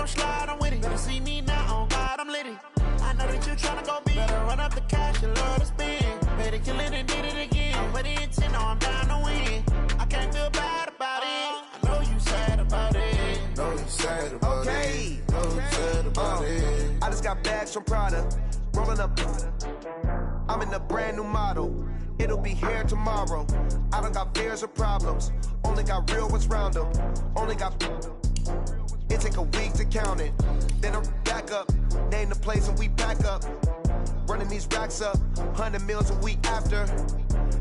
come slide, I'm with it. Better see me now, on God, I'm litty. I know that you tryna go big. Better run up the cash and love to spend. Better kill it and did it again. I'm with the intent, no, I'm down to win. I can't feel bad about it. I know you sad about it. Know you sad about it. Know you sad about it. I just got bags from Prada. Rolling up. I'm in a brand new model. It'll be here tomorrow. I don't got fears or problems. Only got real ones round them. Only got. It take a week to count it. Then I'm back up. Name the place and we back up. Running these racks up. 100 meals a week after.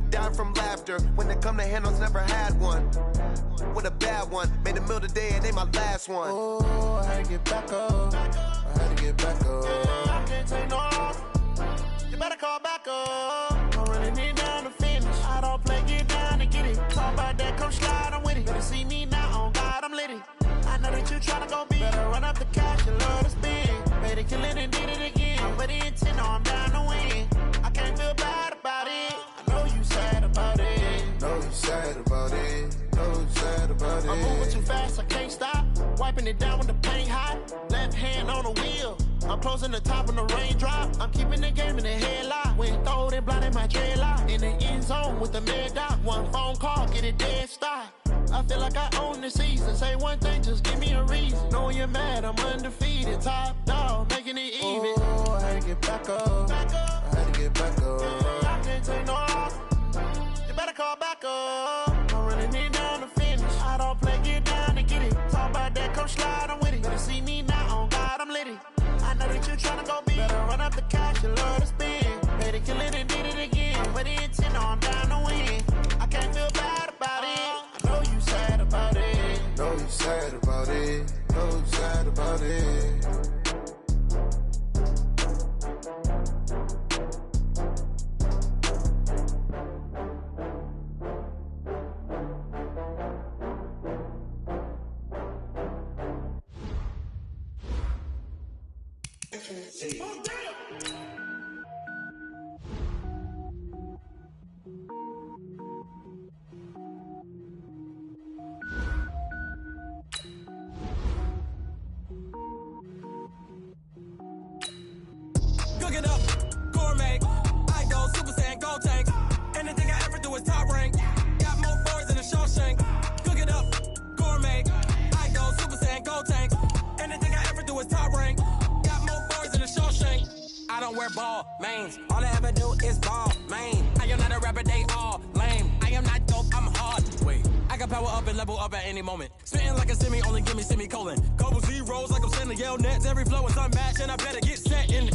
Down from laughter. When they come to handles, never had one. With a bad one. Made a meal today and they my last one. Oh, I had to get back up. I had to get back up. I can't take no off. You better call back up. I'm running it down to finish. I don't play, get down to get it. Talk about that, come slide, I'm with it. Better see me now, on God, I'm litty. I know that you tryna go big. Better run up the cash and love to spend. Better kill it and did it again. I'm with the intent, no, I'm down to win. I can't feel bad about it. I know you sad about it. Know you sad about it. Know you sad about it. I'm moving too fast, I can't stop. Wiping it down with the paint hot. Left hand on the wheel. I'm closing the top on the raindrop. I'm keeping the game in the headlock. When throwed and blinded my dreadlock. In the end zone with the mad dot. One phone call, get it dead stop. I feel like I own the season. Say one thing, just give me a reason. Knowing you're mad, I'm undefeated. Top dog, making it even. Oh, I had to get back up. I had to get back up. I can't take no off. You better call back up. I'm running it down to finish. I don't play, get down to get it. Talk about that, come slide, I'm with it. Better see me now, on God, I'm litty. I know that you tryna go big. Better run up the cash and love to spend. Better kill it and did it again. I'm with the intent, no, I'm down to win. I can't feel bad about it. I know you sad about it. Know you sad about it. Know you sad about it. Cook it up, gourmet. I go Super Saiyan, gold tank. Anything I ever do is top rank. Got more boards than a Shawshank. Cook it up, gourmet. I go Super Saiyan, gold tank. Anything I ever do is top rank. Got more boards than a Shawshank. I don't wear ball mains. All I ever do is ball main. I am not a rapper, they all lame. I am not dope, I'm hard. Wait, I can power up and level up at any moment. Spitting like a semi, only give me semicolon. Couple zeros like I'm sending yell nets. Every flow is unmatched and I better get set in.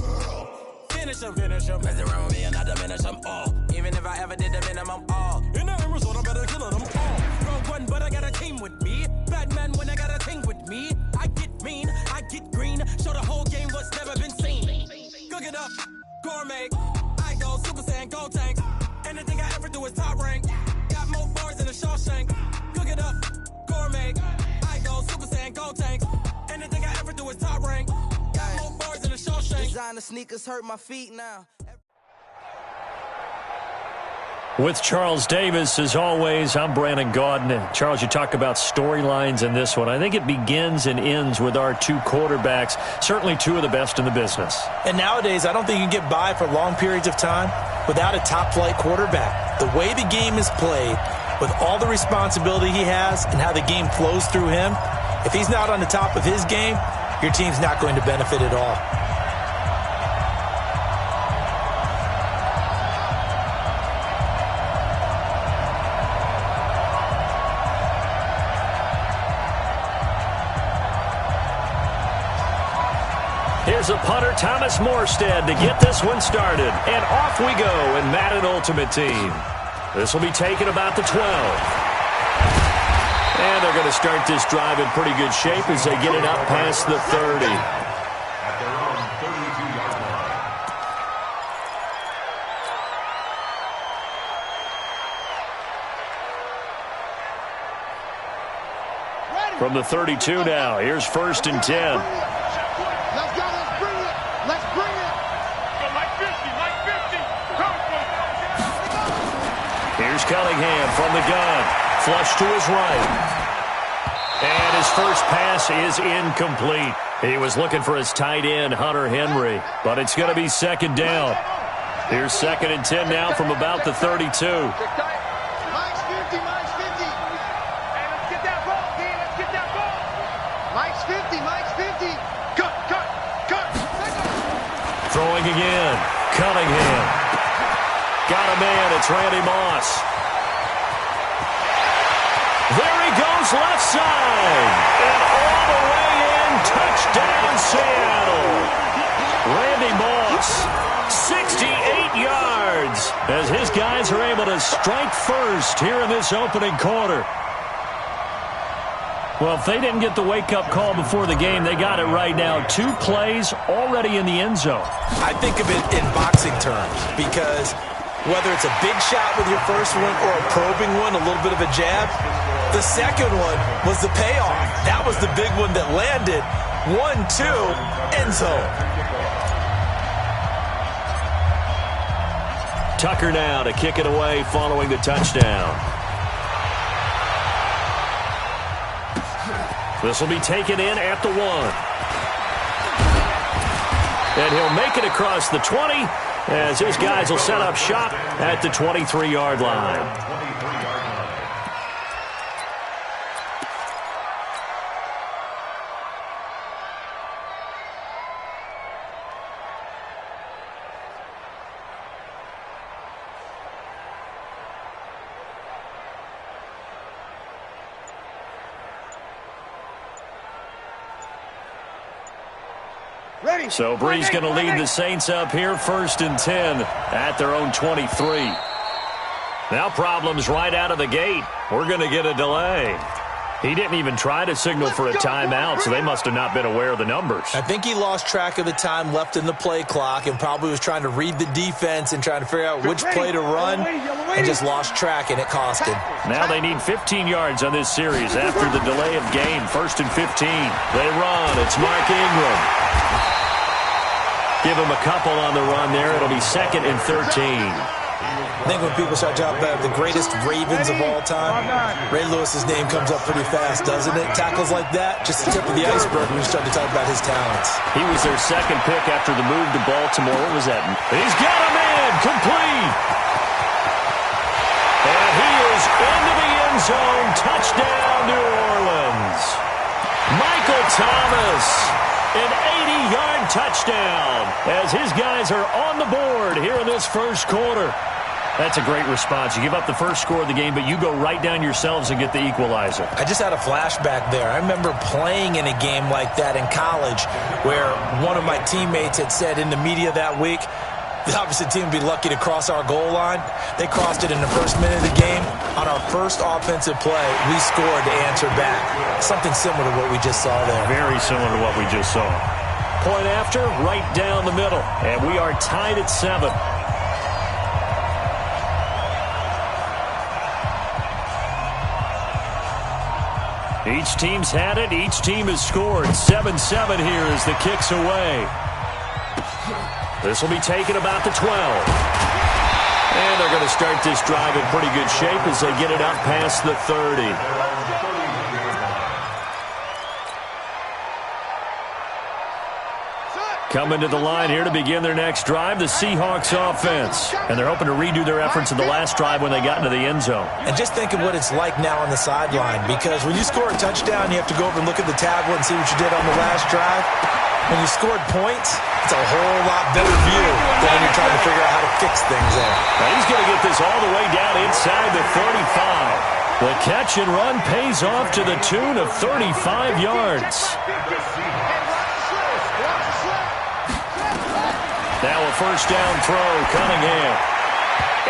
Finish them. Mess around with me and I diminish them all. Even if I ever did the minimum all. In the end result, I better kill them all. Rogue one, but I got a team with me. Batman when I got a team with me. I get mean, I get green. Show the whole game what's never been seen. Cook it up, gourmet. I go Super Saiyan, gold tank. Anything I ever do is top rank. Got more bars than a Shawshank. Cook it up, gourmet. I go Super Saiyan, gold tank. Anything I ever do is top rank. Got more bars than a Shawshank. Designer sneakers hurt my feet now. With Charles Davis, as always, I'm Brandon Gaudin. Charles, you talk about storylines in this one. I think it begins and ends with our two quarterbacks, certainly two of the best in the business. And nowadays, I don't think you can get by for long periods of time without a top-flight quarterback. The way the game is played, with all the responsibility he has and how the game flows through him, if he's not on the top of his game, your team's not going to benefit at all. Here's a punter, Thomas Morstead, to get this one started. And off we go in Madden Ultimate Team. This will be taken about the 12. And they're going to start this drive in pretty good shape as they get it up past the 30. At their own 32-yard line. From the 32 now, here's 1st and 10. Let's go, let's bring it. Let's bring it. Go like 50, like 50. Here's Cunningham from the gun. Flush to his right. And And his first pass is incomplete. He was looking for his tight end, Hunter Henry, but it's going to be second down. Here's 2nd and 10 now from about the 32. Mike's 50, Mike's 50. Hey, let's get that ball, D. Let's get that ball. Mike's 50, Mike's 50. Cut. Throwing again. Cunningham. Got a man. It's Randy Moss. There he goes, left side. And all the way in, touchdown Seattle. Randy Moss, 68 yards, as his guys are able to strike first here in this opening quarter. Well, if they didn't get the wake-up call before the game, they got it right now. 2 plays already in the end zone. I think of it in boxing terms because whether it's a big shot with your first one or a probing one, a little bit of a jab, the second one was the payoff. That was the big one that landed. 1-2, end zone. Tucker now to kick it away following the touchdown. This will be taken in at the 1. And he'll make it across the 20 as his guys will set up shop at the 23-yard line. So Bree's going to lead the Saints up here 1st and 10 at their own 23. Now problems right out of the gate. We're going to get a delay. He didn't even try to signal for a timeout, so they must have not been aware of the numbers. I think he lost track of the time left in the play clock and probably was trying to read the defense and trying to figure out which play to run and just lost track, and it cost him. Now they need 15 yards on this series after the delay of game. 1st and 15. They run. It's Mark Ingram. Give him a couple on the run there. It'll be 2nd and 13. I think when people start talking about the greatest Ravens of all time, Ray Lewis's name comes up pretty fast, doesn't it? Tackles like that, just the tip of the iceberg when you start to talk about his talents. He was their 2nd pick after the move to Baltimore. What was that? He's got a man, complete. And he is into the end zone. Touchdown, New Orleans. Michael Thomas. An 80-yard touchdown as his guys are on the board here in this first quarter. That's a great response. You give up the first score of the game, but you go right down yourselves and get the equalizer. I just had a flashback there. I remember playing in a game like that in college where one of my teammates had said in the media that week, the opposite team would be lucky to cross our goal line. They crossed it in the first minute of the game. On our first offensive play, we scored to answer back. Something similar to what we just saw there. Very similar to what we just saw. Point after, right down the middle. And we are tied at 7. Each team's had it. Each team has scored. 7-7 here as the kick's away. This will be taken about the 12. And they're going to start this drive in pretty good shape as they get it up past the 30. Coming to the line here to begin their next drive, the Seahawks offense. And they're hoping to redo their efforts in the last drive when they got into the end zone. And just think of what it's like now on the sideline, because when you score a touchdown, you have to go over and look at the tablet and see what you did on the last drive. When you scored points, it's a whole lot better view than when you're trying to figure out how to fix things there. Now he's going to get this all the way down inside the 35. The catch and run pays off to the tune of 35 yards. Now a first down throw, Cunningham.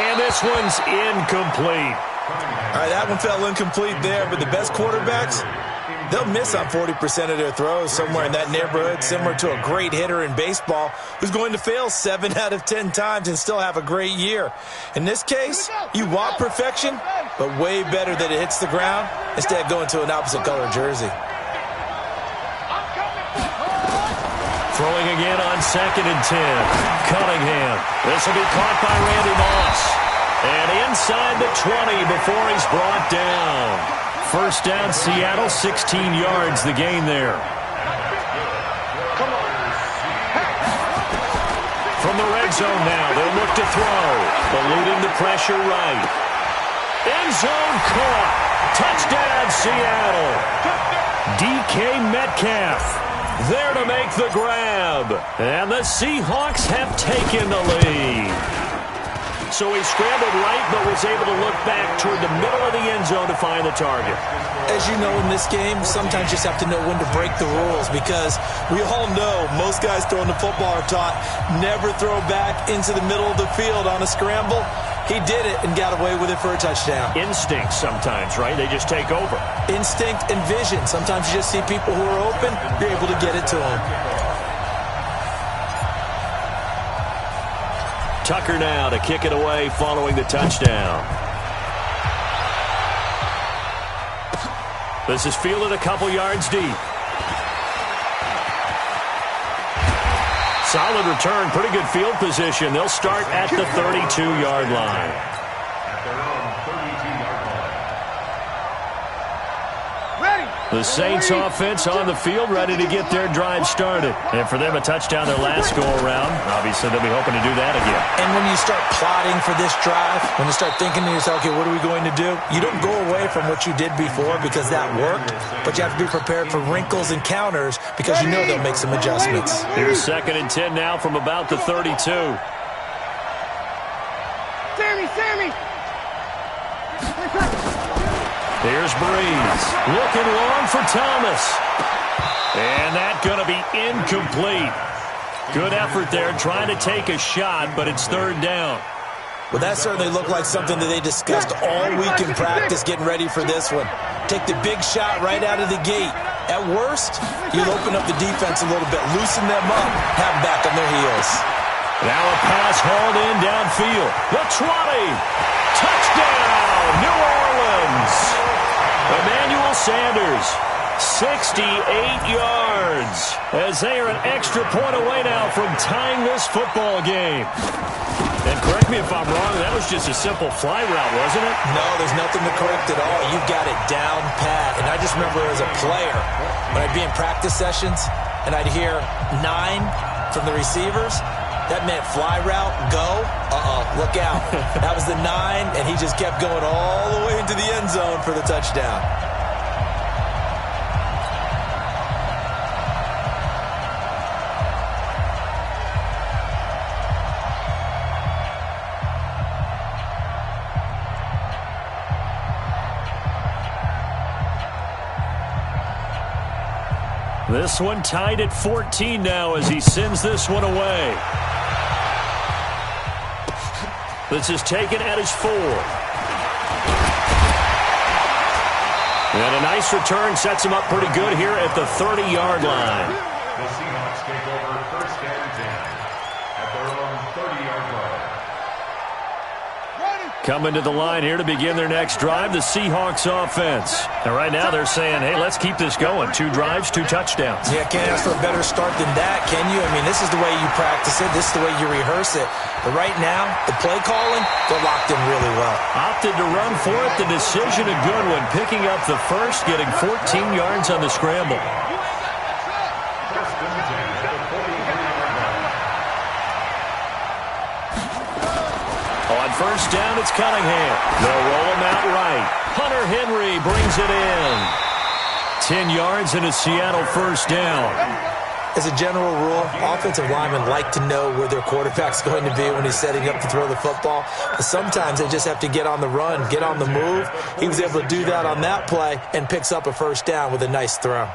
And this one's incomplete. All right, that one fell incomplete there, but the best quarterbacks, they'll miss on 40% of their throws somewhere in that neighborhood, similar to a great hitter in baseball who's going to fail 7 out of 10 times and still have a great year. In this case, you want perfection, but way better that it hits the ground instead of going to an opposite color jersey. Throwing again on 2nd and 10. Cunningham. This will be caught by Randy Moss. And inside the 20 before he's brought down. First down, Seattle, 16 yards the gain there. From the red zone now, they'll look to throw. Eluding the pressure right. End zone caught. Touchdown, Seattle. DK Metcalf there to make the grab. And the Seahawks have taken the lead. So he scrambled right, but was able to look back toward the middle of the end zone to find the target. As you know, in this game, sometimes you just have to know when to break the rules, because we all know most guys throwing the football are taught never throw back into the middle of the field on a scramble. He did it and got away with it for a touchdown. Instinct sometimes, right? They just take over. Instinct and vision. Sometimes you just see people who are open, you're able to get it to them. Tucker now to kick it away following the touchdown. This is fielded a couple yards deep. Solid return, pretty good field position. They'll start at the 32-yard line. At their own 32-yard line. Ready. The Saints offense on the field, ready to get their drive started. And for them, a touchdown their last go-around. Obviously, they'll be hoping to do that again. And when you start plotting for this drive, when you start thinking to yourself, okay, what are we going to do? You don't go away from what you did before because that worked, but you have to be prepared for wrinkles and counters because you know they'll make some adjustments. Here's 2nd and 10 now from about the 32. Sammy. Here's Breeze. Looking long for Thomas. And that's going to be incomplete. Good effort there trying to take a shot, but it's 3rd down. Well, that certainly looked like something that they discussed all week in practice getting ready for this one. Take the big shot right out of the gate. At worst, you'll open up the defense a little bit, loosen them up, have them back on their heels. Now a pass hauled in downfield. The 20. Touchdown, New Orleans. Emmanuel Sanders, 68 yards, as they are an extra point away now from tying this football game. And correct me if I'm wrong, that was just a simple fly route, wasn't it? No, there's nothing to correct at all. You've got it down pat. And I just remember as a player, when I'd be in practice sessions and I'd hear 9 from the receivers, that meant fly route, go, look out. That was the 9, and he just kept going all the way into the end zone for the touchdown. This one tied at 14 now as he sends this one away. This is taken at his 4. And a nice return sets him up pretty good here at the 30-yard line. The Seahawks take over 1st and 10 at their own 30-yard line. Coming to the line here to begin their next drive, the Seahawks offense. And right now they're saying, hey, let's keep this going. 2 drives, 2 touchdowns. Yeah, can't ask for a better start than that, can you? I mean, this is the way you practice it. This is the way you rehearse it. But right now, the play calling, they're locked in really well. Opted to run for it. The decision a good one. Picking up the first, getting 14 yards on the scramble. 1st and 10 at the 43-yard line. On 1st down, it's Cunningham. They'll roll him out right. Hunter Henry brings it in. 10 yards and a Seattle 1st down. As a general rule, offensive linemen like to know where their quarterback's going to be when he's setting up to throw the football. But sometimes they just have to get on the run, get on the move. He was able to do that on that play and picks up a 1st down with a nice throw.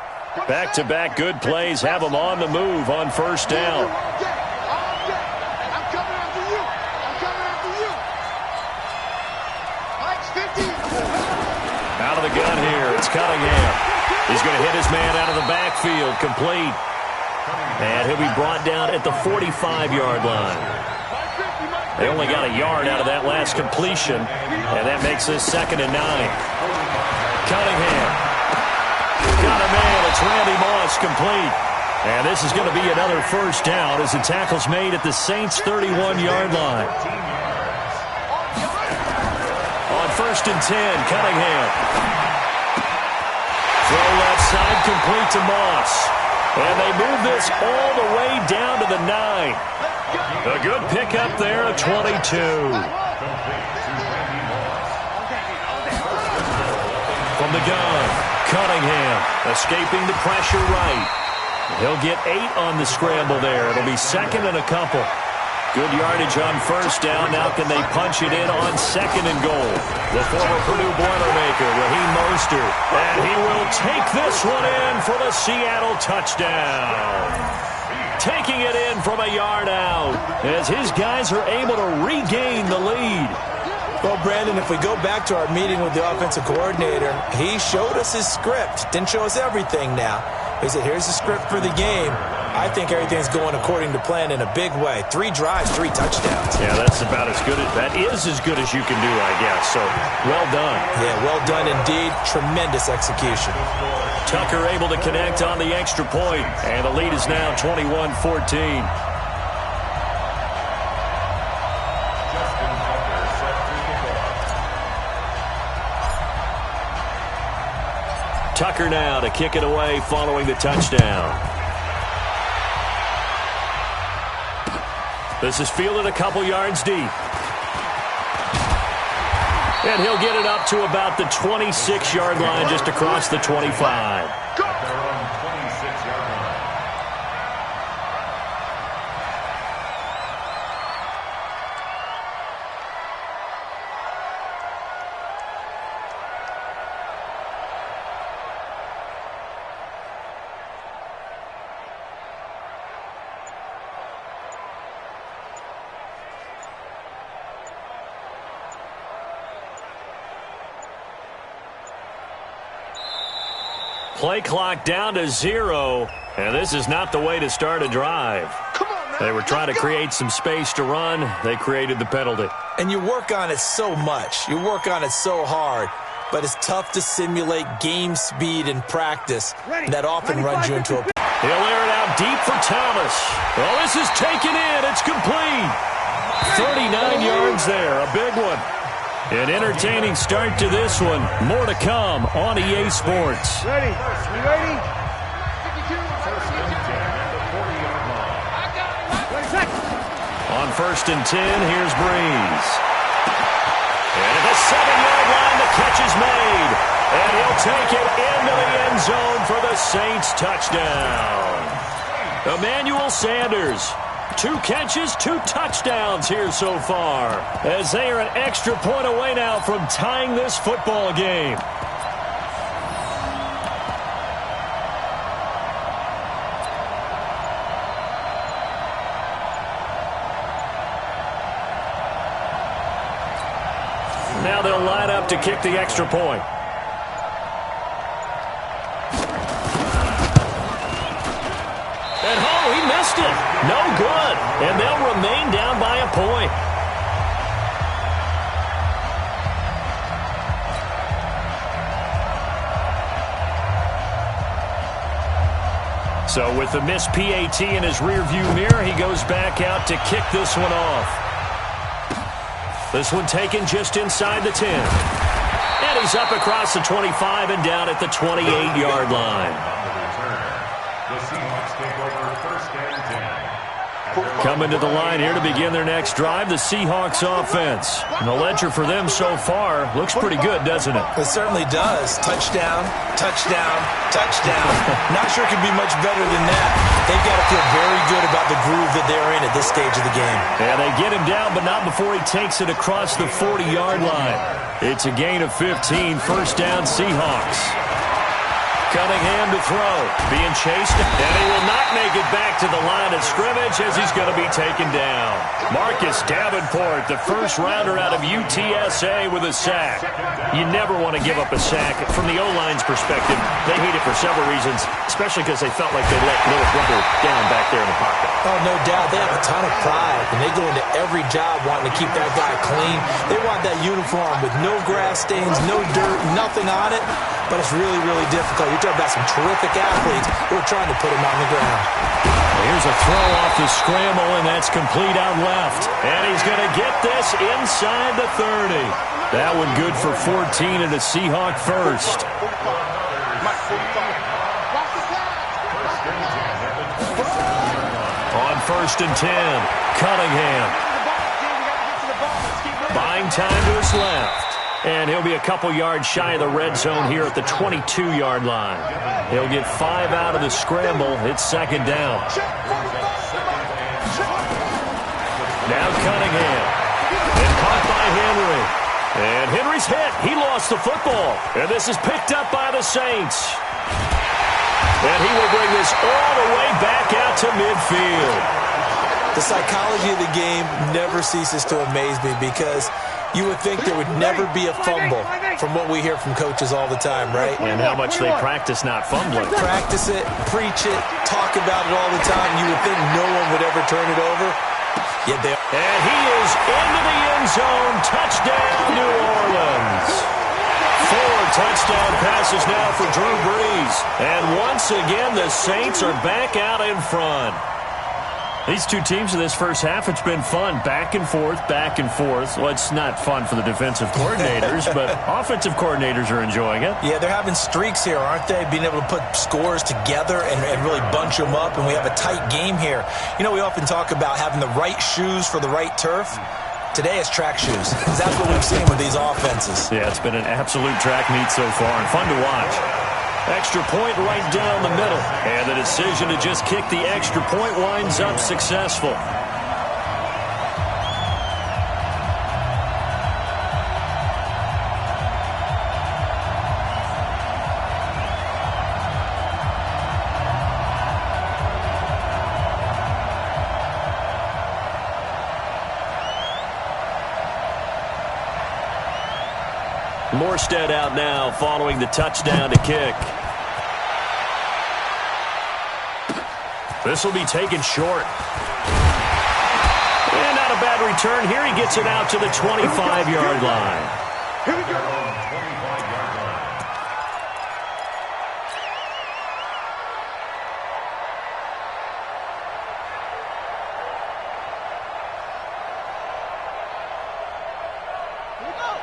Back-to-back good plays have them on the move on 1st down. I'm coming after you. Mike's 50. Out of the gun here, it's Cunningham. He's going to hit his man out of the backfield, complete. And he'll be brought down at the 45-yard line. They only got a yard out of that last completion, and that makes this 2nd and 9. Cunningham. Got a man. It's Randy Moss, complete. And this is going to be another 1st down as the tackle's made at the Saints' 31-yard line. On 1st and 10, Cunningham. Throw left side, complete to Moss. And they move this all the way down to the 9. A good pickup there, a 22. From the gun, Cunningham escaping the pressure right. He'll get 8 on the scramble there. It'll be second and a couple. Good yardage on first down. Now can they punch it in on second and goal? The former Purdue Boilermaker, Raheem Mostert. And he will take this one in for the Seattle touchdown. Taking it in from a yard out as his guys are able to regain the lead. Well, Brandon, if we go back to our meeting with the offensive coordinator, he showed us his script. Didn't show us everything now. He said, here's the script for the game. I think everything's going according to plan in a big way. 3 drives, 3 touchdowns. Yeah, that's about as good as, that is as good as you can do, I guess. So, well done. Yeah, well done indeed. Tremendous execution. Tucker able to connect on the extra point, and the lead is now 21-14. Tucker now to kick it away following the touchdown. This is fielded a couple yards deep. And he'll get it up to about the 26-yard line, just across the 25. Play clock down to 0, and this is not the way to start a drive. They were trying to create some space to run. They created the penalty. And you work on it so much. You work on it so hard. But it's tough to simulate game speed in practice. That often runs you into a... He'll air it out deep for Thomas. Well, this is taken in. It's complete. 39 yards there. A big one. An entertaining start to this one. More to come on EA Sports. Ready? You ready? On 1st and 10, here's Breeze. And at the 7-yard line, the catch is made. And he'll take it into the end zone for the Saints touchdown. Emmanuel Sanders. 2 catches, 2 touchdowns here so far, as they are an extra point away now from tying this football game. Now they'll line up to kick the extra point. No good, and they'll remain down by a point. So with the missed PAT in his rearview mirror, he goes back out to kick this one off. This one taken just inside the 10. And he's up across the 25 and down at the 28-yard line. Coming to the line here to begin their next drive, the Seahawks offense. And the ledger for them so far looks pretty good, doesn't it? It certainly does. Touchdown, touchdown, touchdown. Not sure it could be much better than that. They've got to feel very good about the groove that they're in at this stage of the game. Yeah, they get him down, but not before he takes it across the 40-yard line. It's a gain of 15, 1st down Seahawks. Cunningham to throw, being chased, and he will not make it back to the line of scrimmage as he's going to be taken down. Marcus Davenport, the first rounder out of UTSA with a sack. You never want to give up a sack. From the O-line's perspective, they hate it for several reasons, especially because they felt like they let Little Brother down back there in the pocket. Oh, no doubt. They have a ton of pride, and they go into every job wanting to keep that guy clean. They want that uniform with no grass stains, no dirt, nothing on it, but it's really, really difficult. You're talking about some terrific athletes who are trying to put him on the ground. Here's a throw off the scramble, and that's complete out left. And he's going to get this inside the 30. That one good for 14 and a Seahawk first. On 1st and 10, Cunningham. Buying time to his left. And he'll be a couple yards shy of the red zone here at the 22-yard line. He'll get 5 out of the scramble. It's 2nd down. Now Cunningham. And caught by Henry. And Henry's hit. He lost the football. And this is picked up by the Saints. And he will bring this all the way back out to midfield. The psychology of the game never ceases to amaze me because you would think there would never be a fumble from what we hear from coaches all the time, right? And how much they practice not fumbling. Practice it, preach it, talk about it all the time. You would think no one would ever turn it over. Yet they... And he is into the end zone. Touchdown, New Orleans. 4 touchdown passes now for Drew Brees. And once again, the Saints are back out in front. These two teams in this first half, it's been fun. Back and forth, back and forth. Well, it's not fun for the defensive coordinators, but offensive coordinators are enjoying it. Yeah, they're having streaks here, aren't they? Being able to put scores together and really bunch them up, and we have a tight game here. You know, we often talk about having the right shoes for the right turf. Today it's track shoes. That's what we've seen with these offenses. Yeah, it's been an absolute track meet so far, and fun to watch. Extra point right down the middle. And the decision to just kick the extra point winds up successful. Morstead out now following the touchdown to kick. This will be taken short. And not a bad return. Here he gets it out to the 25-yard line. Here we go.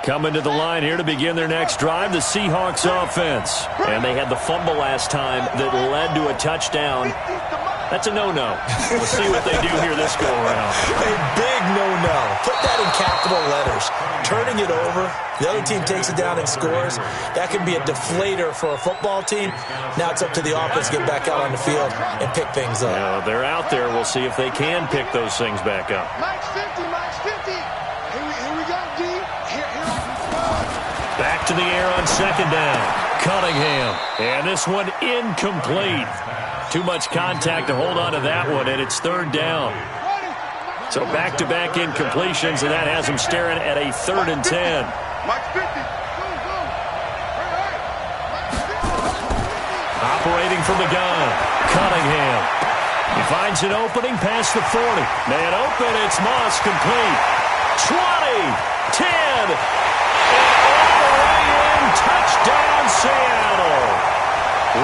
Coming to the line here to begin their next drive, the Seahawks offense. And they had the fumble last time that led to a touchdown. That's a no-no. We'll see what they do here this go-around. A big no-no. Put that in capital letters. Turning it over, the other team takes it down and scores. That can be a deflator for a football team. Now it's up to the offense to get back out on the field and pick things up. Yeah, they're out there. We'll see if they can pick those things back up. Mike's 50, Mike's 50. Here we go, D. Back to the air on 2nd down. Cunningham. And this one incomplete. Too much contact to hold on to that one, and it's 3rd down. So back-to-back incompletions, and that has him staring at a 3rd and 10. Mike's 50. Operating from the gun. Cunningham. He finds an opening past the 40. Man open, it's Moss complete. 20, 10, and all the way in. Touchdown, Seattle.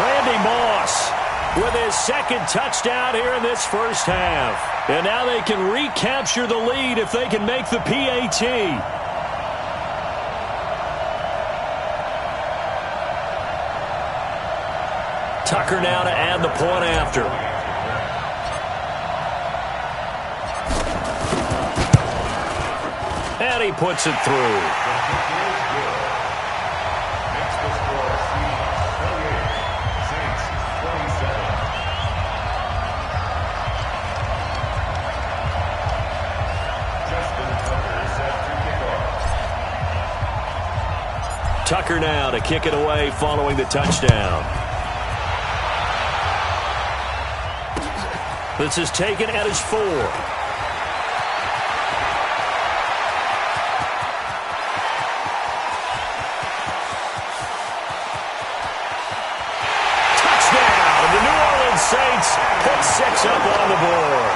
Randy Moss with his 2nd touchdown here in this first half. And now they can recapture the lead if they can make the PAT. Tucker now to add the point after. And he puts it through. Tucker now to kick it away following the touchdown. This is taken at his 4. Touchdown! The New Orleans Saints put 6 up on the board.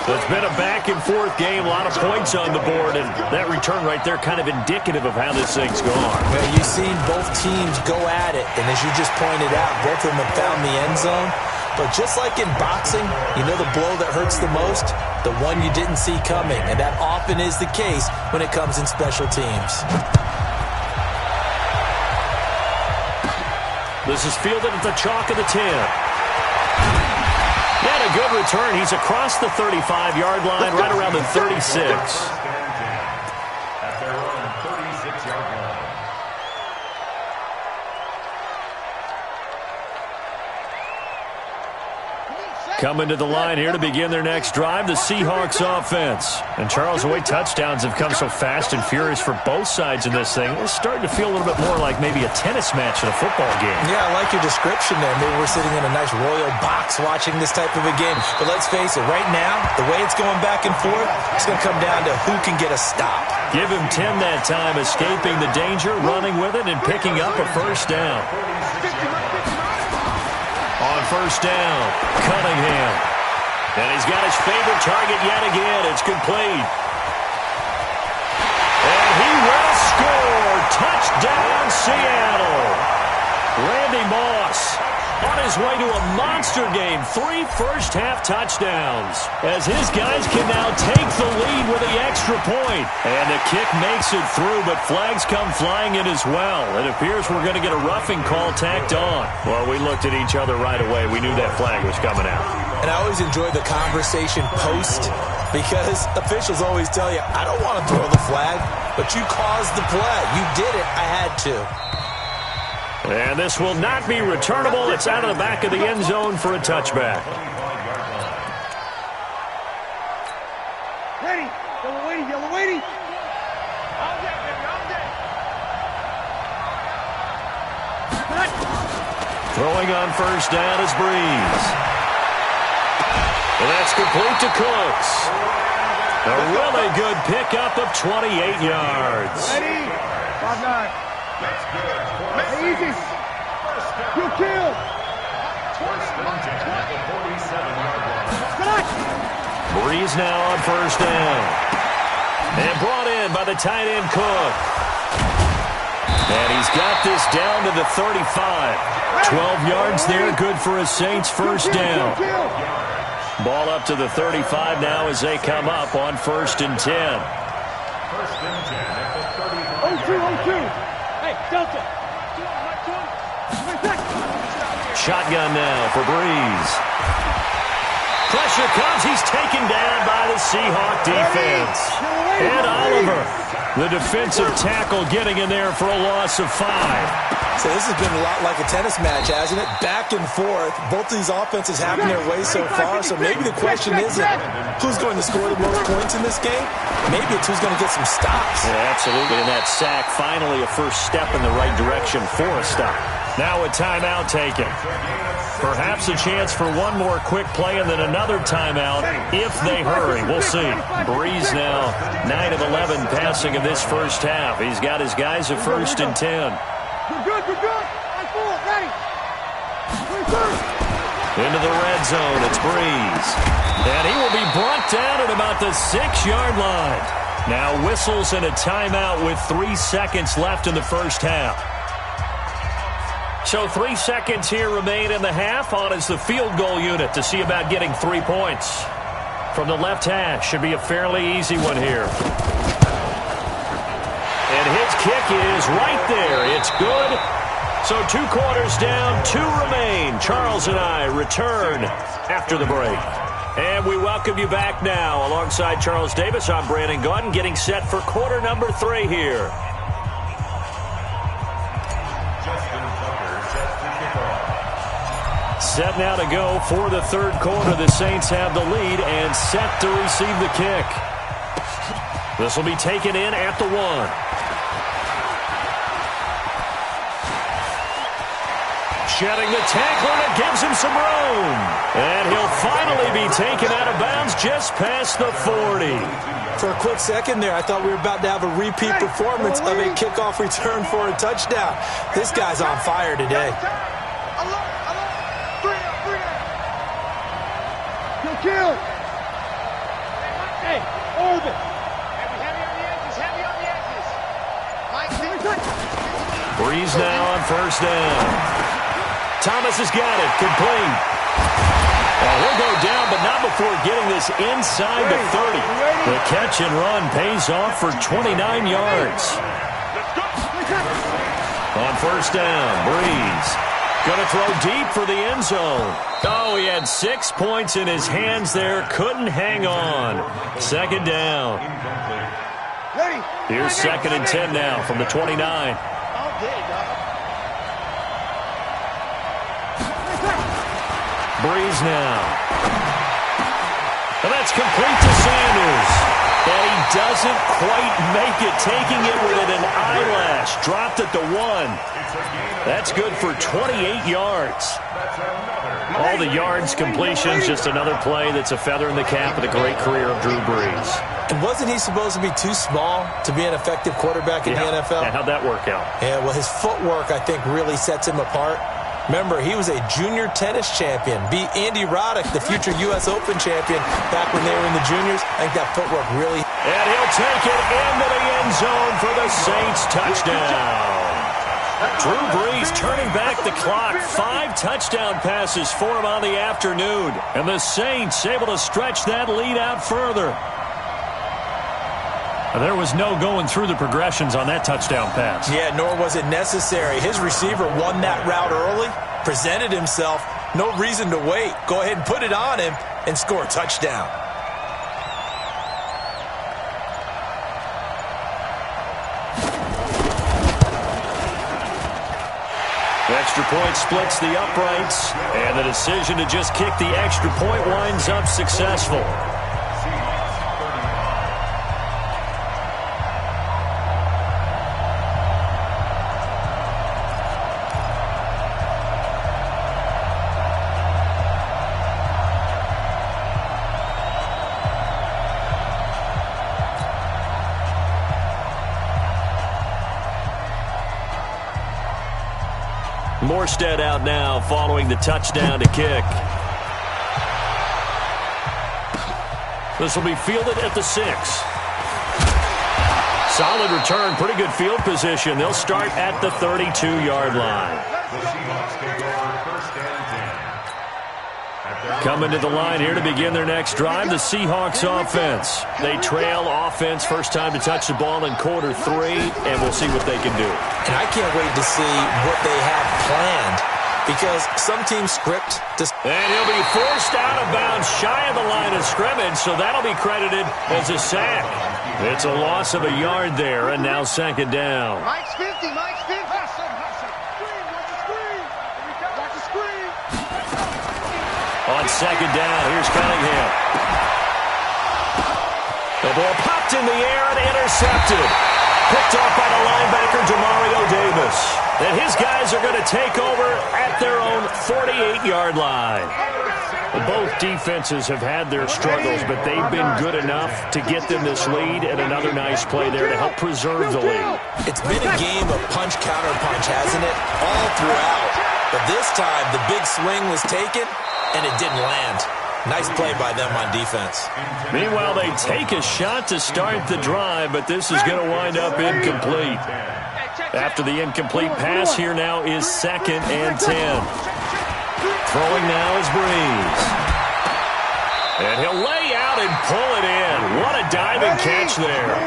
So it's been a back-and-forth game, a lot of points on the board, and that return right there kind of indicative of how this thing's gone. Well, you've seen both teams go at it, and as you just pointed out, both of them have found the end zone. But just like in boxing, you know the blow that hurts the most? The one you didn't see coming, and that often is the case when it comes in special teams. This is fielded at the chalk of the 10. And a good return. He's across the 35-yard line, right around the 36. At their own 36-yard line. Coming to the line here to begin their next drive, the Seahawks offense. And Charles, the way touchdowns have come so fast and furious for both sides in this thing, it's starting to feel a little bit more like maybe a tennis match in a football game. Yeah, I like your description there. Maybe we're sitting in a nice royal box watching this type of a game. But let's face it, right now, the way it's going back and forth, it's going to come down to who can get a stop. Give him 10 that time, escaping the danger, running with it, and picking up a first down. On first down, Cunningham. And he's got his favorite target yet again. It's complete. And he will score. Touchdown, Seattle. Randy Moss on his way to a monster game. 3 first-half touchdowns. As his guys can now take the lead with the extra point. And the kick makes it through, but flags come flying in as well. It appears we're going to get a roughing call tacked on. Well, we looked at each other right away. We knew that flag was coming out. And I always enjoy the conversation post because officials always tell you, I don't want to throw the flag, but you caused the play. You did it. I had to. And this will not be returnable. It's out of the back of the end zone for a touchback. Ready. Yellow waiting. Yellow waiting. All day, baby. All day. Throwing on first down is Breeze. And that's complete to Cooks. A really good pickup of 28 yards. Ready. 5-9. Hey, easy. You kill. Breeze now on first down. And brought in by the tight end Cook. And he's got this down to the 35. 12 yards there, good for a Saints first down. Ball up to the 35 now as they come up on 1st and 10. First and 10 at the 35. 0-2, 0-2. Hey, Delta. Shotgun now for Breeze. Pressure comes. He's taken down by the Seahawk defense. And Oliver, the defensive tackle, getting in there for a loss of 5. So this has been a lot like a tennis match, hasn't it? Back and forth. Both these offenses having their way so far. So maybe the question isn't who's going to score the most points in this game. Maybe it's who's going to get some stops. Yeah, absolutely. And that sack, finally a first step in the right direction for a stop. Now a timeout taken. Perhaps a chance for one more quick play and then another timeout if they hurry. We'll see. Breeze now 9 of 11 passing in this first half. He's got his guys at 1st and 10. We're good. I'm full. Ready. Into the red zone, it's Breeze. And he will be brought down at about the 6-yard line. Now whistles and a timeout with 3 seconds left in the first half. So 3 seconds here remain in the half. On is the field goal unit to see about getting 3 points. From the left hash, should be a fairly easy one here. And his kick is right there. It's good. So 2 quarters down, 2 remain. Charles and I return after the break. And we welcome you back now. Alongside Charles Davis, I'm Brandon Gaudin, getting set for quarter number 3 here. Set now to go for the 3rd quarter. The Saints have the lead and set to receive the kick. This will be taken in at the 1. Shedding the tackler, and it gives him some room. And he'll finally be taken out of bounds just past the 40. For a quick second there, I thought we were about to have a repeat performance of a kickoff return for a touchdown. This guy's on fire today. Kill. Hey, Orbit. Heavy on the edges. Breeze now on first down. Thomas has got it. Complete. He'll go down, but not before getting this inside the 30. The catch and run pays off for 29 yards. On first down, Breeze. Going to throw deep for the end zone. Oh, he had 6 points in his hands there. Couldn't hang on. Second down. Here's 2nd and 10 now from the 29. Breeze now. And that's complete to Sanders. And he doesn't quite make it, taking it within an eyelash. Dropped at the 1. That's good for 28 yards. All the yards, completions, just another play that's a feather in the cap of the great career of Drew Brees. And wasn't he supposed to be too small to be an effective quarterback in the NFL? Yeah, how'd that work out? Yeah, well, his footwork, I think, really sets him apart. Remember, he was a junior tennis champion. Beat Andy Roddick, the future U.S. Open champion, back when they were in the juniors. I think that footwork really... And he'll take it into the end zone for the Saints touchdown. Drew Brees turning back the clock. 5 touchdown passes for him on the afternoon. And the Saints able to stretch that lead out further. There was no going through the progressions on that touchdown pass. Yeah, nor was it necessary. His receiver won that route early, presented himself. No reason to wait. Go ahead and put it on him and score a touchdown. Extra point splits the uprights, and the decision to just kick the extra point winds up successful. Morstead out now following the touchdown to kick. This will be fielded at the 6. Solid return, pretty good field position. They'll start at the 32-yard line. Coming to the line here to begin their next drive, the Seahawks offense. They trail offense, first time to touch the ball in quarter 3, and we'll see what they can do. And I can't wait to see what they have planned, because some teams script this. And he'll be forced out of bounds shy of the line of scrimmage, so that'll be credited as a sack. It's a loss of a yard there, and now 2nd down. Mike's 50, Mike's 50. On 2nd down, here's Cunningham. The ball popped in the air and intercepted. Picked off by the linebacker, Demario Davis. And his guys are going to take over at their own 48-yard line. Both defenses have had their struggles, but they've been good enough to get them this lead, and another nice play there to help preserve the lead. It's been a game of punch-counter-punch, hasn't it? All throughout. But this time, the big swing was taken, and it didn't land. Nice play by them on defense. Meanwhile, they take a shot to start the drive, but this is going to wind up incomplete. After the incomplete pass, here now is 2nd and 10. Throwing now is Breeze. And he'll lay out and pull it in. What a diving catch there.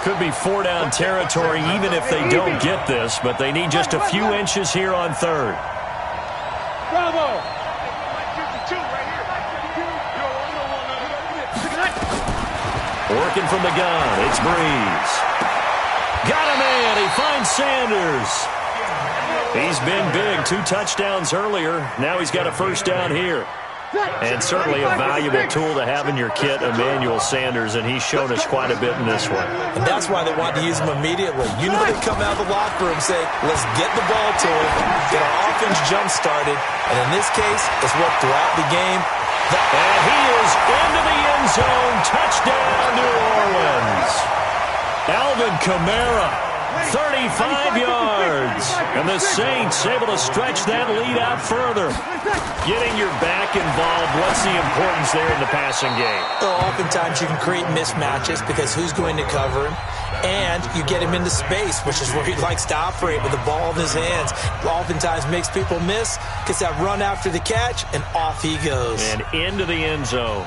Could be 4-down territory even if they don't get this, but they need just a few inches here on 3rd. Bravo! Working from the gun, it's Breeze. Got a man, he finds Sanders. He's been big, 2 touchdowns earlier. Now he's got a first down here. And certainly a valuable tool to have in your kit, Emmanuel Sanders, and he's shown us quite a bit in this one. And that's why they want to use him immediately. You know they come out of the locker room saying, let's get the ball to him, get our offense jump-started, and in this case, it's worked throughout the game. And he is into the end zone. Touchdown, New Orleans. Alvin Kamara, 35 yards. And the Saints able to stretch that lead out further. Getting your back involved, what's the importance there in the passing game? Well, oftentimes you can create mismatches because who's going to cover him? And you get him into space, which is where he likes to operate with the ball in his hands. Oftentimes makes people miss, gets that run after the catch, and off he goes. And into the end zone.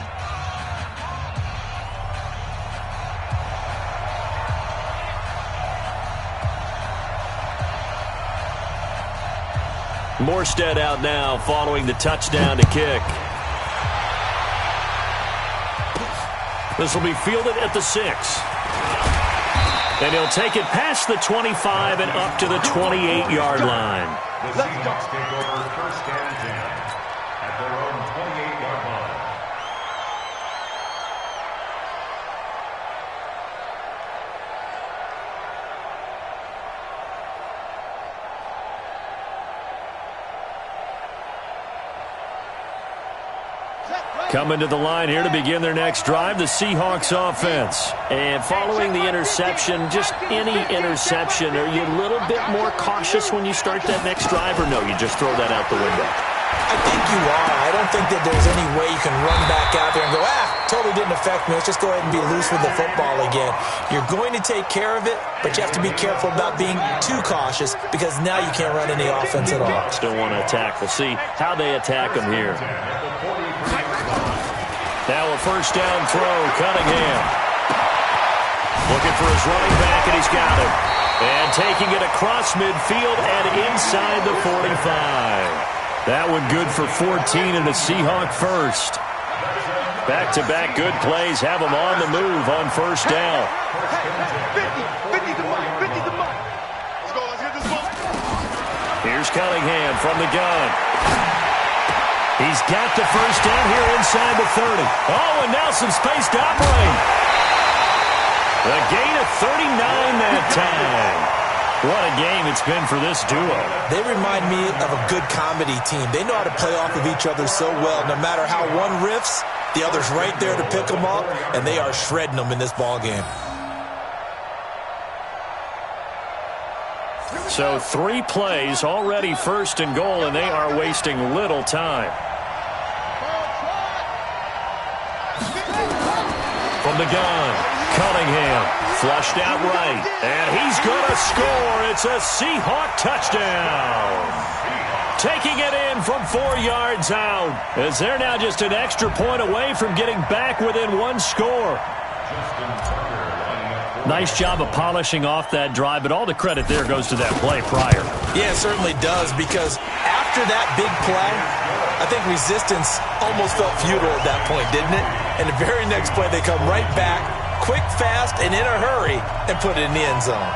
Morstead out now following the touchdown to kick. This will be fielded at the 6. And he'll take it past the 25 and up to the 28-yard line. The Seahawks take over first and 10 at their own 28-yard line. Coming to the line here to begin their next drive, the Seahawks offense. And following the interception, just any interception, are you a little bit more cautious when you start that next drive, or no, you just throw that out the window? I think you are. I don't think that there's any way you can run back out there and go, totally didn't affect me. Let's just go ahead and be loose with the football again. You're going to take care of it, but you have to be careful about being too cautious because now you can't run any offense at all. Still want to attack. We'll see how they attack them here. Now a first down throw, Cunningham. Looking for his running back, and he's got him. And taking it across midfield and inside the 45. That one good for 14 and a Seahawk first. Back-to-back good plays have them on the move on first down. 50 to Mike, 50 to Mike. Let's go, let's get this ball. Here's Cunningham from the gun. He's got the first down here inside the 30. Oh, and now some space to operate. A gain of 39 that time. What a game it's been for this duo. They remind me of a good comedy team. They know how to play off of each other so well. No matter how one riffs, the other's right there to pick them up, and they are shredding them in this ball game. So 3 plays, already first and goal, and they are wasting little time. From the gun, Cunningham, flushed out right, and he's going to score. It's a Seahawk touchdown. Taking it in from 4 yards out, as they're now just an extra point away from getting back within 1 score. Nice job of polishing off that drive, but all the credit there goes to that play prior. Yeah, it certainly does, because after that big play, I think resistance almost felt futile at that point, didn't it? And the very next play, they come right back, quick, fast, and in a hurry, and put it in the end zone.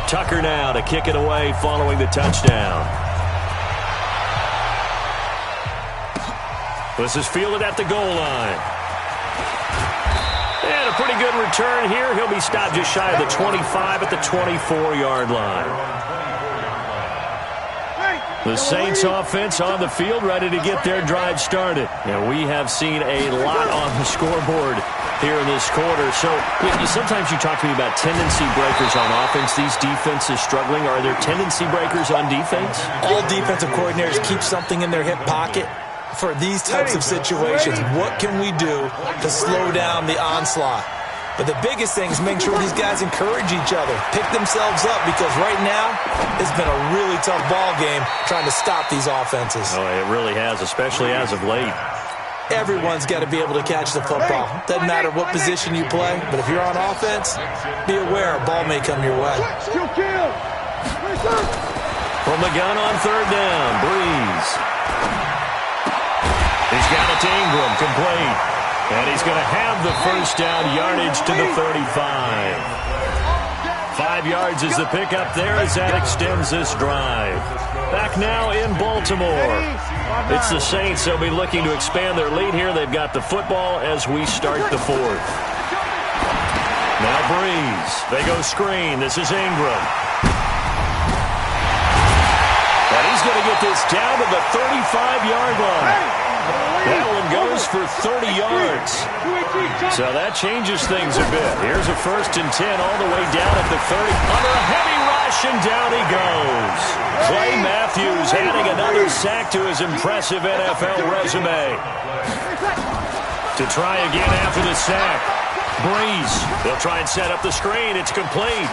Tucker now to kick it away following the touchdown. This is fielded at the goal line. And a pretty good return here. He'll be stopped just shy of the 25 at the 24-yard line. The Saints offense on the field, ready to get their drive started. Now, we have seen a lot on the scoreboard here in this quarter. So sometimes you talk to me about tendency breakers on offense. These defenses struggling. Are there tendency breakers on defense? All defensive coordinators keep something in their hip pocket for these types of situations. What can we do to slow down the onslaught? But the biggest thing is making sure these guys encourage each other, pick themselves up, because right now it's been a really tough ball game trying to stop these offenses. Oh, it really has, especially as of late. Everyone's got to be able to catch the football. Doesn't matter what position you play, but if you're on offense, be aware a ball may come your way. From the gun on third down, Breeze. He's got it to Ingram, complete. And he's going to have the first down yardage to the 35. 5 yards is the pickup there as that extends this drive. Back now in Baltimore. It's the Saints. They'll be looking to expand their lead here. They've got the football as we start the 4th. Now Breeze. They go screen. This is Ingram. And he's going to get this down to the 35-yard line. That one goes for 30 yards. So that changes things a bit. Here's a 1st and 10 all the way down at the 30. Under a heavy rush, and down he goes. Clay Matthews adding another sack to his impressive NFL resume. To try again after the sack. Breeze. They'll try and set up the screen. It's complete.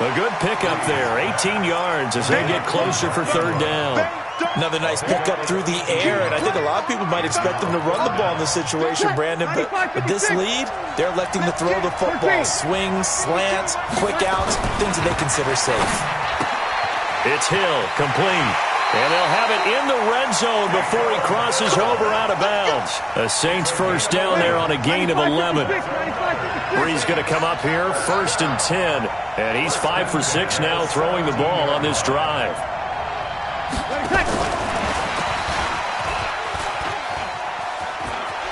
A good pickup there, 18 yards as they get closer for third down. Another nice pickup through the air, and I think a lot of people might expect them to run the ball in this situation, Brandon, but with this lead, they're electing to throw the football. Swings, slants, quick outs, things that they consider safe. It's Hill, complete. And they'll have it in the red zone before he crosses over out of bounds. The Saints first down there on a gain of 11. Bree's going to come up here, 1st and 10. And he's 5 for 6 now throwing the ball on this drive.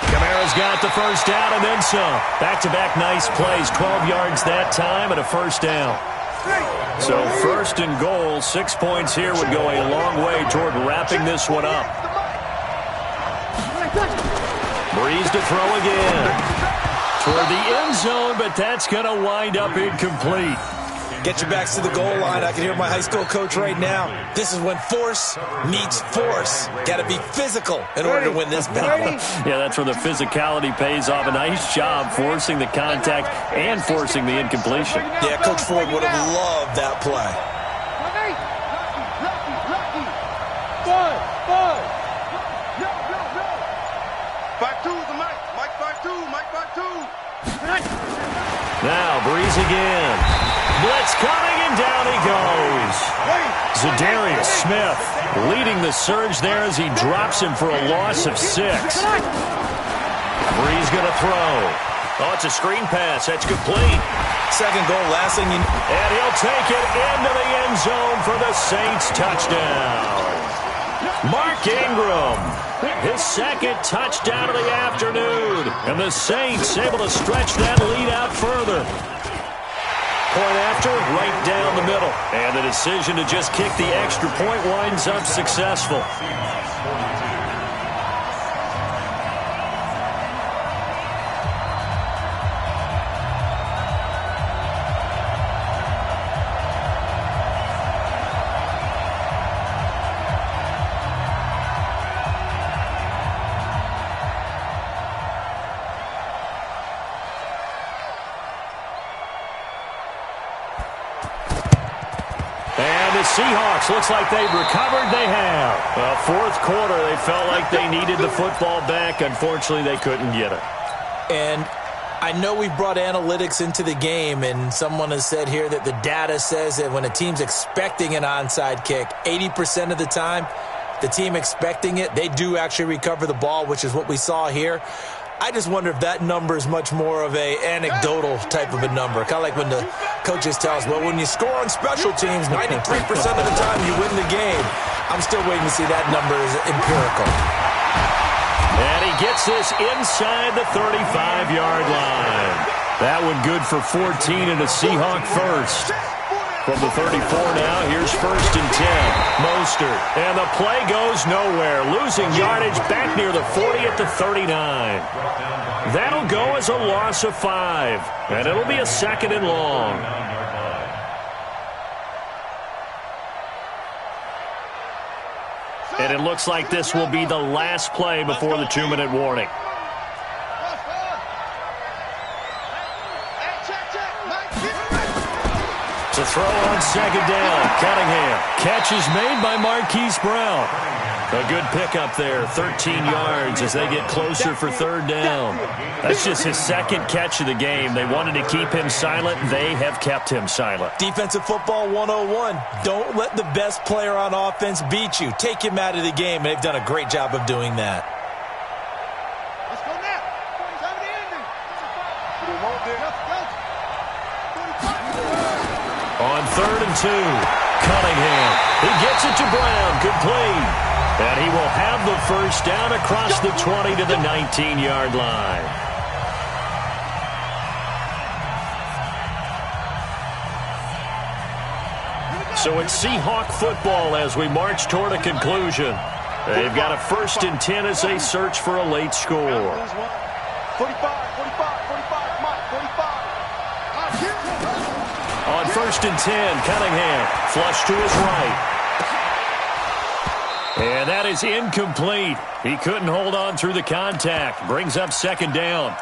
Kamara's got the first down and then some. Back-to-back nice plays, 12 yards that time and a first down. So 1st and goal, 6 points here would go a long way toward wrapping this one up. Breeze to throw again. Toward the end zone, but that's going to wind up incomplete. Get your backs to the goal line. I can hear my high school coach right now. This is when force meets force. Got to be physical in order to win this battle. Yeah, that's where the physicality pays off. A nice job forcing the contact and forcing the incompletion. Yeah, Coach Ford would have loved that play. Now, Breeze again. Blitz coming, and down he goes. Zadarius Smith leading the surge there as he drops him for a loss of 6. Breeze going to throw. Oh, it's a screen pass. That's complete. Second goal, last thing you know. And he'll take it into the end zone for the Saints touchdown. Mark Ingram, his 2nd touchdown of the afternoon. And the Saints able to stretch that lead out further. Point after, right down the middle. And the decision to just kick the extra point winds up successful. Seahawks, looks like they've recovered. They have. Well, 4th quarter, they felt like they needed the football back. Unfortunately, they couldn't get it. And I know we brought analytics into the game, and someone has said here that the data says that when a team's expecting an onside kick, 80% of the time, the team expecting it, they do actually recover the ball, which is what we saw here. I just wonder if that number is much more of a anecdotal type of a number. Kind of like when the coaches tell us, well, when you score on special teams, 93% of the time you win the game. I'm still waiting to see that number is empirical. And he gets this inside the 35-yard line. That one good for 14 and a Seahawk first. From the 34 now, here's 1st and 10. Mostert. And the play goes nowhere. Losing yardage back near the 40 at the 39. That'll go as a loss of 5. And it'll be a 2nd and long. And it looks like this will be the last play before the 2-minute warning. To throw on 2nd down. Cunningham. Catch is made by Marquise Brown. A good pickup there. 13 yards as they get closer for 3rd down. That's just his 2nd catch of the game. They wanted to keep him silent. They have kept him silent. Defensive football 101. Don't let the best player on offense beat you. Take him out of the game. They've done a great job of doing that. Let's go now. Time to end it. On 3rd and 2, Cunningham. He gets it to Brown, complete. And he will have the first down across the 20 to the 19-yard line. So it's Seahawk football as we march toward a conclusion. They've got a 1st and 10 as they search for a late score. 45, Mike, 45. On 1st and 10, Cunningham, flush to his right. And that is incomplete. He couldn't hold on through the contact. Brings up 2nd down.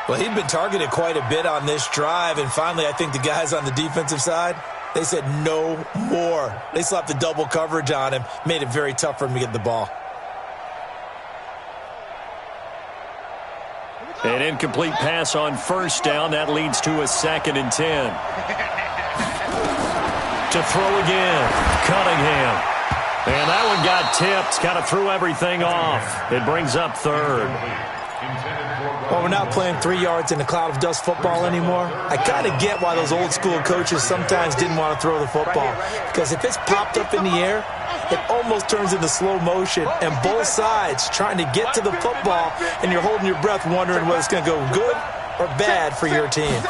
Well, he'd been targeted quite a bit on this drive, and finally I think the guys on the defensive side, They said no more. They slapped the double coverage on him, made it very tough for him to get the ball. An incomplete pass on first down. That leads to a 2nd and 10. To throw again, Cunningham. And that one got tipped, kind of threw everything off. It brings up 3rd. Well, we're not playing 3 yards in a cloud of dust football anymore. I kind of get why those old school coaches sometimes didn't want to throw the football. Because if it's popped up in the air, it almost turns into slow motion. And both sides trying to get to the football, and you're holding your breath wondering whether it's going to go good or bad for your team.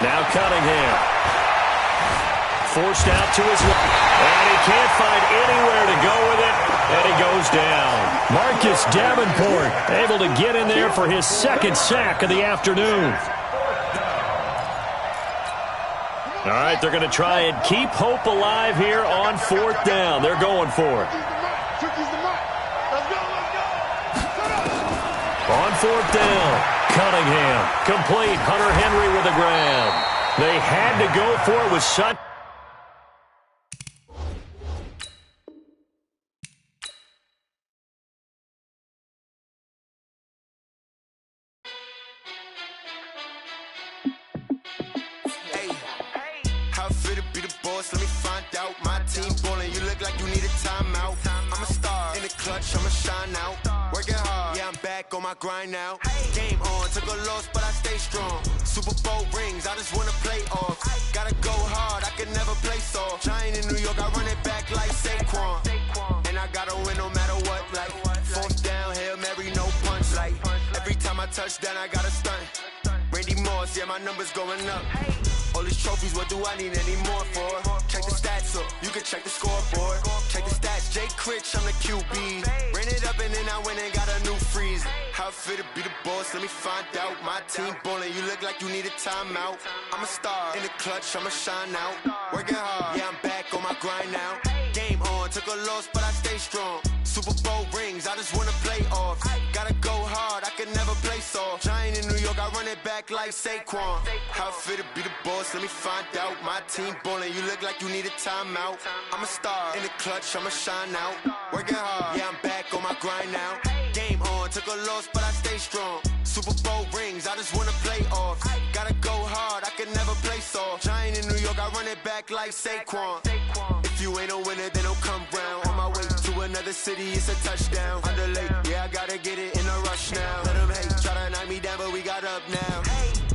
Now Cunningham. Forced out to his left. And he can't find anywhere to go with it. And he goes down. Marcus Davenport able to get in there for his 2nd sack of the afternoon. All right, they're going to try and keep hope alive here on 4th down. They're going for it. On 4th down, Cunningham. Complete. Hunter Henry with a grab. They had to go for it with Sutton. Let me find out. My team ballin', you look like you need a timeout. I'm a star in the clutch, I'ma shine out. Working hard, yeah, I'm back on my grind now. Game on, took a loss, but I stay strong. Super Bowl rings, I just wanna play off. Gotta go hard, I can never play soft. Giant in New York, I run it back like Saquon. And I gotta win no matter what, like 4th down, Hail Mary, no punch. Like every time I touch down, I gotta stunt. Randy Moss, yeah, my numbers going up. All these trophies, what do I need any more for? Check the stats up, you can check the scoreboard. Check the stats, Jay Critch, I'm the QB. Ran it up and then I went and got a new freeze. How it feel to be the boss, let me find out. My team ballin', you look like you need a timeout. I'm a star in the clutch, I'ma shine out. Working hard, yeah, I'm back on my grind now. Game on, took a loss, but I stay strong. Super Bowl rings, I just wanna play off. Gotta go hard, I can never play soft. Giant in New York, I run it back like Saquon. How it feel to be the boss, let me find out. My team ballin', you look like you need a timeout. I'm a star in the clutch, I'ma shine out. Working hard, yeah, I'm back on my grind now. Game on, took a loss, but I stay strong. Super Bowl rings, I just wanna play off. Gotta go hard, I can never play soft. Giant in New York, I run it back like Saquon. If you ain't a winner, then don't come round. On my way to another city, it's a touchdown. Underlay, yeah, I gotta get it in a rush now. Let them hate, try to knock me down, but we got up now.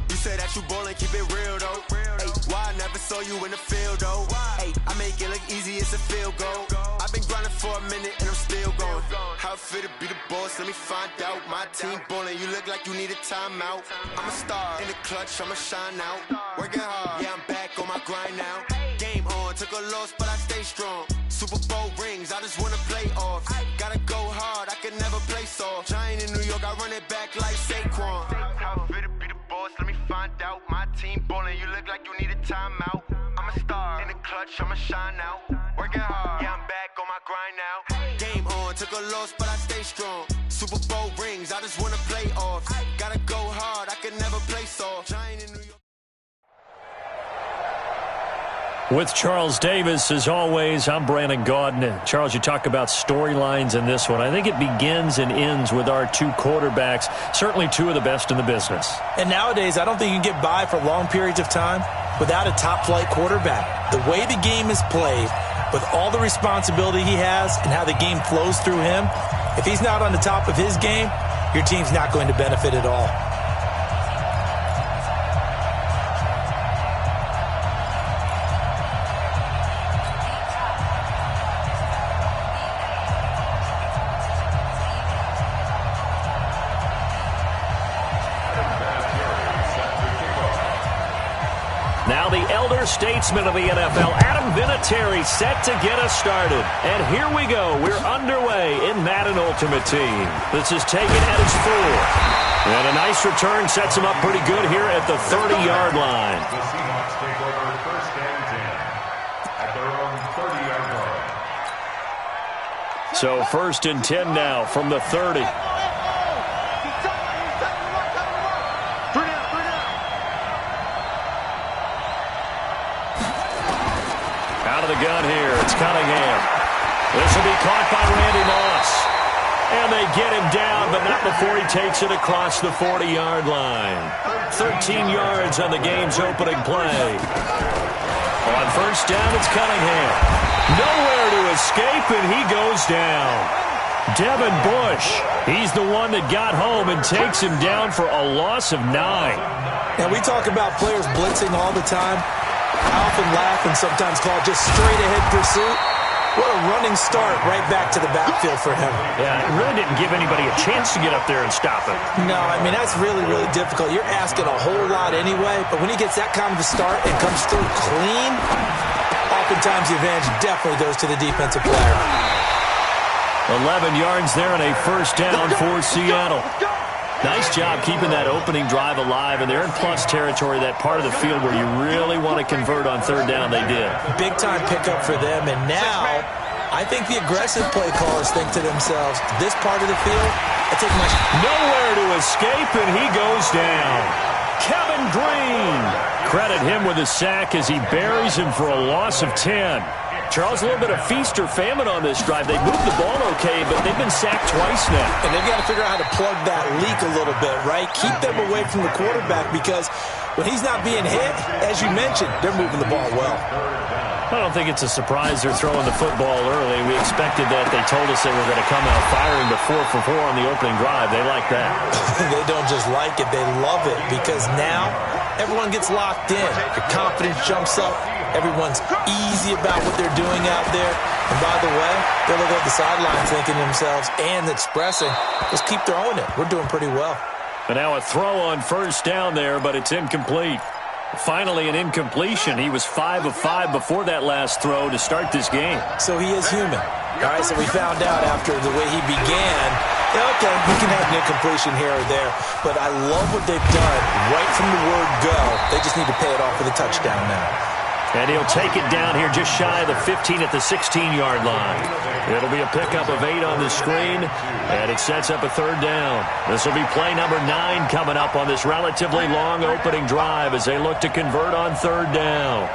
You say that you ballin', keep it real though. Hey, why I never saw you in the field though? Hey, I make it look easy, it's a field goal. I've been grinding for a minute and I'm still going. How it feel to be the boss, let me find out. My team ballin', you look like you need a timeout. I'm a star in the clutch, I'ma shine out. Working hard, yeah, I'm back on my grind now. Game on, took a loss, but I stay strong. Super Bowl rings, I just wanna play off. Gotta go hard, I can never play soft. Giant in New York, I run it back like Saquon. How it feel to be the boss, let me find out. My team ballin', you look like you need a timeout. I'm a star in the clutch, I'ma shine out. Working hard, yeah, I'm back on my grind now. Game on, took a loss, but I stay strong. Super Bowl rings, I just wanna play off. Gotta go hard, I can never play soft. Giant in New York. With Charles Davis, as always, I'm Brandon Gaudin. Charles, you talk about storylines in this one. I think it begins and ends with our 2 quarterbacks, certainly 2 of the best in the business. And nowadays, I don't think you can get by for long periods of time without a top-flight quarterback. The way the game is played, with all the responsibility he has and how the game flows through him, if he's not on the top of his game, your team's not going to benefit at all. Now the elder statesman of the NFL, Adam Vinatieri, set to get us started. And here we go. We're underway in Madden Ultimate Team. This is taken at his 4. And a nice return sets him up pretty good here at the 30-yard line. The Seahawks take over 1st and 10 at their own 30-yard line. So 1st and 10 now from the 30. out of the gun here. It's Cunningham. This will be caught by Randy Moss. And they get him down, but not before he takes it across the 40-yard line. 13 yards on the game's opening play. On first down, it's Cunningham. Nowhere to escape, and he goes down. Devin Bush, he's the one that got home and takes him down for a loss of 9. Now, we talk about players blitzing all the time. I often laugh and sometimes call it just straight-ahead pursuit. What a running start right back to the backfield for him. Yeah, it really didn't give anybody a chance to get up there and stop him. No, I mean, that's really, really difficult. You're asking a whole lot anyway, but when he gets that kind of a start and comes through clean, oftentimes the advantage definitely goes to the defensive player. 11 yards there and a first down for Seattle. Nice job keeping that opening drive alive, and they're in plus territory, that part of the field where you really want to convert on third down. They did. Big-time pickup for them, and now I think the aggressive play callers think to themselves, this part of the field, I take my... Nowhere to escape, and he goes down. Kevin Green. Credit him with a sack as he buries him for a loss of 10. Charles, a little bit of feast or famine on this drive. They moved the ball okay, but they've been sacked twice now. And they've got to figure out how to plug that leak a little bit, right? Keep them away from the quarterback because when he's not being hit, as you mentioned, they're moving the ball well. I don't think it's a surprise they're throwing the football early. We expected that. They told us they were going to come out firing to 4 for 4 on the opening drive. They like that. They don't just like it. They love it because now everyone gets locked in. Your confidence jumps up. Everyone's easy about what they're doing out there. And by the way, they're looking at the sidelines thinking to themselves and expressing, just keep throwing it. We're doing pretty well. And now a throw on first down there, but it's incomplete. Finally, an incompletion. He was 5 of 5 before that last throw to start this game. So he is human. All right, so we found out after the way he began, okay, he can have an incompletion here or there, but I love what they've done right from the word go. They just need to pay it off with a touchdown now. And he'll take it down here just shy of the 15 at the 16-yard line. It'll be a pickup of 8 on the screen, and it sets up a third down. This will be play number 9 coming up on this relatively long opening drive as they look to convert on third down.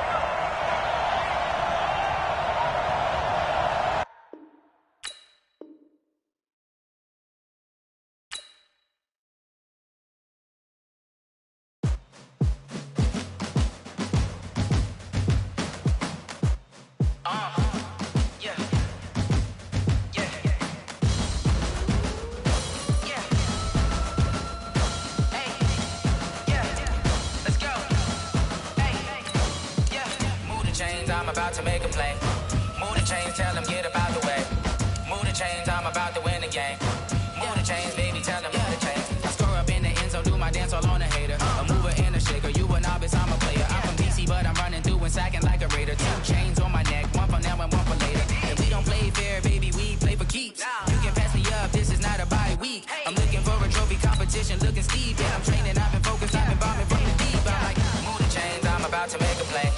I'm about to make a play. Move the chains, tell them get about the way. Move the chains, I'm about to win the game. Move the chains, baby, tell them move the chains. I score up in the end zone, do my dance all on a hater. A mover and a shaker, you a novice, I'm a player. I'm from DC, but I'm running through and sacking like a raider. 2 chains on my neck, 1 for now and 1 for later. If we don't play fair, baby, we play for keeps. You can pass me up, this is not a bye week. I'm looking for a trophy competition, looking steep. Yeah, I'm training, I've been focused, I've been bombing from the deep. I'm like, move the chains, I'm about to make a play.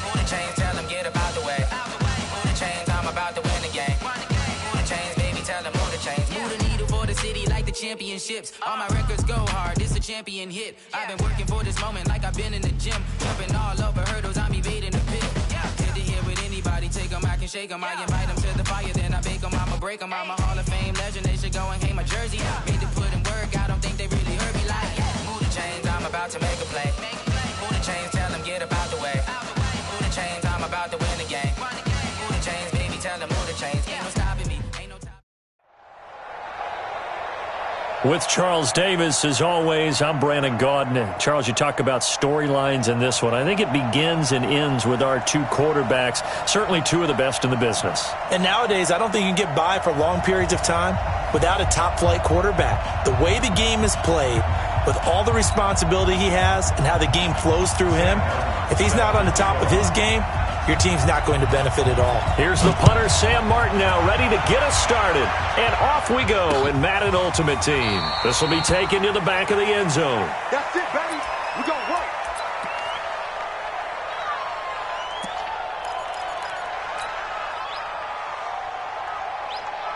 Move the chains, tell them get about the way. Move the chains, I'm about to win the game. Move the chains, baby, tell them move the chains. Move the needle for the city like the championships. All my records go hard, this a champion hit. I've been working for this moment like I've been in the gym. Jumping all over hurdles, I'm evading the pit. Head to head with anybody, take them, I can shake them. I invite them to the fire, then I bake them, I'ma break them. I'm a Hall of Fame legend, they should go and hang my jersey. Made to put in work, I don't think they really heard me like, move the chains, I'm about to make a play. Move the chains, tell them get about the way. Move the chains, I'm about to win the game. Move the chains, baby, tell them move the chains. Ain't no stopping me, ain't no time. With Charles Davis, as always, I'm Brandon Gaudin. Charles, you talk about storylines in this one. I think it begins and ends with our 2 quarterbacks, certainly 2 of the best in the business. And nowadays, I don't think you can get by for long periods of time without a top-flight quarterback. The way the game is played, with all the responsibility he has and how the game flows through him, if he's not on the top of his game, your team's not going to benefit at all. Here's the punter, Sam Martin, now ready to get us started. And off we go in Madden Ultimate Team. This will be taken to the back of the end zone. That's it, baby. We gonna work.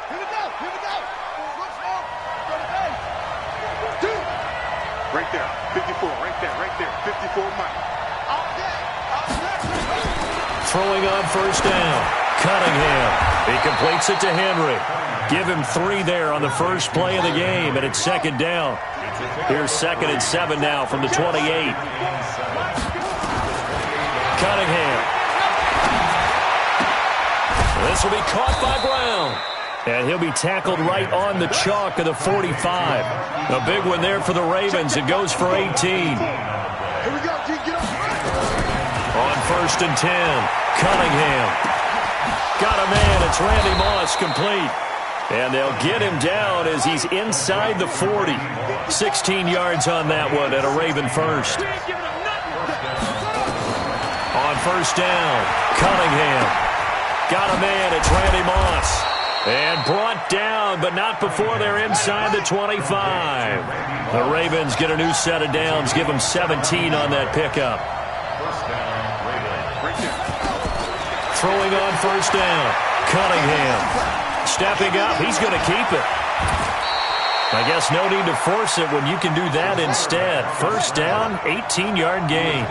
Here we go. Here we go. Look small. Go to base. 2. Right there. 54. Right there. Right there. 54 Mike. All day. All day. Throwing on first down. Cunningham. He completes it to Henry. Give him 3 there on the first play of the game, and it's second down. Here's 2nd and 7 now from the 28. Cunningham. This will be caught by Brown. And he'll be tackled right on the chalk of the 45. A big one there for the Ravens. It goes for 18. Here we go, G, get up. On 1st and 10, Cunningham. Got a man. It's Randy Moss, complete. And they'll get him down as he's inside the 40. 16 yards on that one and a Raven first. On first down, Cunningham. Got a man. It's Randy Moss. And brought down, but not before they're inside the 25. The Ravens get a new set of downs. Give them 17 on that pickup. Throwing on first down, Cunningham. Stepping up, he's going to keep it. I guess no need to force it when you can do that instead. First down, 18-yard gain.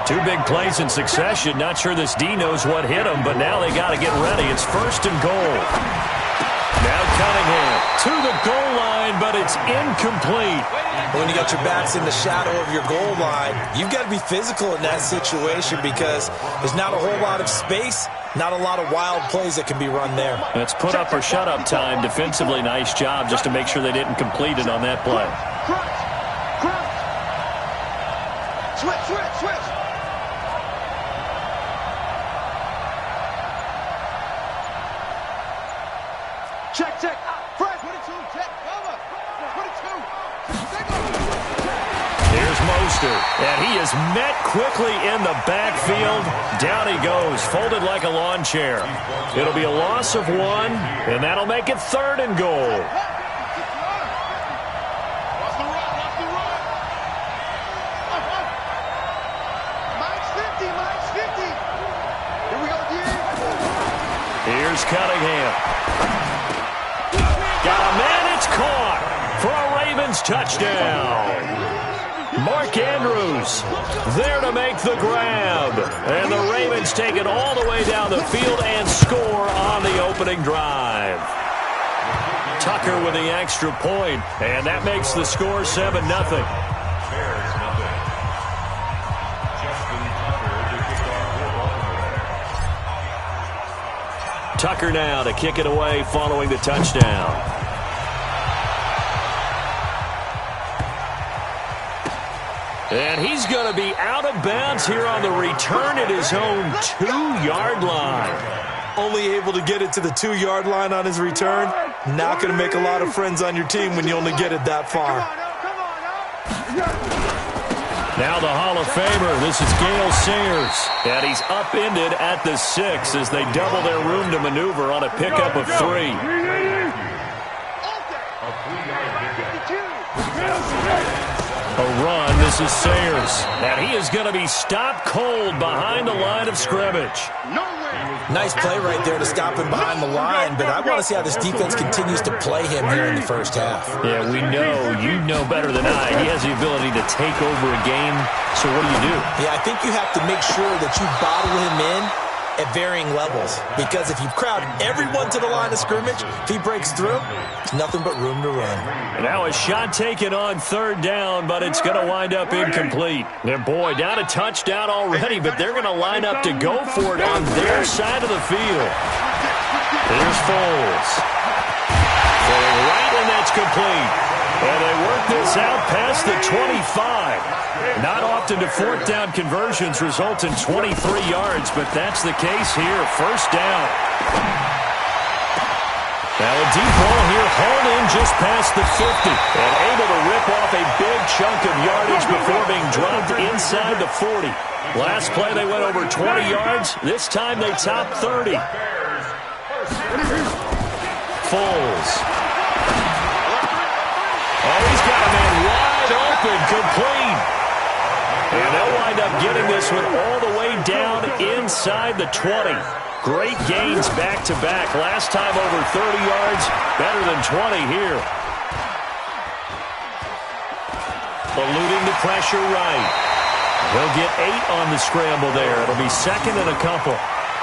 2 big plays in succession. Not sure this D knows what hit him, but now they got to get ready. It's 1st and goal. Now Cunningham to the goal line, but it's incomplete. When you got your backs in the shadow of your goal line, you've got to be physical in that situation because there's not a whole lot of space, not a lot of wild plays that can be run there. It's put up or shut up time. Defensively, nice job just to make sure they didn't complete it on that play. Switch. Check. Fred, 22, check, cover. 22. Here's Mostert, and he is met quickly in the backfield. Down he goes, folded like a lawn chair. It'll be a loss of 1, and that'll make it 3rd and goal. Here's Cunningham. Got a man, it's caught for a Ravens touchdown. Mark Andrews there to make the grab. And the Ravens take it all the way down the field and score on the opening drive. Tucker with the extra point, and that makes the score 7-0. Tucker now to kick it away following the touchdown. And he's going to be out of bounds here on the return at his own 2-yard line. Only able to get it to the 2-yard line on his return. Not going to make a lot of friends on your team when you only get it that far. Now the Hall of Famer, this is Gale Sayers, and he's upended at the 6 as they double their room to maneuver on a pickup of 3. A run, this is Sayers, and he is going to be stopped cold behind the line of scrimmage. Nice play right there to stop him behind the line, but I want to see how this defense continues to play him here in the first half. Yeah, we know, you know better than I, he has the ability to take over a game, so what do? Yeah, I think you have to make sure that you bottle him in at varying levels, because if you crowd everyone to the line of scrimmage, if he breaks through, it's nothing but room to run. Now a shot taken on 3rd down, but it's going to wind up incomplete. And boy, down a touchdown already, but they're going to line up to go for it on their side of the field. Here's Foles. Falling right, and that's complete. And they work this out past the 25. Not often do 4th down conversions result in 23 yards, but that's the case here. First down. Now a deep ball here, hauled in just past the 50, and able to rip off a big chunk of yardage before being dropped inside the 40. Last play they went over 20 yards. This time they topped 30. Foles. Oh, he's got a man wide open, complete. And they'll wind up getting this one all the way down inside the 20. Great gains back-to-back. Last time over 30 yards, better than 20 here. Eluding the pressure right. He'll get 8 on the scramble there. It'll be second and a couple.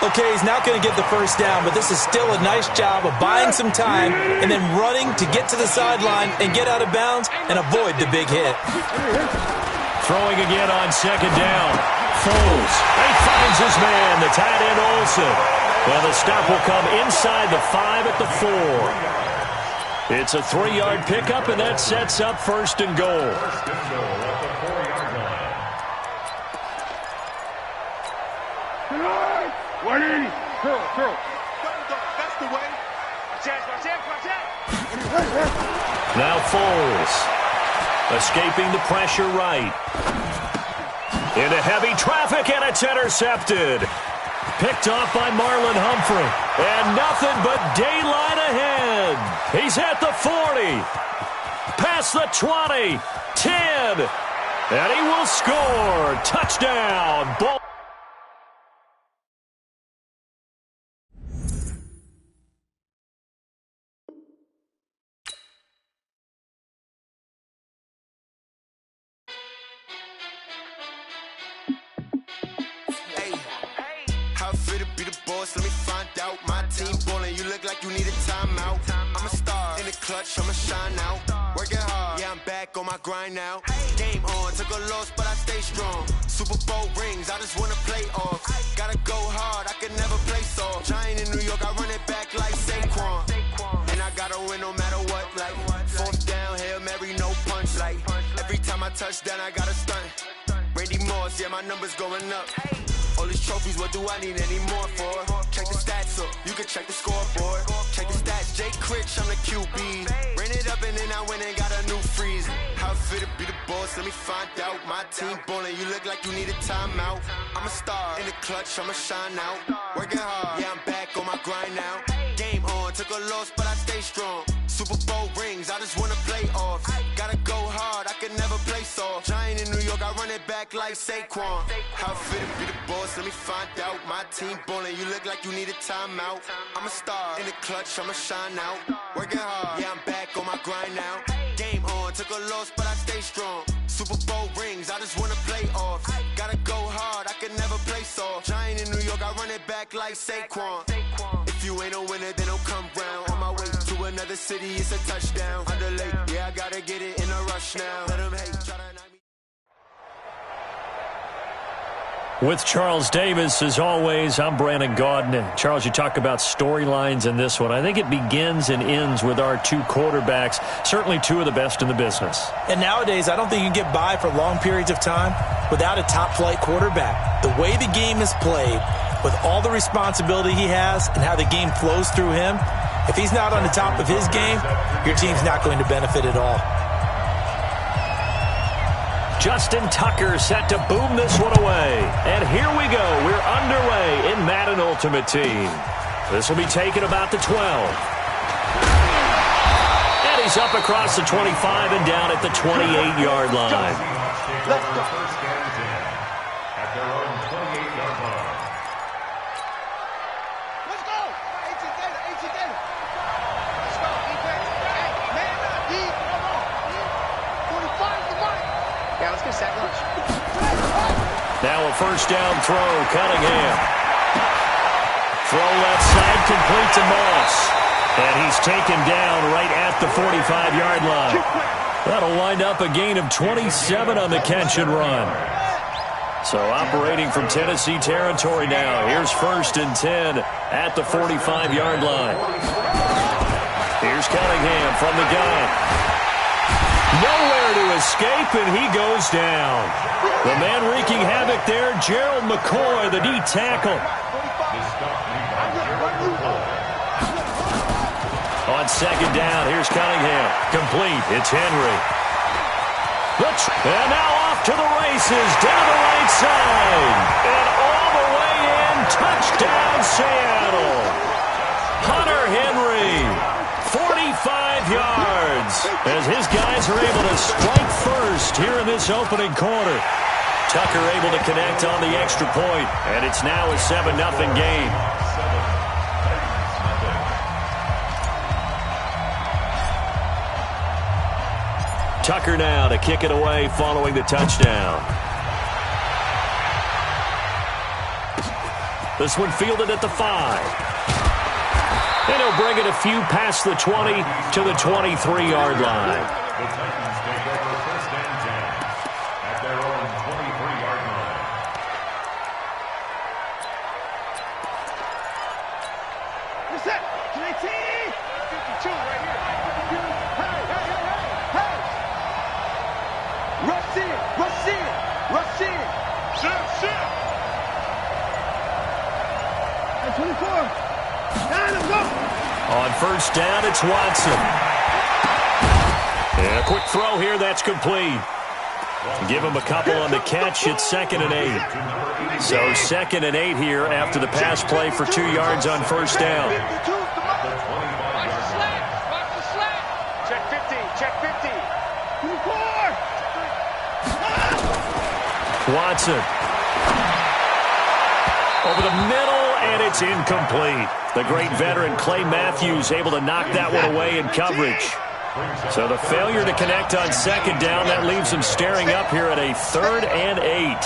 Okay, he's not going to get the first down, but this is still a nice job of buying some time and then running to get to the sideline and get out of bounds and avoid the big hit. Throwing again on second down. Foles. He finds his man, the tight end Olsen. Well, the stop will come inside the 5 at the 4. It's a 3-yard pickup, and that sets up first and goal. First and goal at the 4-yard line. 180. Curl. That's the way. Watch out. Now Foles. Escaping the pressure right. Into heavy traffic, and it's intercepted. Picked off by Marlon Humphrey. And nothing but daylight ahead. He's at the 40. Past the 20. 10. And he will score. Touchdown. Ball. Let me find out. My team ballin', you look like you need a timeout. I'm a star in the clutch, I'ma shine out. Working hard, yeah, I'm back on my grind now. Game on, took a loss, but I stay strong. Super Bowl rings, I just wanna play off. Gotta go hard, I can never play soft. Giant in New York, I run it back like Saquon. And I gotta win no matter what. Like 4th down, Hail Mary, no punch. Like every time I touch down, I gotta stunt. Randy Moss, yeah, my numbers going up. All these trophies, what do I need any more for? Check the stats up, you can check the scoreboard. Check the stats, Jake Critch, I'm the QB. Ran it up and then I went and got a new freeze. How fit to be the boss, let me find out. My team ballin', you look like you need a timeout. I'm a star in the clutch, I'ma shine out. Working hard, yeah, I'm back on my grind now. Game on, took a loss, but I stay strong. Super Bowl rings, I just wanna play off. Gotta go hard, I can never play soft. Giant in New York, I run it back like Saquon. How fit to be the boss, let me find out. My team ballin', you look like you need a timeout. I'm a star in the clutch, I'ma shine out. Working hard, yeah, I'm back on my grind now. Game on, took a loss, but I stay strong. Super Bowl rings, I just wanna play off. Gotta go hard, I can never play soft. Giant in New York, I run it back like Saquon. If you ain't a winner, then don't come round. On my way to another city, it's a touchdown. Underlay, yeah, I gotta get it in a rush now. Let them hate, try to knock me. With Charles Davis, as always, I'm Brandon Gaudin. Charles, you talk about storylines in this one. I think it begins and ends with our 2 quarterbacks, certainly 2 of the best in the business. And nowadays, I don't think you can get by for long periods of time without a top-flight quarterback. The way the game is played, with all the responsibility he has and how the game flows through him, if he's not on the top of his game, your team's not going to benefit at all. Justin Tucker set to boom this one away. And here we go. We're underway in Madden Ultimate Team. This will be taken about the 12. And he's up across the 25 and down at the 28-yard line. Let's go. First and 10 at their own 28-yard line. Let's go. H2H. Let's go. Defense. Hey, man up. D. Come on. 45 the mark. Yeah, let's get sack lunch. Now a first down throw, Cunningham. Throw left side, complete to Moss. And he's taken down right at the 45-yard line. That'll wind up a gain of 27 on the catch and run. So operating from Tennessee territory now. Here's first and 10 at the 45-yard line. Here's Cunningham from the gun. Nowhere to escape, and he goes down. The man wreaking havoc there, Gerald McCoy, the D tackle. On second down, here's Cunningham. Complete. It's Henry. And now off to the races, down the right side. And all the way in, touchdown Seattle. Hunter Henry, 45 yards, as his guys are able to strike first here in this opening quarter. Tucker able to connect on the extra point, and it's now a 7-0 game. Tucker now to kick it away following the touchdown. This one fielded at the 5. And he'll bring it a few past the 20 to the 23-yard line. The Titans take over 1st and 10 at their own 23-yard line. What's that? 19? 52 right here. Hey, hey, hey, hey, hey. Rush in, rush in, rush in. Shit. Hey, 24. On 1st down, it's Watson. And a quick throw here, that's complete. Give him a couple on the catch. It's 2nd and 8. So 2nd and 8 here after the pass play for 2 yards on 1st down. Check 50, check 50. 24. Watson. Over the middle, and it's incomplete. The great veteran Clay Matthews able to knock that one away in coverage. So the failure to connect on 2nd down, that leaves him staring up here at a 3rd and 8.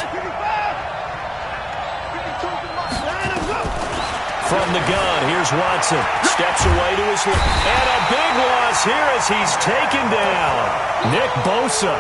From the gun, here's Watson. Steps away to his left. And a big loss here as he's taken down. Nick Bosa.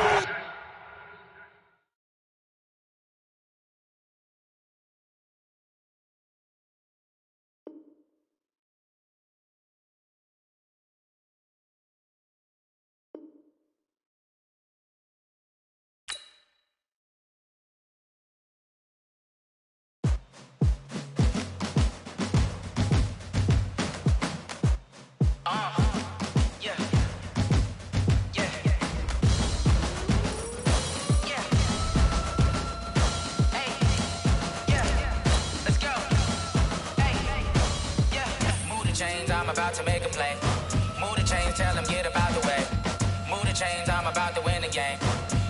About to make a play. Move the chains, tell them get about the way. Move the chains, I'm about to win the game.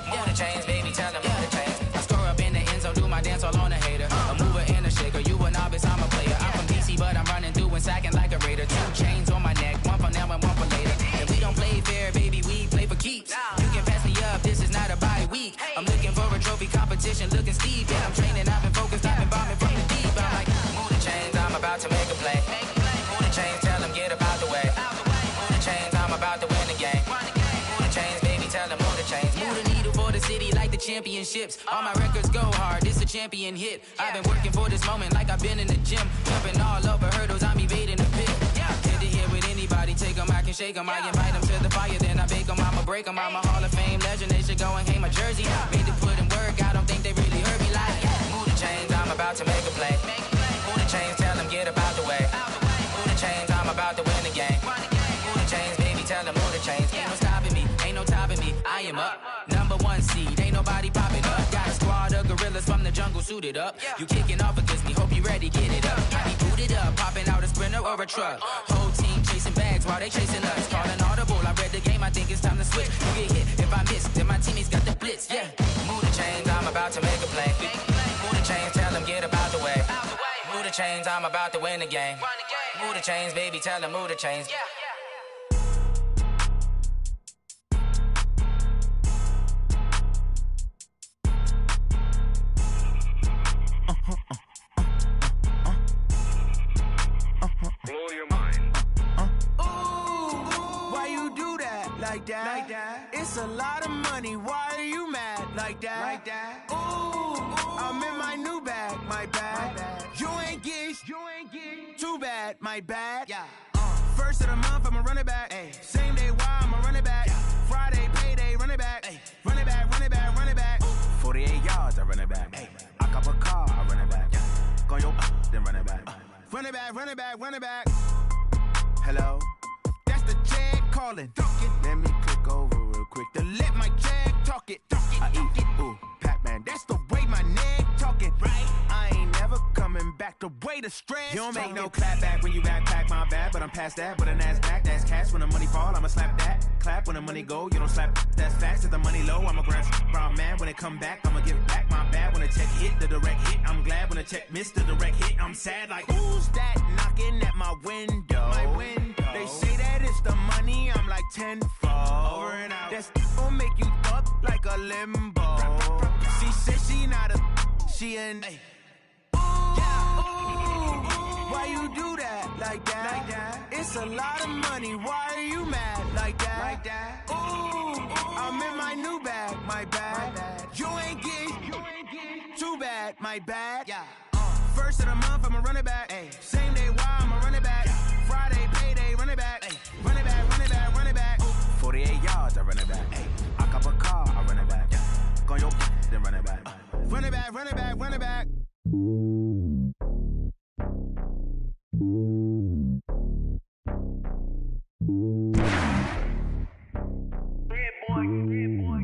Move the chains, baby, tell them move the chains. I score up in the end zone, do my dance all on a hater. A mover and a shaker, you a novice, I'm a player. I'm from DC, but I'm running through and sacking like a raider. 2 chains on my neck, one for now and one for later. If we don't play fair, baby, we play for keeps. You can pass me up, this is not a bye week. I'm looking for a trophy competition, looking steep. Yeah, I'm training, I've been focused, I've been bombing from the deep. I'm like, move the chains, I'm about to make a play. Move the chains, tell them get about the way. Move the chains, I'm about to win the game. Move the chains, baby, tell them move the chains. Move the needle for the city like the championships. All my records go hard, this a champion hit. I've been working for this moment like I've been in the gym. Jumping all over hurdles, I'm evading the pit. Head to head with anybody, take them, I can shake them. I invite them to the fire, then I bake them, I'ma break them. I'm a Hall of Fame legend, they should go and hang my jersey. Made to put in work, I don't think they really heard me like. Move the chains, I'm about to make a play. Move the chains, tell them get about the way. Move the chains, I'm about to win the game. Move the chains, baby, tell them move the chains. Ain't no stopping me, ain't no topping me. I am up, #1 seed, ain't nobody popping up. Got a squad of gorillas from the jungle suited up. You kicking off against me, hope you ready, get it up. I be booted up, popping out a sprinter or a truck. Whole team chasing bags while they chasing us. Calling audible, I read the game, I think it's time to switch. You get hit, if I miss, then my teammates got the blitz, yeah. Move the chains, I'm about to make a play. Move the chains, tell them get about the way. Move the chains, I'm about to win the game. Move the chains, baby, tell them move the chains. Blow your mind. Why you do that like that? Like that? It's a lot of money. Why are you mad like that? Like that? Ooh, I'm in my new bag, my bad. You ain't getting too bad, my bad. Yeah. First of the month, I'ma run it back. Ay. Same day, why I'ma run it back. Yeah. Friday, payday, run it back. Ay. Run it back, run it back, run it back. 48 yards, I run it back. Ay. I cop a car, I run it back. Yeah. Go your then run it back. Run it back, run it back, run it back. Hello? That's the jag calling. Let me click over real quick to let my jag talk it. I eat it, ooh, Pac-Man. That's the way my neck talking. Right? I ain't never coming back the way the stress. You don't make no clap back when you backpack my bad, but I'm past that with an ass back. That's cash when the money fall, I'ma slap that. Clap when the money go, you don't slap. That's facts. If the money low, I'ma grab brown man. When it come back, I'ma give back my bad. When the check hit, the direct hit. I'm glad when the check missed the direct hit. I'm sad like who's that knocking at my window? My window. They say that it's the money, I'm like tenfold. Over and out. That's gon' make you up like a limbo. She said she not a, she an. Why you do that like that? It's a lot of money. Why are you mad like that? Ooh, I'm in my new bag, my bad. You ain't getting too bad, my bad. Yeah. First of the month, I'ma run it back. Ay. Same day, why I'ma run it back. Friday, payday, run it back. Ay. Run it back, run it back, run it back. 48 yards, I run it back. Ay. I cop a car, I run it back. Yeah. Go your then run it back. Run it back, run it back, run it back.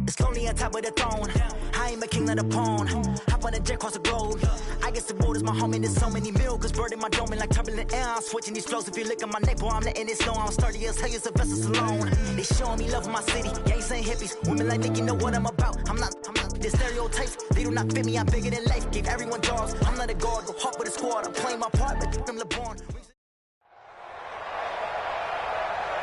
It's lonely on top of the throne. I ain't a king of the pawn. Hop on a jet across the globe. I guess the world is my home and there's so many miracles burning my dome and like turbulent air. I'm switching these flows. If you look at my neck, boy, I'm letting it snow. I'm sturdy as hell, it's a vessel alone. They showing me love in my city. Gangs ain't hippies. Women like me, you know what I'm about. I'm not the stereotypes. They do not fit me. I'm bigger than life. Gave everyone jobs. I'm not a guard. Go hop with a squad. I'm playing my part, but I'm LeBron.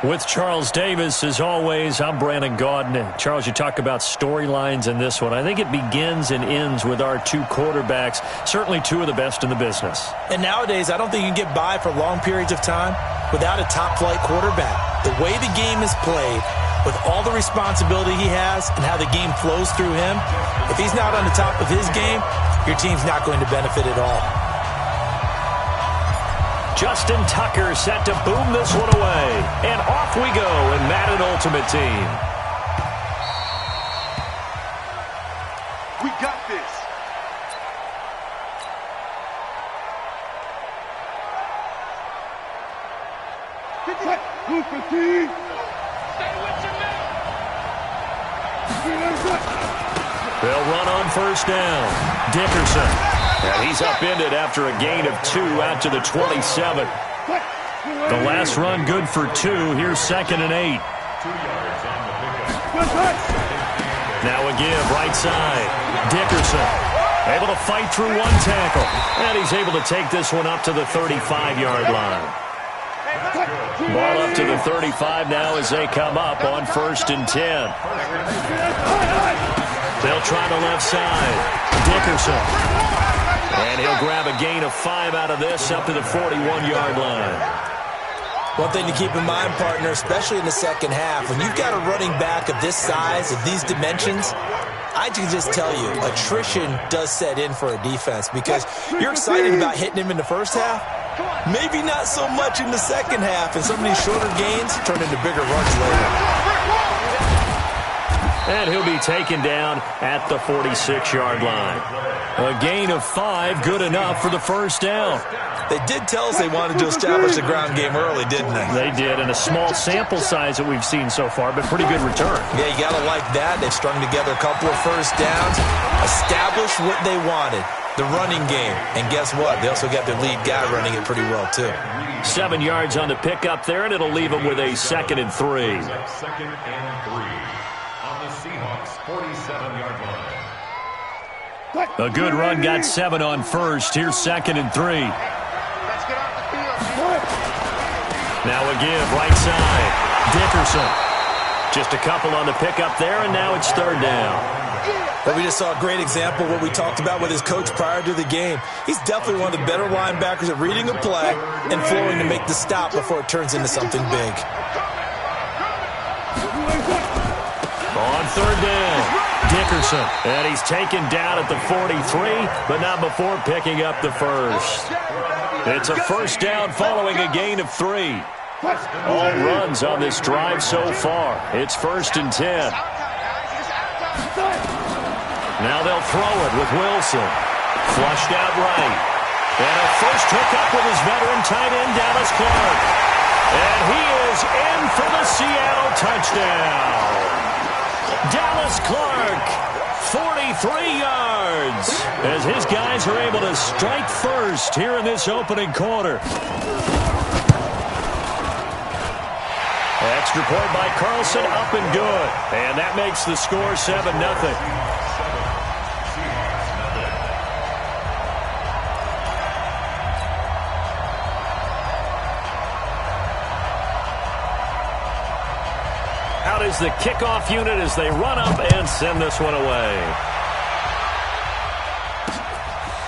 With Charles Davis, as always, I'm Brandon Gaudin. Charles, you talk about storylines in this one. I think it begins and ends with our two quarterbacks, certainly two of the best in the business. And nowadays, I don't think you can get by for long periods of time without a top-flight quarterback. The way the game is played, with all the responsibility he has and how the game flows through him, if he's not on the top of his game, your team's not going to benefit at all. Justin Tucker set to boom this one away. And off we go in Madden Ultimate Team. We got this. They'll run on first down. Dickerson. And he's upended after a gain of 2 out to the 27. The last run good for 2. Here's 2nd and 8. 2 yards on the pickup. Now a give, right side. Dickerson able to fight through one tackle. And he's able to take this one up to the 35-yard line. Ball up to the 35 now as they come up on 1st and 10. They'll try the left side. Dickerson. And he'll grab a gain of 5 out of this up to the 41-yard line. One thing to keep in mind, partner, especially in the second half, when you've got a running back of this size, of these dimensions, I can just tell you, attrition does set in for a defense because you're excited about hitting him in the first half. Maybe not so much in the second half, and some of these shorter gains turn into bigger runs later. And he'll be taken down at the 46-yard line. A gain of 5, good enough for the first down. They did tell us they wanted to establish the ground game early, didn't they? They did, and a small sample size that we've seen so far, but pretty good return. Yeah, you got to like that. They've strung together a couple of first downs, established what they wanted, the running game. And guess what? They also got their lead guy running it pretty well, too. 7 yards on the pickup there, and it'll leave them with a 2nd and 3. 2nd and 3 on the Seahawks' 47-yard line. A good run got 7 on first. Here's 2nd and 3. Let's get off the field. Now a give, right side. Dickerson. Just a couple on the pickup there, and now it's 3rd down. Well, we just saw a great example of what we talked about with his coach prior to the game. He's definitely one of the better linebackers at reading a play and flowing to make the stop before it turns into something big. On 3rd down. Dickerson, and he's taken down at the 43, but not before picking up the first. It's a first down following a gain of 3. All runs on this drive so far. It's 1st and 10. Now they'll throw it with Wilson. Flushed out right. And a first hookup with his veteran tight end, Dallas Clark. And he is in for the Seattle touchdown. Dallas Clark, 43 yards, as his guys are able to strike first here in this opening quarter. Extra point by Carlson, up and good. And that makes the score 7-0. Out is the kickoff unit as they run up and send this one away.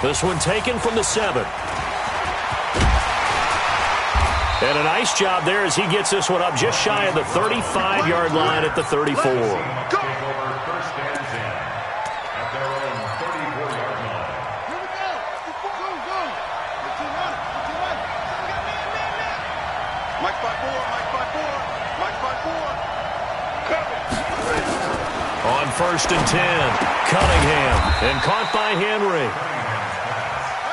This one taken from the 7. And a nice job there as he gets this one up just shy of the 35-yard line at the 34. Take over first and 10 at their own 34-yard line. Here we go. Go. Get you right. Mike 5-4. Mike 5-4. Cover. On first and 10, Cunningham, and caught by Henry.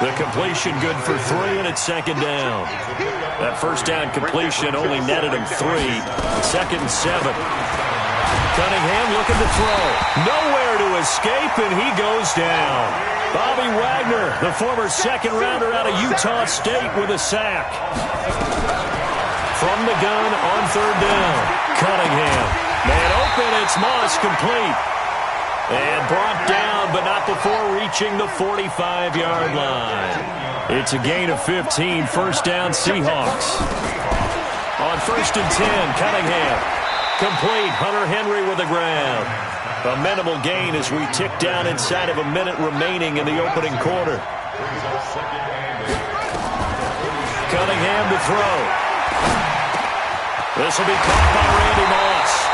The completion good for 3, and it's second down. That first down completion only netted him 3. Second and 7. Cunningham looking to throw. Nowhere to escape, and he goes down. Bobby Wagner, the former second-rounder out of Utah State, with a sack. From the gun on third down, Cunningham. Man open, it's Moss, complete. And brought down, but not before reaching the 45-yard line. It's a gain of 15, first down Seahawks. On first and 10, Cunningham. Complete, Hunter Henry with a grab. A minimal gain as we tick down inside of a minute remaining in the opening quarter. Cunningham to throw. This will be caught by Randy Moss.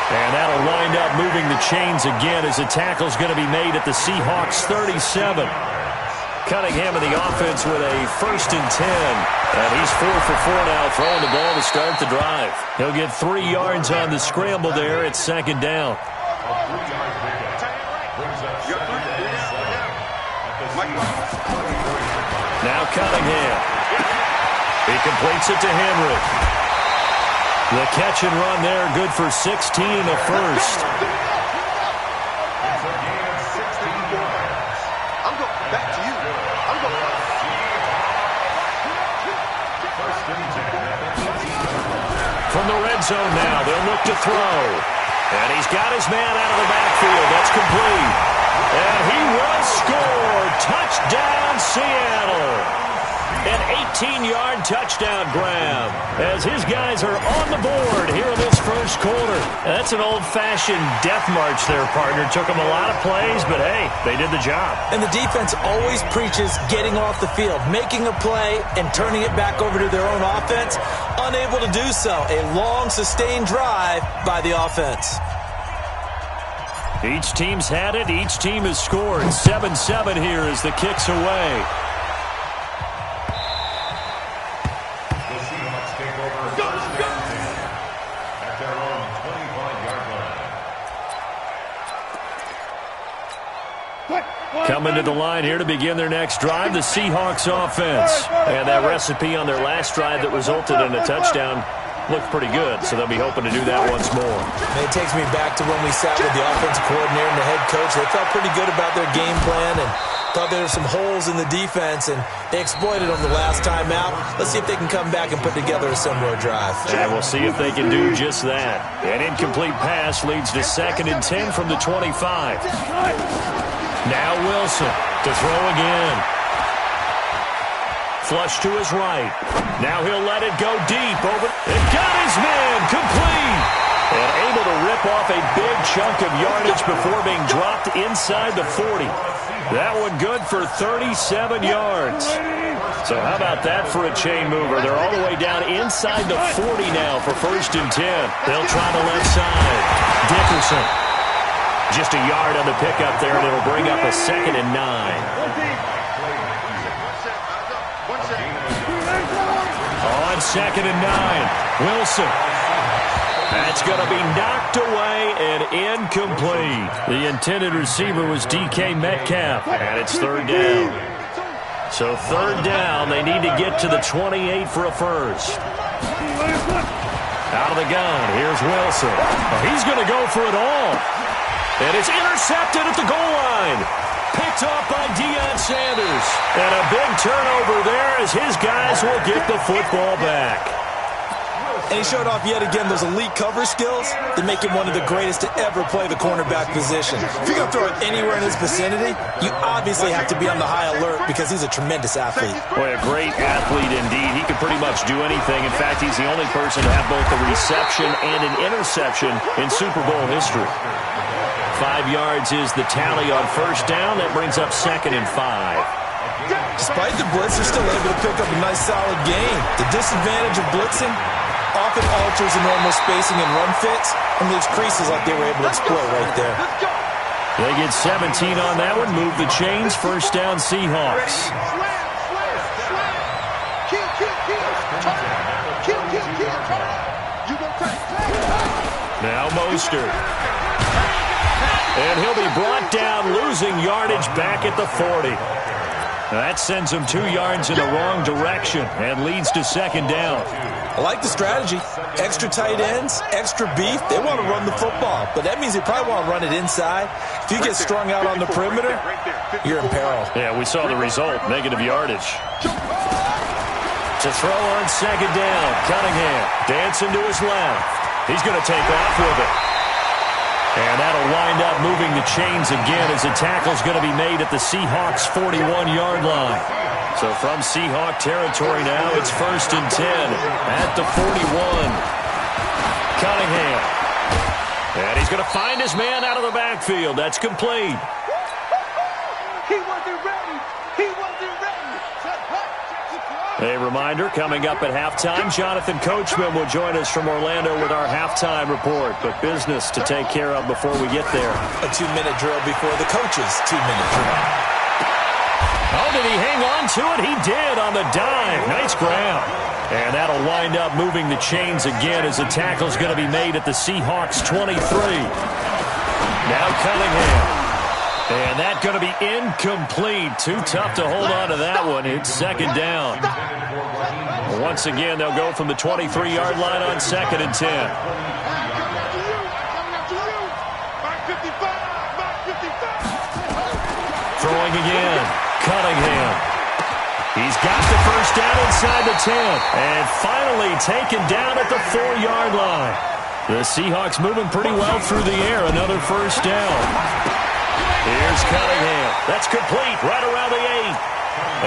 And that'll wind up moving the chains again as the tackle's going to be made at the Seahawks 37. Cunningham in the offense with a first and 10. And he's 4 for 4 now, throwing the ball to start the drive. He'll get 3 yards on the scramble there. It's second down. Now Cunningham. He completes it to Henry. The catch and run there, good for 16 and a first. I'm going back to you. I'm going back. From the red zone now, they'll look to throw. And he's got his man out of the backfield. That's complete. And he will score. Touchdown, Seattle. An 18-yard touchdown grab as his guys are on the board here in this first quarter. That's an old-fashioned death march there, partner. Took them a lot of plays, but, hey, they did the job. And the defense always preaches getting off the field, making a play, and turning it back over to their own offense. Unable to do so. A long, sustained drive by the offense. Each team's had it. Each team has scored. 7-7 here as the kick's away. Coming to the line here to begin their next drive, the Seahawks offense. And that recipe on their last drive that resulted in a touchdown looked pretty good, so they'll be hoping to do that once more. It takes me back to when we sat with the offensive coordinator and the head coach. They felt pretty good about their game plan and thought there were some holes in the defense, and they exploited them the last time out. Let's see if they can come back and put together a similar drive. And we'll see if they can do just that. An incomplete pass leads to second and 10 from the 25. Now Wilson to throw again. Flush to his right. Now he'll let it go deep over. And got his man complete. And able to rip off a big chunk of yardage before being dropped inside the 40. That one good for 37 yards. So how about that for a chain mover? They're all the way down inside the 40 now for first and 10. They'll try the left side. Dickerson. Just a yard on the pickup there, and it'll bring up a second and 9. On second and 9, Wilson. That's going to be knocked away and incomplete. The intended receiver was DK Metcalf, and it's third down. So third down, they need to get to the 28 for a first. Out of the gun, here's Wilson. He's going to go for it all. And it's intercepted at the goal line. Picked off by Deion Sanders. And a big turnover there as his guys will get the football back. And he showed off yet again those elite cover skills that make him one of the greatest to ever play the cornerback position. If you're going to throw it anywhere in his vicinity, you obviously have to be on the high alert because he's a tremendous athlete. Boy, a great athlete indeed. He can pretty much do anything. In fact, he's the only person to have both a reception and an interception in Super Bowl history. 5 yards is the tally on first down. That brings up second and 5. Despite the blitz, they're still able to pick up a nice solid gain. The disadvantage of blitzing often alters the normal spacing and run fits and leaves creases like they were able to exploit right there. They get 17 on that one. Move the chains. First down, Seahawks. Now Mostert. And he'll be brought down, losing yardage back at the 40. That sends him 2 yards in the wrong direction and leads to second down. I like the strategy. Extra tight ends, extra beef. They want to run the football, but that means they probably want to run it inside. If you get strung out on the perimeter, you're in peril. Yeah, we saw the result, negative yardage. To throw on second down, Cunningham dancing to his left. He's going to take off with it. And that'll wind up moving the chains again as the tackle's going to be made at the Seahawks' 41-yard line. So from Seahawk territory now, it's 1st and 10 at the 41. Cunningham. And he's going to find his man out of the backfield. That's complete. He wasn't ready. He wasn't ready. A reminder, coming up at halftime, Jonathan Coachman will join us from Orlando with our halftime report. But business to take care of before we get there. A 2-minute drill before the coach's 2-minute drill. Oh, did he hang on to it? He did on the dive. Nice grab. And that'll wind up moving the chains again as the tackle's going to be made at the Seahawks' 23. Now Cunningham. And that's going to be incomplete. Too tough to hold on to that one. It's second down. Once again, they'll go from the 23-yard line on 2nd and 10. Throwing again. Cunningham. He's got the first down inside the 10. And finally taken down at the 4-yard line. The Seahawks moving pretty well through the air. Another first down. Here's Cunningham. That's complete right around the 8.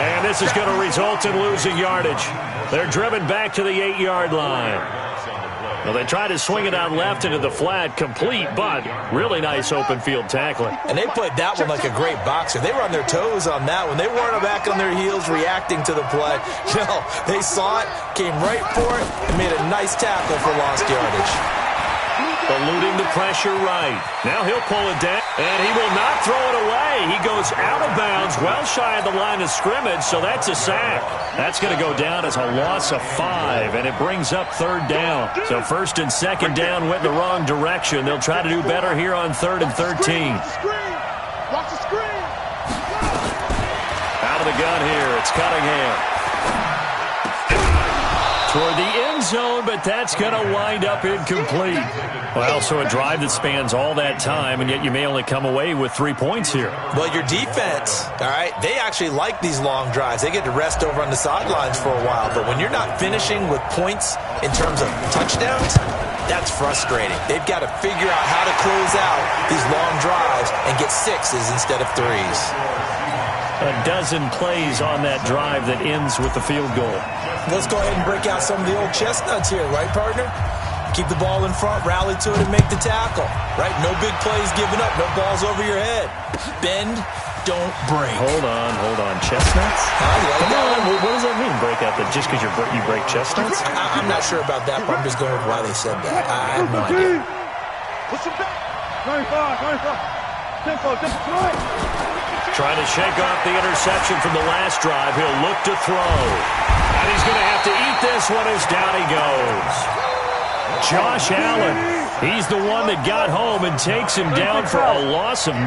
And this is going to result in losing yardage. They're driven back to the 8-yard line. Well, they tried to swing it out left into the flat, complete, but really nice open field tackling. And they played that one like a great boxer. They were on their toes on that one. They weren't back on their heels reacting to the play. No, they saw it, came right for it, and made a nice tackle for lost yardage. Eluding the pressure right. Now he'll pull it down, and he will not throw it away. He goes out of bounds, well shy of the line of scrimmage, so that's a sack. That's going to go down as a loss of 5, and it brings up 3rd down. So 1st and 2nd down went the wrong direction. They'll try to do better here on 3rd and 13. Watch the screen. Out of the gun here, it's Cunningham. Toward the end zone, but that's going to wind up incomplete. Well, so a drive that spans all that time, and yet you may only come away with 3 points here. Well, your defense, all right, they actually like these long drives. They get to rest over on the sidelines for a while, but when you're not finishing with points in terms of touchdowns, that's frustrating. They've got to figure out how to close out these long drives and get 6s instead of 3s. A dozen plays on that drive that ends with the field goal. Let's go ahead and break out some of the old chestnuts here, right, partner? Keep the ball in front, rally to it, and make the tackle, right? No big plays given up, no balls over your head. Bend, don't break. Hold on. Chestnuts? Come on, what does that mean, break out? Just because you break chestnuts? I'm not sure about that, but I'm just going with why they said that. I have no idea. Push him back. 95. Tempo, right. Trying to shake off the interception from the last drive. He'll look to throw. And he's going to have to eat this one as down he goes. Josh Allen. He's the one that got home and takes him down for a loss of 9.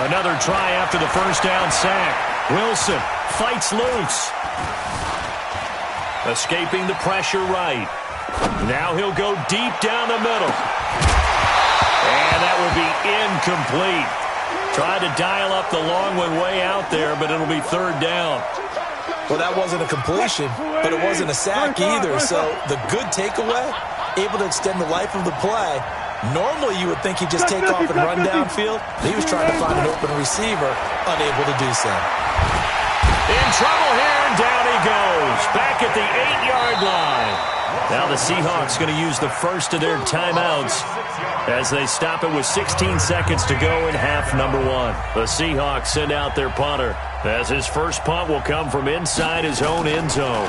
Another try after the first down sack. Wilson fights loose. Escaping the pressure right. Now he'll go deep down the middle. And that will be incomplete. Tried to dial up the long one way out there, but it'll be 3rd down. Well, that wasn't a completion, but it wasn't a sack either. So the good takeaway, able to extend the life of the play. Normally you would think he'd just take off and run downfield. He was trying to find an open receiver, unable to do so. In trouble here, and down he goes. Back at the 8-yard line. Now the Seahawks going to use the first of their timeouts as they stop it with 16 seconds to go in half number 1. The Seahawks send out their punter as his first punt will come from inside his own end zone.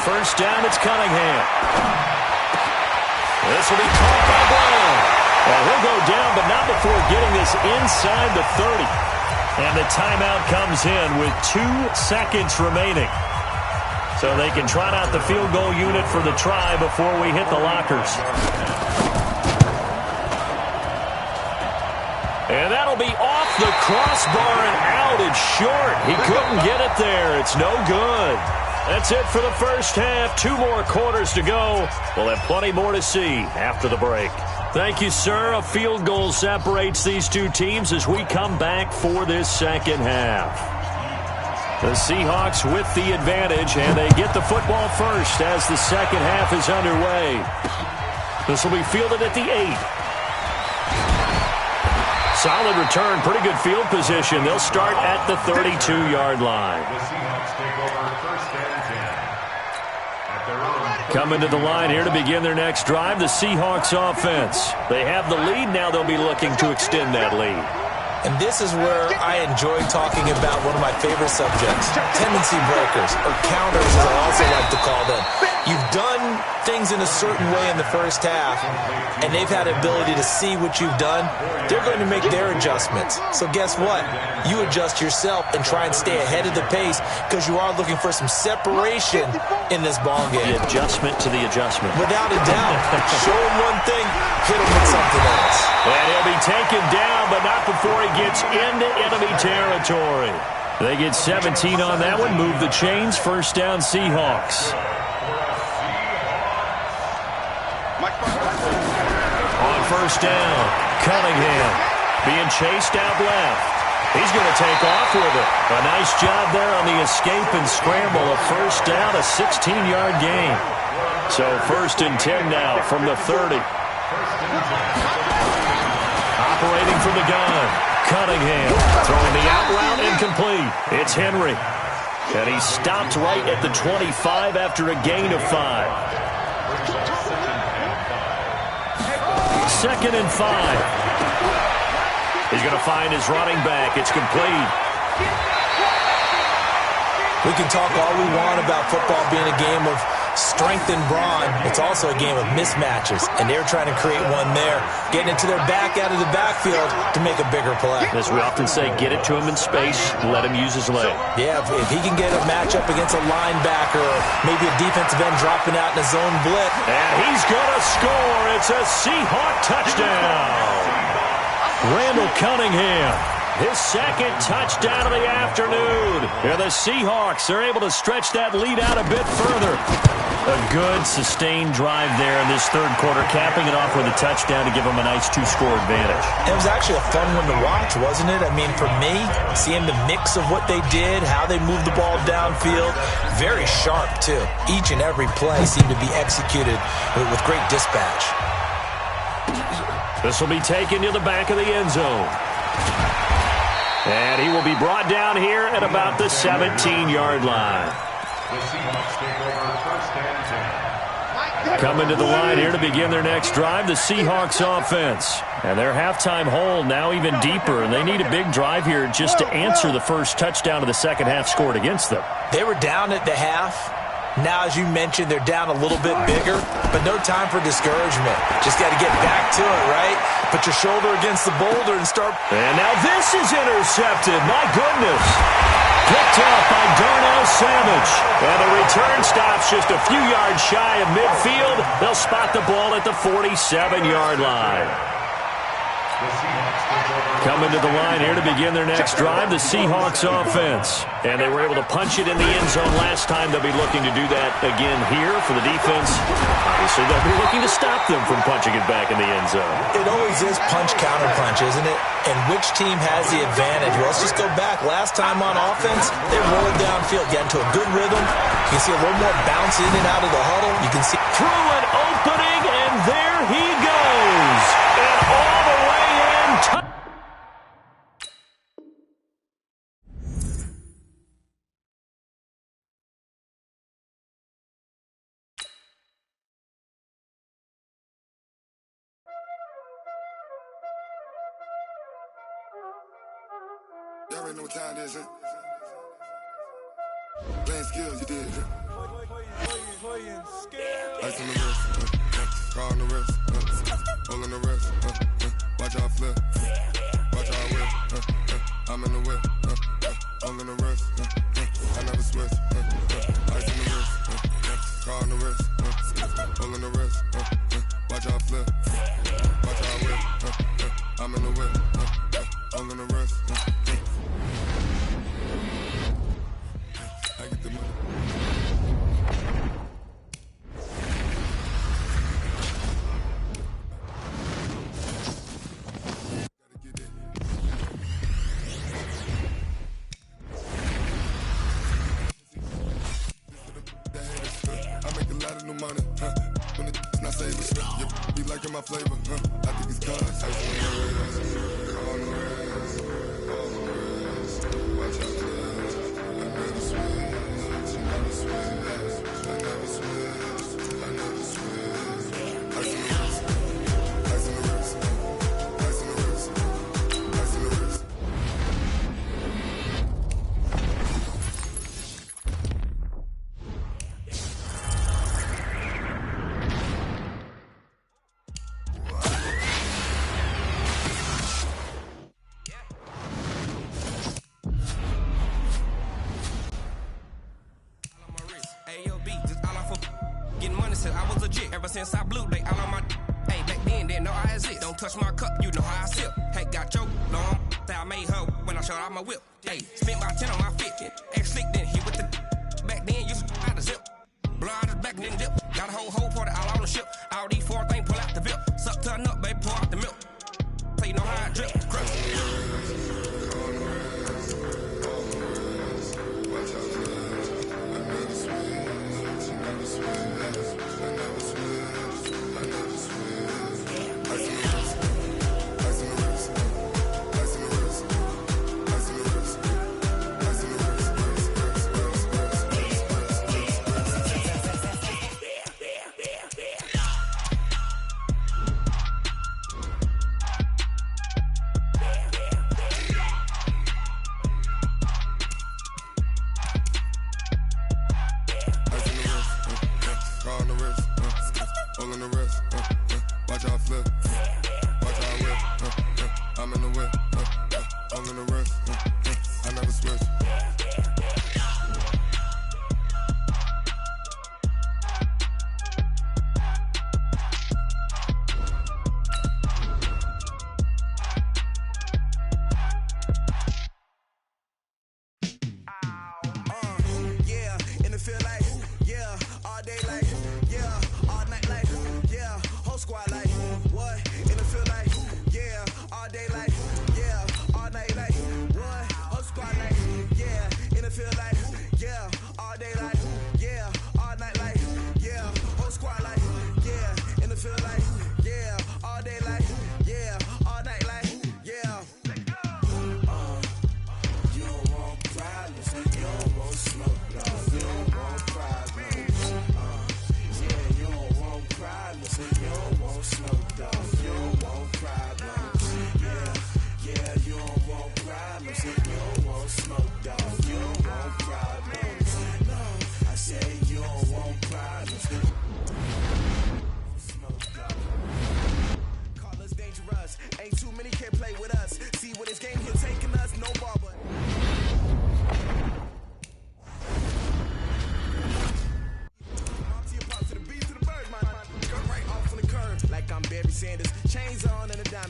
First down, it's Cunningham. This will be caught by Brown. Well, he'll go down, but not before getting this inside the 30. And the timeout comes in with 2 seconds remaining. So they can trot out the field goal unit for the try before we hit the lockers. And that'll be off the crossbar and out. It's short. He couldn't get it there. It's no good. That's it for the first half. 2 more quarters to go. We'll have plenty more to see after the break. Thank you, sir. A field goal separates these two teams as we come back for this second half. The Seahawks with the advantage, and they get the football first as the second half is underway. This will be fielded at the 8. Solid return, pretty good field position. They'll start at the 32-yard line. The Seahawks take over first and 10 at their own. Coming to the line here to begin their next drive, the Seahawks offense. They have the lead. Now they'll be looking to extend that lead. And this is where I enjoy talking about one of my favorite subjects, tendency breakers, or counters as I also like to call them. You've done things in a certain way in the first half, and they've had the ability to see what you've done. They're going to make their adjustments. So guess what? You adjust yourself and try and stay ahead of the pace because you are looking for some separation in this ball game. The adjustment to the adjustment. Without a doubt. Show him one thing, hit him with something else. And he'll be taken down, but not before he gets into enemy territory. They get 17 on that one. Move the chains. First down, Seahawks. On first down, Cunningham being chased out left. He's going to take off with it. A nice job there on the escape and scramble. A first down, a 16-yard gain. So first and 10 now from the 30. Operating from the gun. Cunningham throwing the out route incomplete. It's Henry. And he stopped right at the 25 after a gain of 5. Second and 5. He's going to find his running back. It's complete. We can talk all we want about football being a game of strength and brawn. It's also a game of mismatches, and they're trying to create one there, getting it to their back out of the backfield to make a bigger play. As we often say, get it to him in space, let him use his leg. Yeah, if he can get a matchup against a linebacker or maybe a defensive end dropping out in a zone blitz. And he's going to score. It's a Seahawk touchdown. Randall Cunningham. His second touchdown of the afternoon. Here the Seahawks are able to stretch that lead out a bit further. A good, sustained drive there in this third quarter, capping it off with a touchdown to give them a nice 2-score advantage. It was actually a fun one to watch, wasn't it? I mean, for me, seeing the mix of what they did, how they moved the ball downfield, very sharp, too. Each and every play seemed to be executed with great dispatch. This will be taken to the back of the end zone. And he will be brought down here at about the 17-yard line. The Seahawks take over first and 10. Coming to the line here to begin their next drive, the Seahawks offense. And their halftime hole now even deeper, and they need a big drive here just to answer the first touchdown of the second half scored against them. They were down at the half. Now, as you mentioned, they're down a little bit bigger, but no time for discouragement. Just got to get back to it, right? Put your shoulder against the boulder and start. And now this is intercepted. My goodness. Picked up by Darnell Savage. And the return stops just a few yards shy of midfield. They'll spot the ball at the 47-yard line. Coming to the line here to begin their next drive, the Seahawks offense. And they were able to punch it in the end zone last time. They'll be looking to do that again here for the defense. Obviously, they'll be looking to stop them from punching it back in the end zone. It always is punch-counter-punch, isn't it? And which team has the advantage? Well, let's just go back. Last time on offense, they rolled downfield, got into a good rhythm. You can see a little more bounce in and out of the huddle. You can see through an opening, and there he goes. And all the way in. Y'all already know what time it is, huh? Playing skills, you did, huh? Ice on the wrist, car on the wrist, hole in the wrist, watch out flip, watch out whip, I'm in the whip, hole in the wrist, I never switch, ice on the wrist, car on the wrist, hole in the wrist, watch out flip, watch out whip, I'm in the whip, hole in the wrist, I get the money. New money, when it's not savings, you be liking my flavor, I think it's cause I on the rest, watch out, I never switch, I never switch, I never switch, I never switch, ice in the wrist, ice in the wrist, ice in the wrist, ice in the wrist. Ever since I blew, they all on my hey, back then, didn't know I exist. Don't touch my cup, you know how I sip. Hey, got your long, that I made her when I showed out my whip. Hey, spent my 10 on my 50. Ex-slick, then hit with the back then, used to out the zip. Blow out the back, then dip. Got a whole party all on the ship. All these four things, pull out the VIP. Suck to a nut, baby, pour out the milk. So you know how I drip, crush.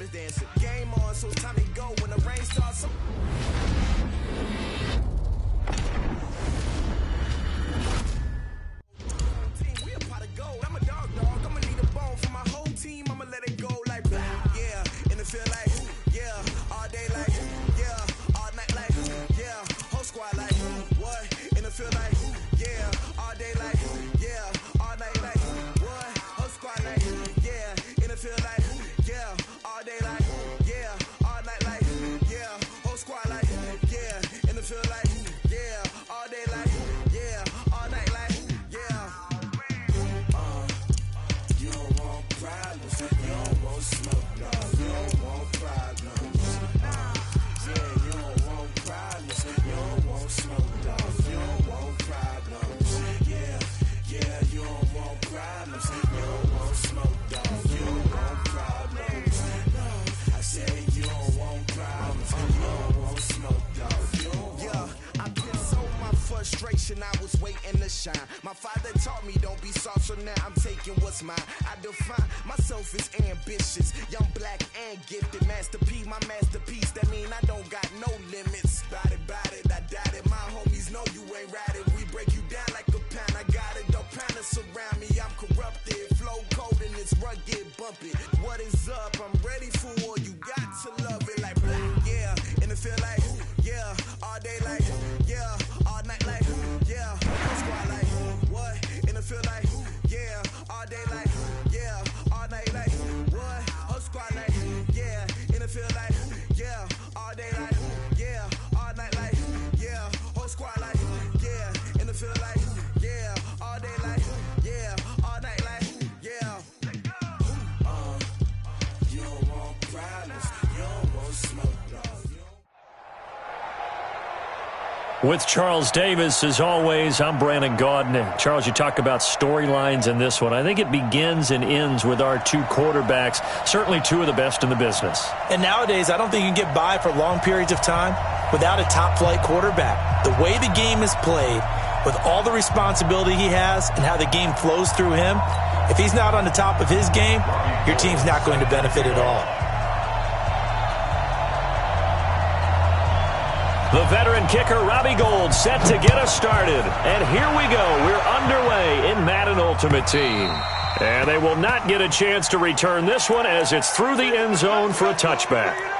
is dancing. Game on, so it's time to go when the rain starts. We a pot of gold. I'm a dog. I'ma need a bone for my whole team. I'ma let it go like yeah. In the field like yeah. All day like yeah. All night like yeah. Whole squad like what? In the field like yeah. All day like yeah. All night like what? Whole squad like yeah. In the field like yeah. All day like yeah. All night like yeah. Whole squad like yeah. In the field like yeah. All day like yeah. All night like yeah. You don't want problems. You don't want smoke. No. You don't want problems. Yeah, you don't want problems. You don't want smoke. No. You don't want problems. Yeah, you don't want problems. You don't want smoke. No. You don't want problems. No, I said you don't want problems. You don't want smoke. No. Yeah, I've been so my frustration. I was waiting to shine. My father taught me don't be soft, so now I'm taking what's mine. I define myself as ambitious, young, black, and gifted. Master P, my masterpiece. That mean I don't got no limits. Bout it, I doubt it. My homies know you ain't ratted. We break you down like a pound. I got it, don't pound us around me. I'm corrupted, flow cold and it's rugged, bumpy. What is up? I'm ready for war. You got to love it like black, yeah. In the field like yeah. All day like yeah. All night like yeah. Squad like what? In the field like yeah. All day like yeah. All night like what? Whole squad like yeah. In the field like yeah. All day like yeah. All night like yeah. Whole squad like yeah. In the field like yeah. All day like yeah. All night like yeah. You don't want problems. You don't want smoke. With Charles Davis, as always, I'm Brandon Gaudin. Charles, you talk about storylines in this one. I think it begins and ends with our two quarterbacks, certainly two of the best in the business. And nowadays, I don't think you can get by for long periods of time without a top-flight quarterback. The way the game is played, with all the responsibility he has and how the game flows through him, if he's not on the top of his game, your team's not going to benefit at all. The veteran kicker, Robbie Gould, set to get us started. And here we go. We're underway in Madden Ultimate Team. And they will not get a chance to return this one as it's through the end zone for a touchback.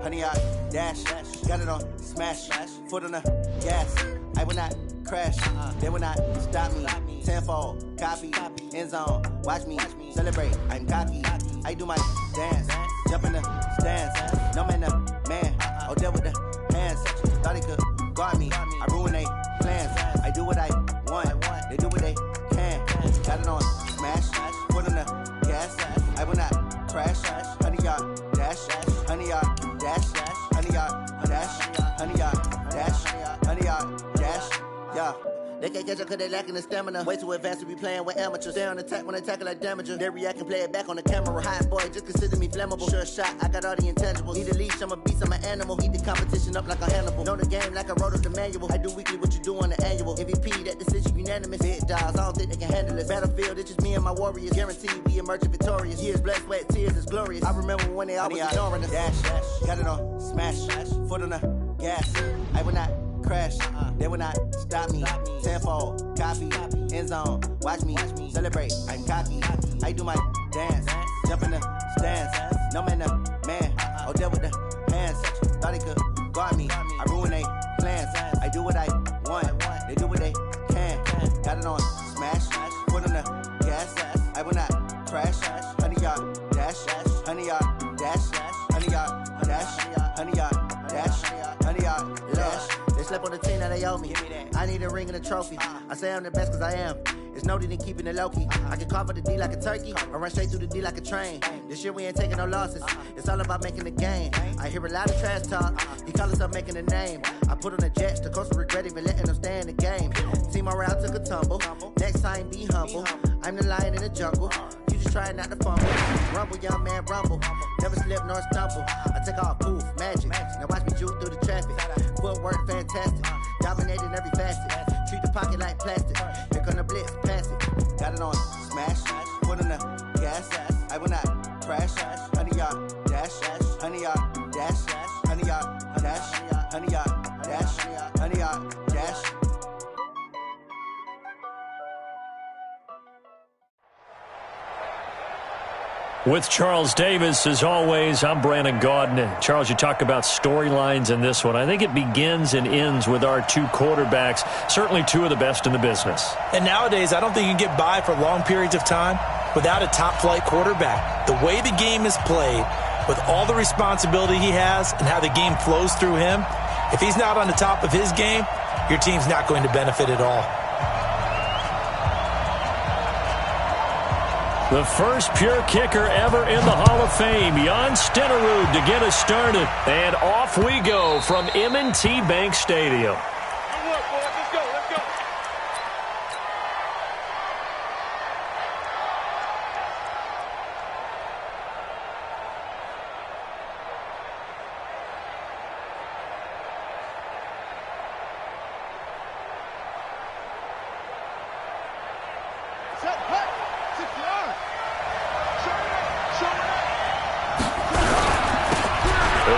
Honey, I dash, got it on smash, foot on the gas. I will not crash, they will not stop me. Tenfold, copy, end zone, watch me celebrate. I'm cocky, I do my dance, jump in the stands. No man, the man, oh, there with the hands. Thought he could guard me, I ruin they plans. I do what I want, they do what they can. Got it on smash, foot on the gas. I will not crash, honey, y'all dash, honey, y'all dash, honey, y'all dash, honey, y'all dash, honey, y'all dash, yeah. They can't catch up cause they lacking the stamina. Way too advanced to be playing with amateurs. Stay on attack when they tackle like damager. They react and play it back on the camera. Hot boy, just consider me flammable. Sure shot, I got all the intangibles. Need a leash, I'm a beast, I'm an animal. Eat the competition up like a Hannibal. Know the game like I wrote up the manual. I do weekly what you do on the annual. MVP, that decision unanimous. Big dogs, I don't think they can handle it. Battlefield, it's just me and my warriors. Guaranteed we emerging victorious. Years, blood, sweat, tears, it's glorious. I remember when they always ignoring us. Dash, got it on smash, foot on the gas. I will not crash, they will not stop me. Tenfold, copy, end zone, watch me celebrate. I'm cocky, I do my dance, jump in the stands. No man, the man, oh, there with the hands. Thought he could guard me, I ruin they plans. I do what I want, they do what they can. Got it on smash, foot on the gas. I will not crash, honey, y'all dash, honey, y'all dash, honey, y'all dash, honey, y'all dash, honey, y'all dash. They slept on the team that they owe me. I need a ring and a trophy. I say I'm the best cause I am. It's no need in keeping it low-key. I can carve up the D like a turkey or run straight through the D like a train. This year we ain't taking no losses. It's all about making the game. I hear a lot of trash talk. He call himself making a name. I put on the Jets. The coach will regret even letting them stay in the game. Team morale took a tumble. Next time be humble. I'm the lion in the jungle. You just trying not to fumble. Rumble, young man, rumble. Never slip nor stumble. I take off poof, magic. Now watch me juke through the traffic. Footwork fantastic. Dominating every facet. Treat the pocket like plastic. Here come the blitz, pass it. Got it on smash. Foot on the gas. I will not crash. 100-yard dash. 100-yard dash. 100-yard dash. 100-yard dash. 100-yard dash. With Charles Davis, as always, I'm Brandon Gaudin. Charles, you talk about storylines in this one. I think it begins and ends with our two quarterbacks, certainly two of the best in the business. And nowadays, I don't think you can get by for long periods of time without a top-flight quarterback. The way the game is played, with all the responsibility he has and how the game flows through him, if he's not on the top of his game, your team's not going to benefit at all. The first pure kicker ever in the Hall of Fame, Jan Stenerud, to get us started. And off we go from M&T Bank Stadium.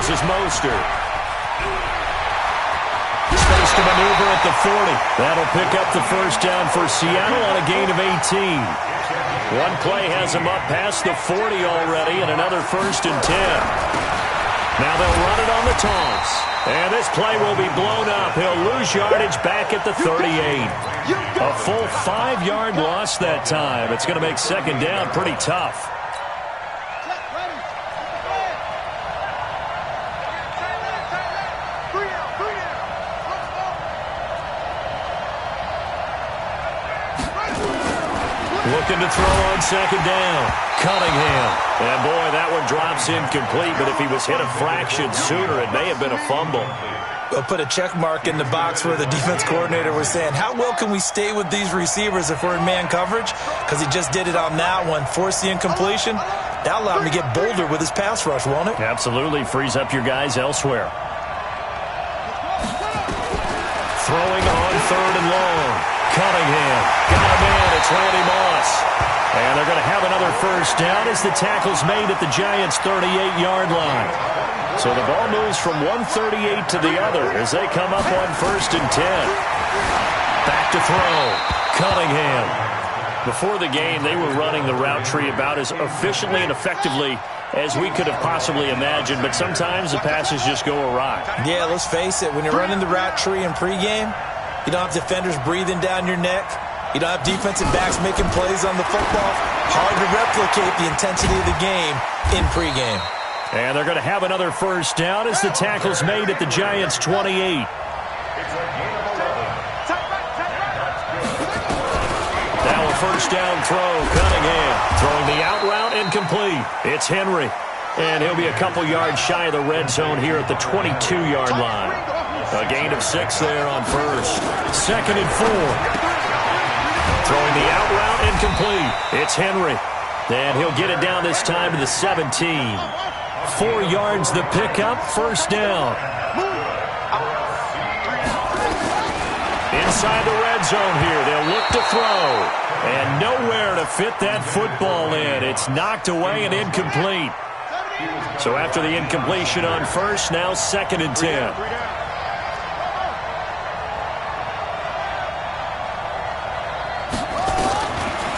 This is Mostert. Space to maneuver at the 40. That'll pick up the first down for Seattle on a gain of 18. One play has him up past the 40 already, and another 1st and 10. Now they'll run it on the toss. And this play will be blown up. He'll lose yardage back at the 38. A full 5-yard loss that time. It's going to make second down pretty tough. Looking to throw on second down. Cunningham. And boy, that one drops incomplete, but if he was hit a fraction sooner, it may have been a fumble. We'll put a check mark in the box where the defense coordinator was saying, how well can we stay with these receivers if we're in man coverage? Because he just did it on that one. Force the incompletion. That'll allow him to get bolder with his pass rush, won't it? Absolutely. Frees up your guys elsewhere. Throwing on 3rd and long. Cunningham. Got him in. It's Randy Moss. And they're going to have another first down as the tackle's made at the Giants' 38-yard line. So the ball moves from 138 to the other as they come up on 1st and 10. Back to throw. Cunningham. Before the game, they were running the route tree about as efficiently and effectively as we could have possibly imagined, but sometimes the passes just go awry. Yeah, let's face it. When you're running the route tree in pregame, you don't have defenders breathing down your neck. You don't have defensive backs making plays on the football. Hard to replicate the intensity of the game in pregame. And they're going to have another first down as the tackle's made at the Giants' 28. Now a first down throw. Cunningham throwing the out route incomplete. It's Henry. And he'll be a couple yards shy of the red zone here at the 22-yard line. A gain of 6 there on first. 2nd and 4. Throwing the out route incomplete. It's Henry. And he'll get it down this time to the 17. 4 yards the pickup. First down. Inside the red zone here. They'll look to throw. And nowhere to fit that football in. It's knocked away and incomplete. So after the incompletion on first, now 2nd and 10.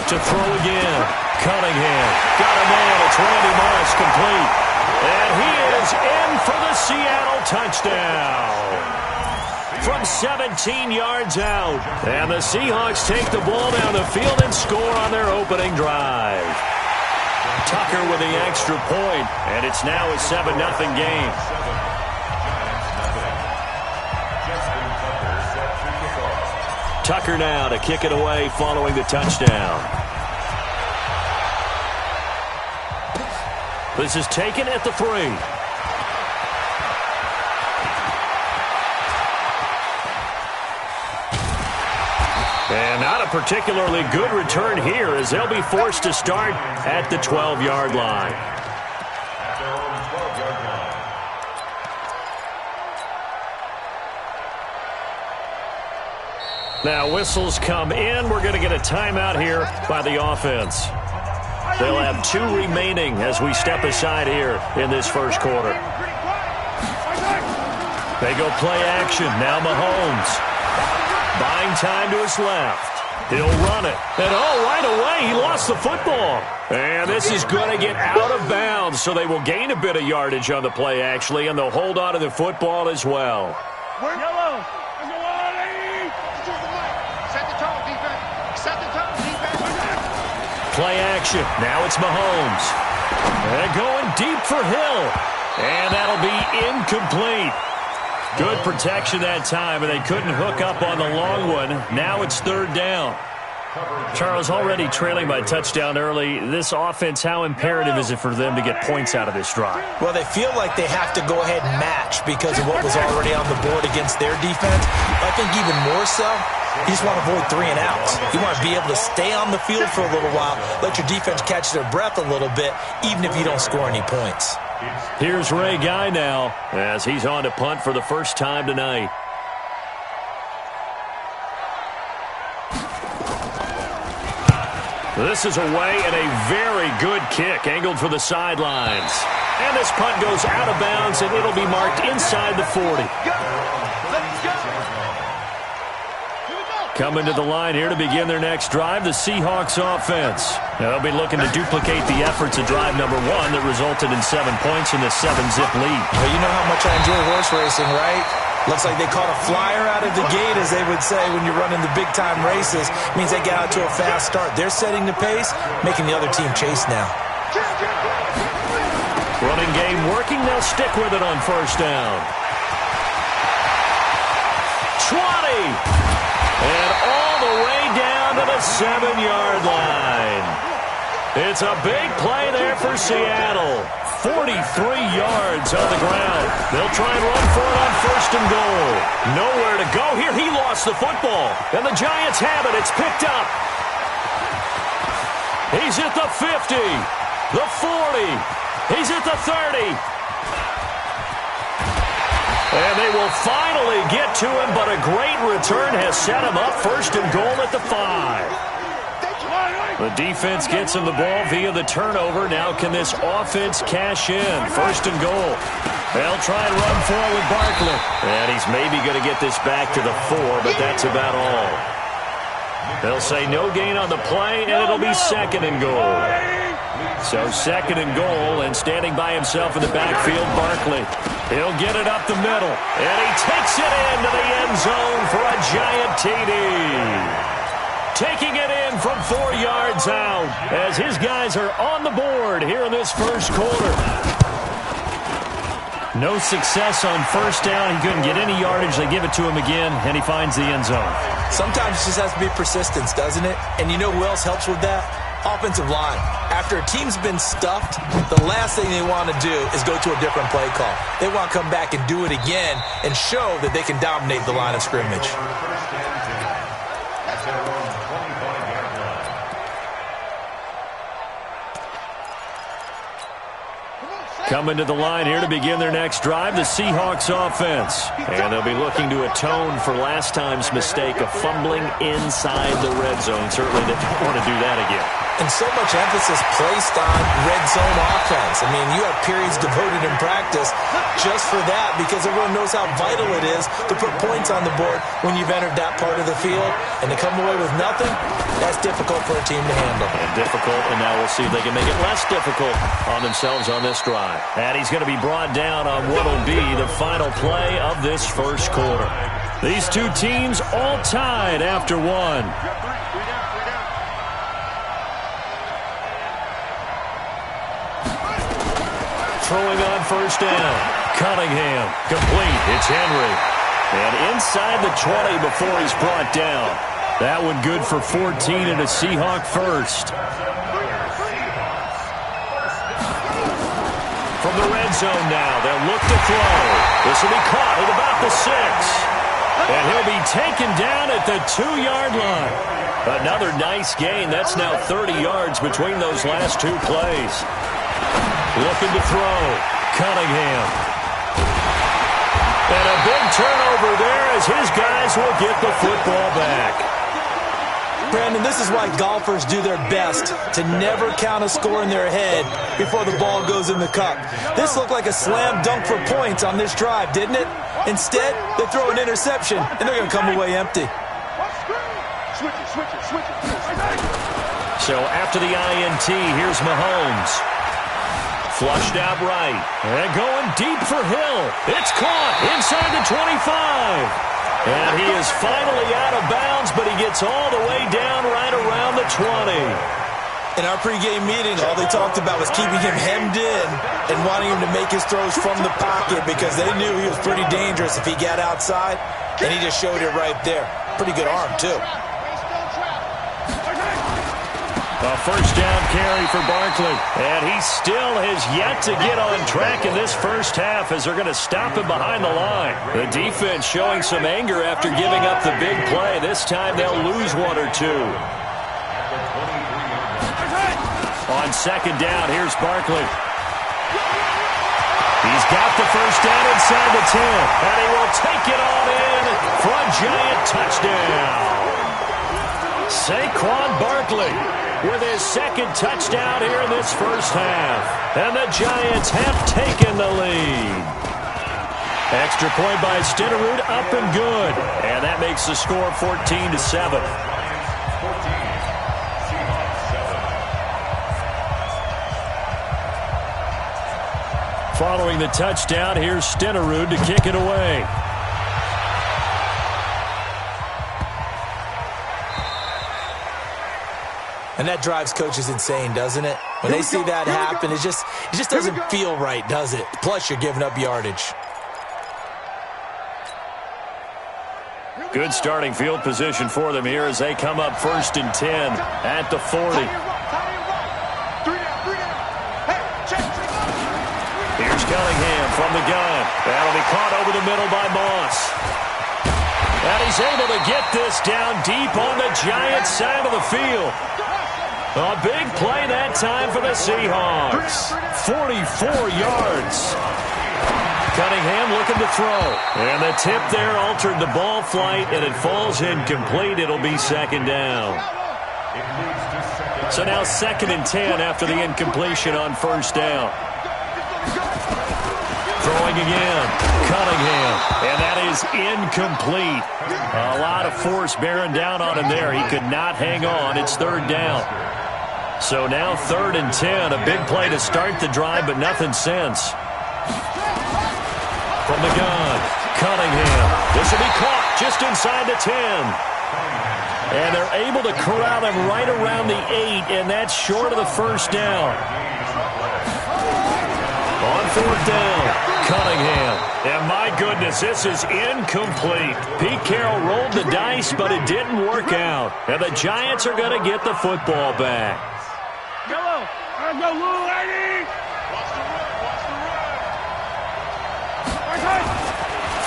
To throw again. Cunningham. Got a man. It's Randy Moss complete. And he is in for the Seattle touchdown. From 17 yards out. And the Seahawks take the ball down the field and score on their opening drive. Tucker with the extra point. And it's now a 7-0 game. Tucker now to kick it away following the touchdown. This is taken at the 3. And not a particularly good return here as they'll be forced to start at the 12-yard line. At their own 12-yard line. Now whistles come in. We're going to get a timeout here by the offense. They'll have 2 remaining as we step aside here in this first quarter. They go play action. Now Mahomes. Buying time to his left. He'll run it. And right away, he lost the football. And this is going to get out of bounds, so they will gain a bit of yardage on the play, actually, and they'll hold on to the football as well. Yellow. Set the tone, defense. Set the tone, defense. Play action. Now it's Mahomes. And going deep for Hill. And that'll be incomplete. Good protection that time, and they couldn't hook up on the long one. Now it's 3rd down. Charles, already trailing by touchdown early. This offense, how imperative is it for them to get points out of this drive? Well, they feel like they have to go ahead and match because of what was already on the board against their defense. I think even more so, you just want to avoid 3 and outs. You want to be able to stay on the field for a little while, let your defense catch their breath a little bit, even if you don't score any points. Here's Ray Guy now as he's on to punt for the first time tonight. This is away and a very good kick angled for the sidelines. And this punt goes out of bounds and it'll be marked inside the 40. Coming to the line here to begin their next drive, the Seahawks offense. Now they'll be looking to duplicate the efforts of drive number 1 that resulted in 7 points in the 7-zip lead. Well, you know how much I enjoy horse racing, right? Looks like they caught a flyer out of the gate, as they would say when you're running the big-time races. It means they get out to a fast start. They're setting the pace, making the other team chase now. Running game working. They'll stick with it on 1st down. 20! And all the way down to the 7-yard line. It's a big play there for Seattle. 43 yards on the ground. They'll try and run for it on 1st and goal. Nowhere to go here. He lost the football. And the Giants have it. It's picked up. He's at the 50. The 40. He's at the 30. And they will finally get to him, but a great return has set him up 1st and goal at the 5. The defense gets him the ball via the turnover. Now can this offense cash in? 1st and goal. They'll try and run for it with Barkley. And he's maybe going to get this back to the 4, but that's about all. They'll say no gain on the play, and it'll be 2nd and goal. So 2nd and goal, and standing by himself in the backfield, Barkley. He'll get it up the middle, and he takes it into the end zone for a giant TD. Taking it in from 4 yards out as his guys are on the board here in this first quarter. No success on 1st down. He couldn't get any yardage. They give it to him again, and he finds the end zone. Sometimes it just has to be persistence, doesn't it? And you know who else helps with that? Offensive line. After a team's been stuffed, the last thing they want to do is go to a different play call. They want to come back and do it again and show that they can dominate the line of scrimmage. Coming to the line here to begin their next drive, the Seahawks offense. And they'll be looking to atone for last time's mistake of fumbling inside the red zone. Certainly they don't want to do that again. And so much emphasis placed on red zone offense. I mean, you have periods devoted in practice just for that because everyone knows how vital it is to put points on the board when you've entered that part of the field. And to come away with nothing, that's difficult for a team to handle. And difficult, and now we'll see if they can make it less difficult on themselves on this drive. And he's going to be brought down on what will be the final play of this first quarter. These two teams all tied after 1. Throwing on 1st down. Cunningham. Complete. It's Henry. And inside the 20 before he's brought down. That one good for 14 and a Seahawk first. From the red zone now, they'll look to throw. This will be caught at about the 6. And he'll be taken down at the 2-yard line. Another nice gain. That's now 30 yards between those last 2 plays. Looking to throw. Cunningham. And a big turnover there as his guys will get the football back. Brandon, this is why golfers do their best to never count a score in their head before the ball goes in the cup. This looked like a slam dunk for points on this drive, didn't it? Instead, they throw an interception, and they're going to come away empty. So after the INT, here's Mahomes. Flushed out right. And going deep for Hill. It's caught inside the 25. And he is finally out of bounds, but he gets all the way down right around the 20. In our pregame meeting, all they talked about was keeping him hemmed in and wanting him to make his throws from the pocket because they knew he was pretty dangerous if he got outside, and he just showed it right there. Pretty good arm, too. A first down carry for Barkley, and he still has yet to get on track in this first half as they're going to stop him behind the line. The defense showing some anger after giving up the big play. This time they'll lose 1 or 2. On second down, here's Barkley. He's got the first down inside the 10, and he will take it on in for a Giant touchdown. Saquon Barkley with his second touchdown here in this first half. And the Giants have taken the lead. Extra point by Stenerud, up and good. And that makes the score 14-7. Following the touchdown, here's Stenerud to kick it away. And that drives coaches insane, doesn't it? When they see that happen, it just doesn't feel right, does it? Plus, you're giving up yardage. Good starting field position for them here as they come up 1st and 10 at the 40. Here's Cunningham from the gun. That'll be caught over the middle by Moss. And he's able to get this down deep on the Giants side of the field. A big play that time for the Seahawks. 44 yards. Cunningham looking to throw. And the tip there altered the ball flight, and it falls incomplete. It'll be second down. So now 2nd and 10 after the incompletion on first down. Throwing again. Cunningham. And that is incomplete. A lot of force bearing down on him there. He could not hang on. It's 3rd down. So now 3rd and 10. A big play to start the drive, but nothing since. From the gun, Cunningham. This will be caught just inside the 10. And they're able to corral him right around the 8, and that's short of the first down. On 4th down, Cunningham. And my goodness, this is incomplete. Pete Carroll rolled the dice, but it didn't work out. And the Giants are going to get the football back. Let's go, little lady!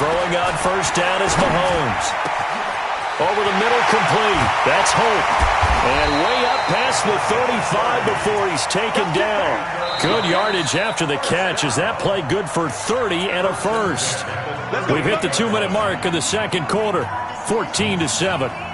Throwing on first down is Mahomes. Over the middle, complete. That's Hope. And way up past the 35 before he's taken down. Good yardage after the catch. Is that play good for 30 and a first? We've hit the 2-minute mark of the second quarter. 14-7.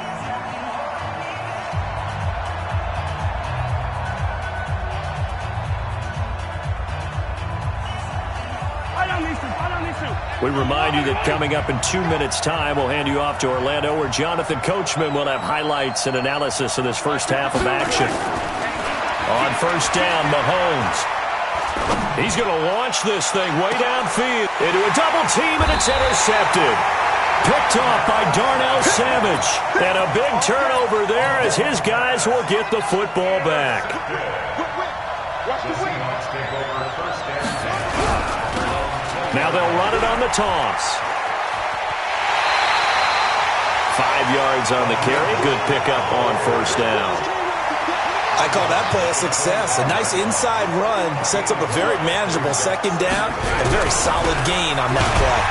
We remind you that coming up in 2 minutes' time, we'll hand you off to Orlando, where Jonathan Coachman will have highlights and analysis of this first half of action. On first down, Mahomes. He's going to launch this thing way downfield into a double team, and it's intercepted. Picked off by Darnell Savage. And a big turnover there as his guys will get the football back. Now they'll run it on the toss. 5 yards on the carry. Good pickup on first down. I call that play a success. A nice inside run sets up a very manageable second down. A very solid gain on that play.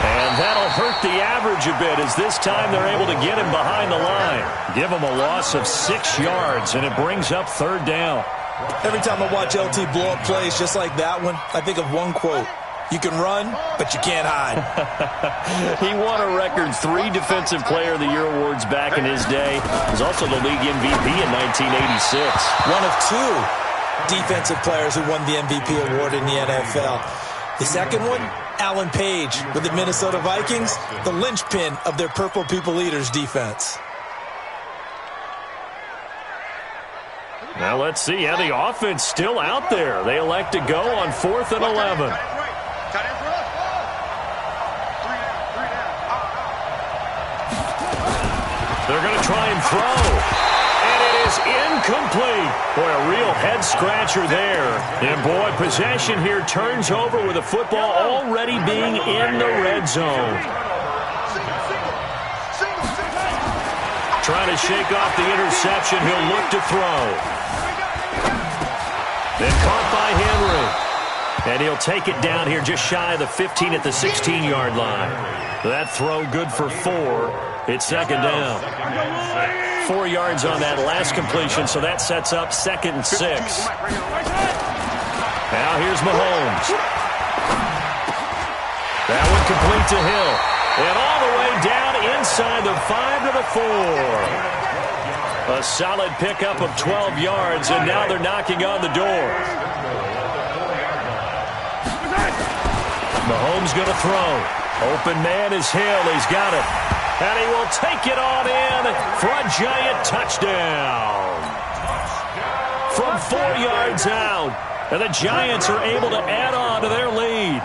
And that'll hurt the average a bit, as this time they're able to get him behind the line. Give him a loss of 6 yards, and it brings up third down. Every time I watch LT blow up plays just like that one, I think of one quote. You can run, but you can't hide. He won a record 3 Defensive Player of the Year awards back in his day. He was also the league MVP in 1986. One of 2 defensive players who won the MVP award in the NFL. The second one, Alan Page with the Minnesota Vikings, the linchpin of their Purple People Eaters defense. Now let's see how the offense still out there. They elect to go on 4th and 11. They're going to try and throw. And it is incomplete. Boy, a real head-scratcher there. And boy, possession here turns over with the football already being in the red zone. Trying to shake off the interception. He'll look to throw. Then caught by Henry. And he'll take it down here just shy of the 15 at the 16-yard line. That throw good for 4. It's second down. 4 yards on that last completion, so that sets up 2nd and 6. Now here's Mahomes. That one complete to Hill. And all the way down inside the 5 to the 4. A solid pickup of 12 yards, and now they're knocking on the door. Mahomes going to throw. Open man is Hill. He's got it. And he will take it on in for a giant touchdown. From 4 yards out. And the Giants are able to add on to their lead.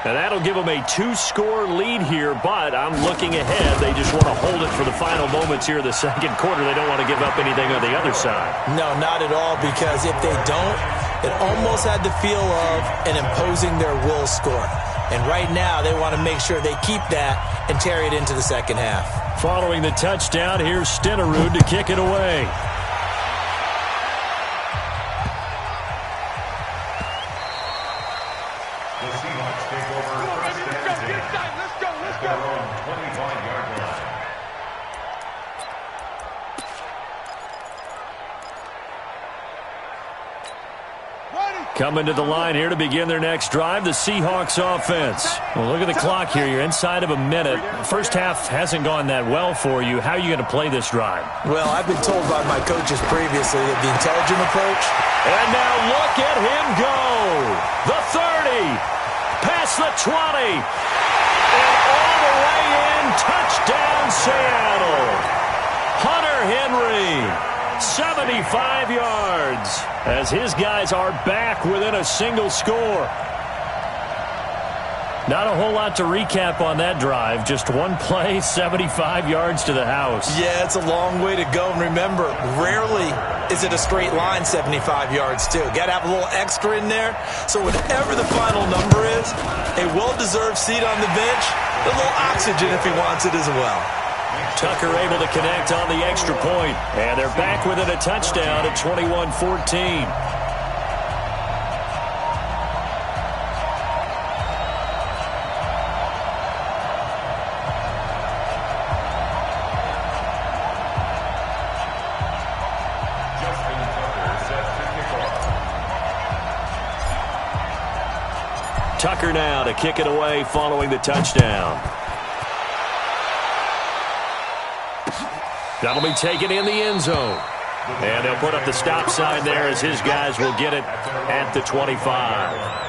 And that'll give them a 2-score lead here, but I'm looking ahead. They just want to hold it for the final moments here in the second quarter. They don't want to give up anything on the other side. No, not at all, because if they don't, it almost had the feel of an imposing their will score. And right now, they want to make sure they keep that and carry it into the second half. Following the touchdown, here's Stenerud to kick it away. Coming to the line here to begin their next drive, the Seahawks offense. Well, look at the clock here. You're inside of a minute. First half hasn't gone that well for you. How are you going to play this drive? Well, I've been told by my coaches previously that the intelligent approach. And now look at him go. The 30. Past the 20. And all the way in. Touchdown, Seattle. Hunter Henry. 75 yards as his guys are back within a single score. Not a whole lot to recap on that drive. Just one play, 75 yards to the house. Yeah, it's a long way to go. And remember, rarely is it a straight line 75 yards, too. Got to have a little extra in there. So whatever the final number is, a well-deserved seat on the bench, a little oxygen if he wants it as well. Tucker able to connect on the extra point. And they're back within a touchdown at 21-14. Tucker now to kick it away following the touchdown. That'll be taken in the end zone. And they'll put up the stop sign there as his guys will get it at the 25.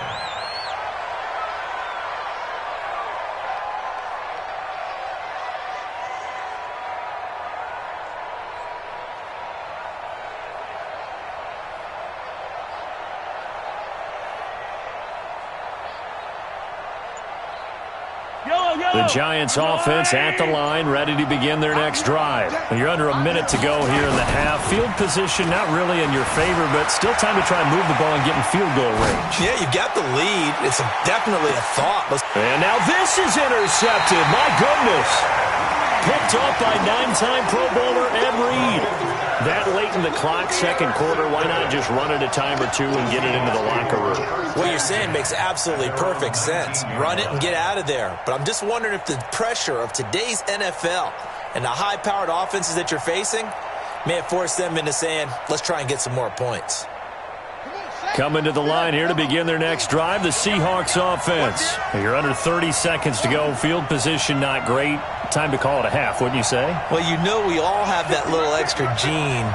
The Giants offense at the line, ready to begin their next drive. You're under a minute to go here in the half. Field position not really in your favor, but still time to try and move the ball and get in field goal range. Yeah, you got the lead. It's definitely a thought. And now this is intercepted. My goodness. picked off by 9-time Pro Bowler Ed Reed. That late in the clock, second quarter, why not just run it a time or two and get it into the locker room? What you're saying makes absolutely perfect sense. Run it and get out of there. But I'm just wondering if the pressure of today's NFL and the high-powered offenses that you're facing may have forced them into saying, let's try and get some more points. Coming to the line here to begin their next drive, the Seahawks offense. You're under 30 seconds to go. Field position not great. Time to call it a half, wouldn't you say? Well, you know we all have that little extra gene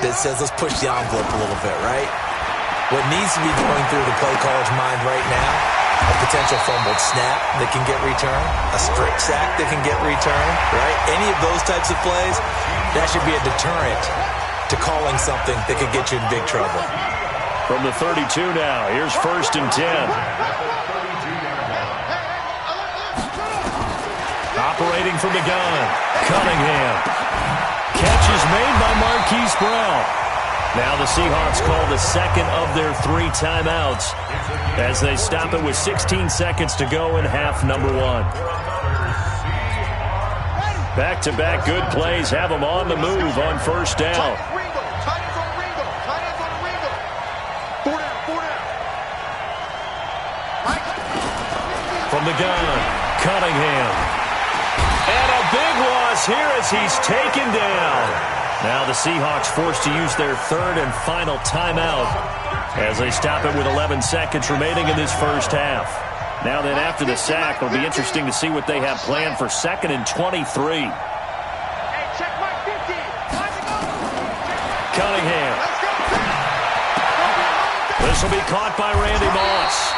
that says let's push the envelope a little bit, right? What needs to be going through the play caller's mind right now, a potential fumbled snap that can get returned, a strip sack that can get returned, right? Any of those types of plays, that should be a deterrent to calling something that could get you in big trouble. From the 32 now, here's 1st and 10. Operating from the gun, Cunningham. Catch is made by Marquise Brown. Now the Seahawks call the second of their 3 timeouts as they stop it with 16 seconds to go in half number 1. Back-to-back good plays have them on the move on 1st down. From the gun, Cunningham. And a big loss here as he's taken down. Now the Seahawks forced to use their 3rd and final timeout as they stop it with 11 seconds remaining in this first half. Now then, after the sack, it'll be interesting to see what they have planned for 2nd and 23. Cunningham. This will be caught by Randy Moss.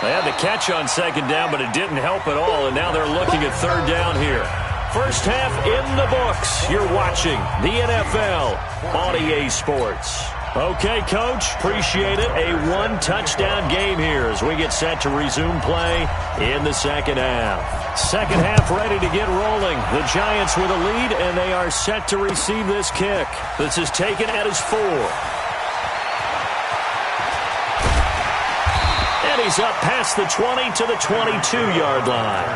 They had the catch on 2nd down, but it didn't help at all, and now they're looking at 3rd down here. First half in the books. You're watching the NFL on EA Sports. Okay, Coach, appreciate it. A 1-touchdown game here as we get set to resume play in the second half. Second half ready to get rolling. The Giants with a lead, and they are set to receive this kick. This is taken at his 4. And he's up past the 20 to the 22-yard line.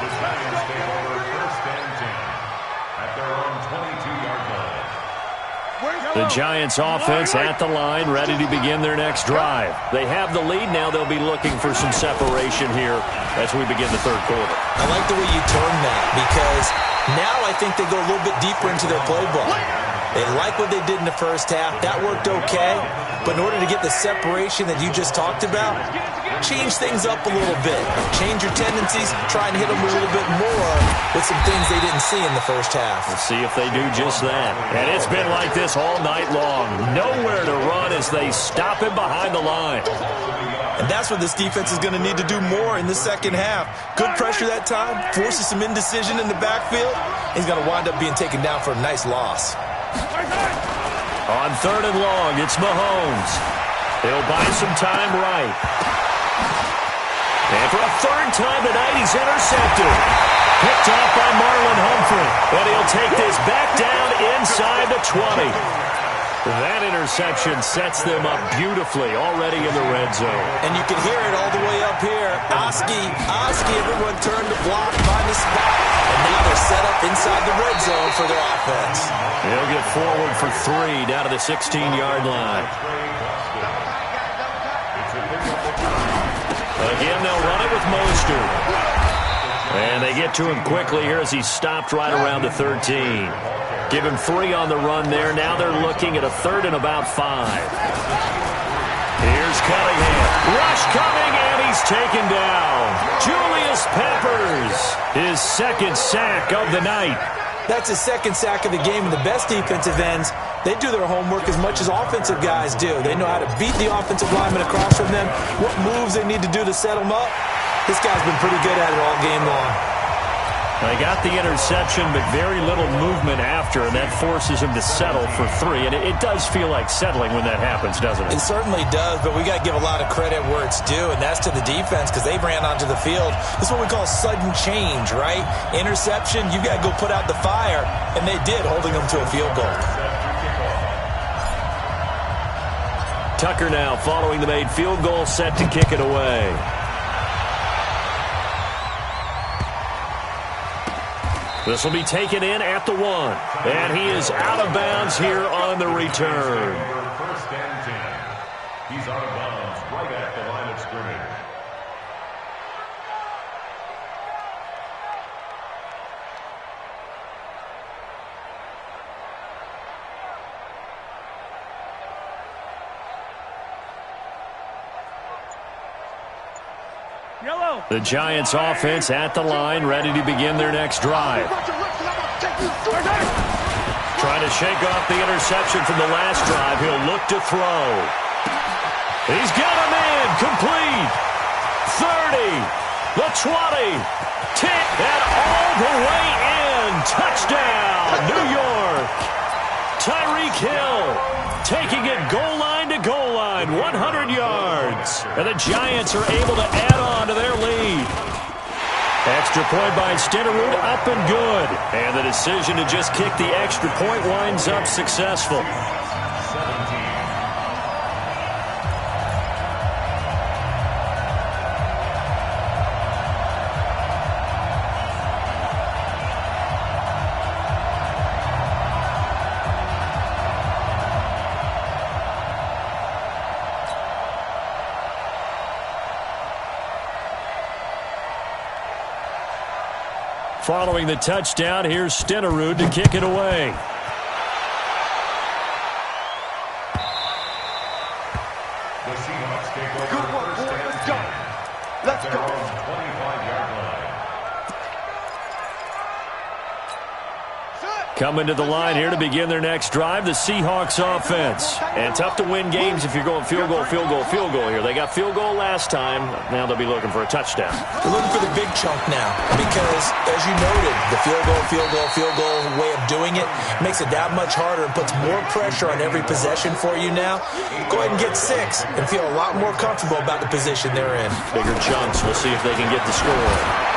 The Giants take over 1st and 10 at their own 22-yard line. The Giants offense at the line, ready to begin their next drive. They have the lead. Now they'll be looking for some separation here as we begin the 3rd quarter. I like the way you turn that because now I think they go a little bit deeper into their playbook. They like what they did in the first half. That worked okay. But in order to get the separation that you just talked about, change things up a little bit. Change your tendencies. Try and hit them a little bit more with some things they didn't see in the first half. Let's see if they do just that. And it's been like this all night long. Nowhere to run as they stop him behind the line. And that's what this defense is going to need to do more in the second half. Good pressure that time. Forces some indecision in the backfield. He's going to wind up being taken down for a nice loss. On 3rd and long, it's Mahomes. He'll buy some time right. And for a 3rd time tonight, he's intercepted. Picked off by Marlon Humphrey. And he'll take this back down inside the 20. That interception sets them up beautifully already in the red zone. And you can hear it all the way up here. Oski, everyone turned to block, find a spot. And now they're set up inside the red zone for their offense. They'll get forward for 3 down to the 16-yard line. Again, they'll run it with Mostert. And they get to him quickly here as he's stopped right around the 13. Give him 3 on the run there. Now they're looking at a 3rd and about 5. Here's Cunningham. Rush coming, and he's taken down. Julius Peppers, his 2nd sack of the night. That's his 2nd sack of the game, and the best defensive ends, they do their homework as much as offensive guys do. They know how to beat the offensive lineman across from them, what moves they need to do to set them up. This guy's been pretty good at it all game long. They got the interception, but very little movement after, and that forces him to settle for 3. And it does feel like settling when that happens, doesn't it? It certainly does, but we got to give a lot of credit where it's due, and that's to the defense because they ran onto the field. This is what we call sudden change, right? Interception, you got to go put out the fire, and they did, holding them to a field goal. Tucker now following the made field goal, set to kick it away. This will be taken in at the 1. And he is out of bounds here on the return. First and 10. He's out of bounds right at the line of scrimmage. The Giants offense at the line, ready to begin their next drive. Trying to shake off the interception from the last drive. He'll look to throw. He's got him in. Complete. 30. The 20. 10. And all the way in. Touchdown, New York. Tyreek Hill taking it goal line to goal line, 100 yards. And the Giants are able to add on to their lead. Extra point by Stenerud, up and good. And the decision to just kick the extra point winds up successful. Following the touchdown, here's Stenerud to kick it away. The Seahawks take over. Good work, boy. Let's go. Let's go. 25-yard line. Coming to the line here to begin their next drive, the Seahawks offense. And tough to win games if you're going field goal, field goal, field goal here. They got field goal last time. Now they'll be looking for a touchdown. They're looking for the big chunk now because, as you noted, the field goal way of doing it makes it that much harder and puts more pressure on every possession for you now. Go ahead and get 6 and feel a lot more comfortable about the position they're in. Bigger chunks. We'll see if they can get the score.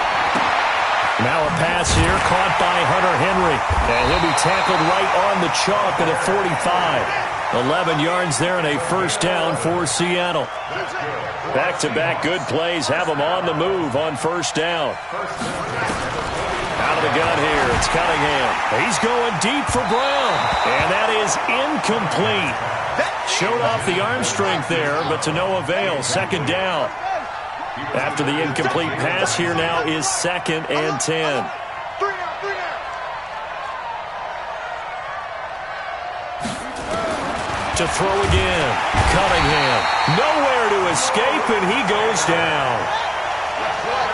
Now a pass here caught by Hunter Henry. And he'll be tackled right on the chalk at a 45. 11 yards there and a first down for Seattle. Back-to-back good plays have them on the move on first down. Out of the gun here, it's Cunningham. He's going deep for Brown. And that is incomplete. Showed off the arm strength there, but to no avail. Second down. After the incomplete pass, here now is 2nd and 10. To throw again. Cunningham. Nowhere to escape, and he goes down.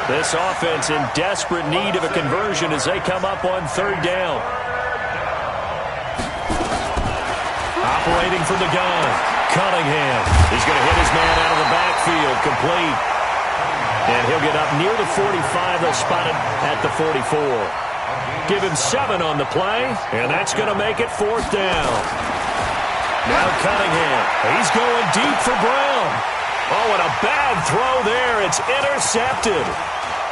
This offense in desperate need of a conversion as they come up on 3rd down. Operating from the gun. Cunningham. He's going to hit his man out of the backfield. Complete. And he'll get up near the 45. They'll spot it at the 44. Give him 7 on the play, and that's going to make it 4th down. Now Cunningham. He's going deep for Brown. Oh, and a bad throw there. It's intercepted.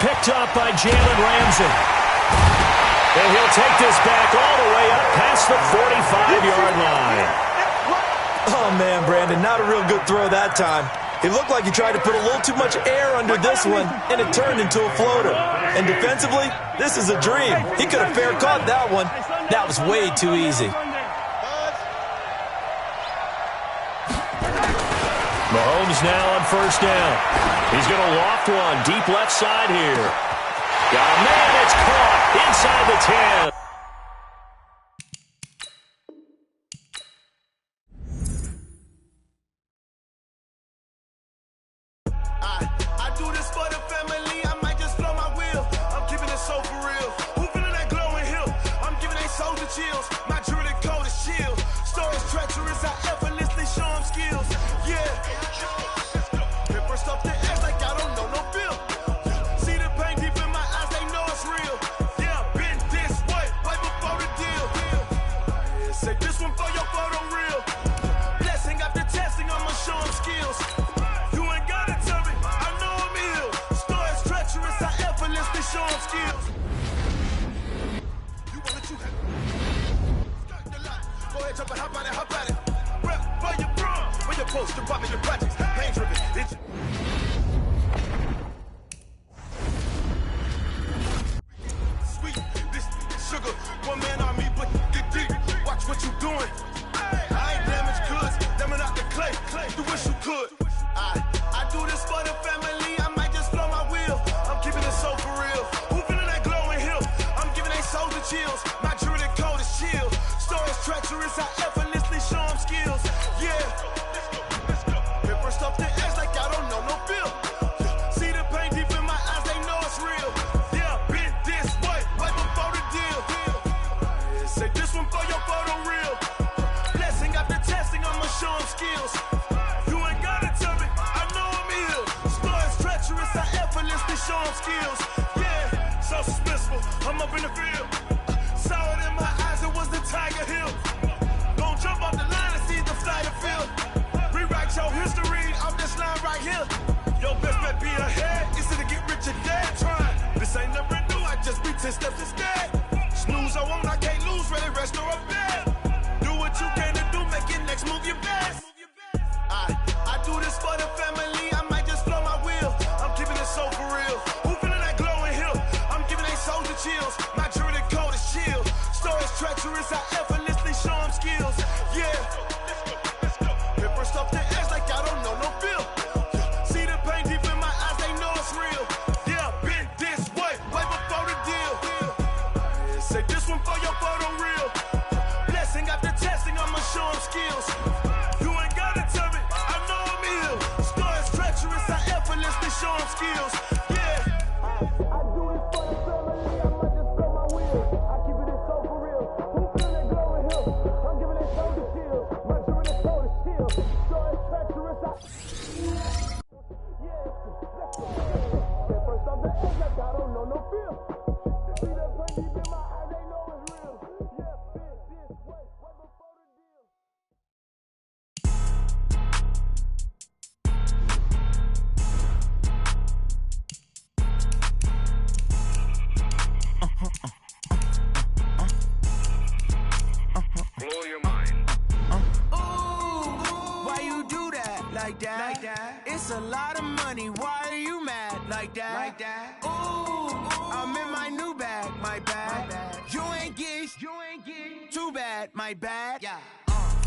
Picked up by Jalen Ramsey. And he'll take this back all the way up past the 45-yard line. Oh, man, Brandon, not a real good throw that time. It looked like he tried to put a little too much air under this one, and it turned into a floater. And defensively, this is a dream. He could have fair caught that one. That was way too easy. Mahomes now on first down. He's going to loft one deep left side here. Got a man, it's caught inside the 10. I do this for the family. I might just blow my wheel. I'm keeping it so for real. Who feeling that glowing hill? I'm giving they soldier chills. My jewelry coat is chill. Stories treacherous. I effortlessly show them skills. Yeah. Paper stuff to act like I don't know no feel. See the pain deep in my eyes. They know it's real. Yeah, been this way before the deal. Say this one for your photo reel. Blessing after testing. I'ma show them skills. Show them skills. You want it, you have it. Go ahead, jump and hop at it. Rep for your bro. Where your post, your pop, your projects. Pain driven. Sweet. This showing skills. Yeah, so suspenseful. I'm up in the field. Saw it in my eyes, it was the Tiger Hill. Gon' jump off the line and see the fly the field. Rewrite your history off this line right here. Your best bet be ahead, instead of get rich or dead trying. This ain't never new, I just be 10 steps instead. Snooze, I won't, I can't lose, ready, rest or a bed. Do what you can to do, make your next move your best. I do this for the family, I might just blow my wheel. I'm keeping it so for real. Who feeling that glowing hill? I'm giving they soldier chills. My jewelry coat is chill. Stories treacherous, I effortlessly show them skills. Yeah. Hit first off the edge like I don't know no feel. See the pain deep in my eyes, they know it's real. Yeah, been this way before the deal. Yeah, say this one for your photo real. Blessing after testing, I'ma show them skills. You ain't gotta tell me, I know I'm ill. Stories treacherous, I effortlessly show them skills. Yeah. I do this for the family, I might just blow my wheel. I keep it so for real. Who feel that glowing hill? I'm giving it shoulder shield. My jewelry coat is chill. Stories treacherous, first off the edge like I don't know no feel. See that pain deep in my eyes, they know it's real. Yeah, been this way before the deal. Blow your mind. Ooh, why you do that? Like that? Like that? It's a lot of money. Why are you mad? Like that? Like that? Ooh, I'm in my new bag. My bad. You ain't get. Too bad. My bad. Yeah.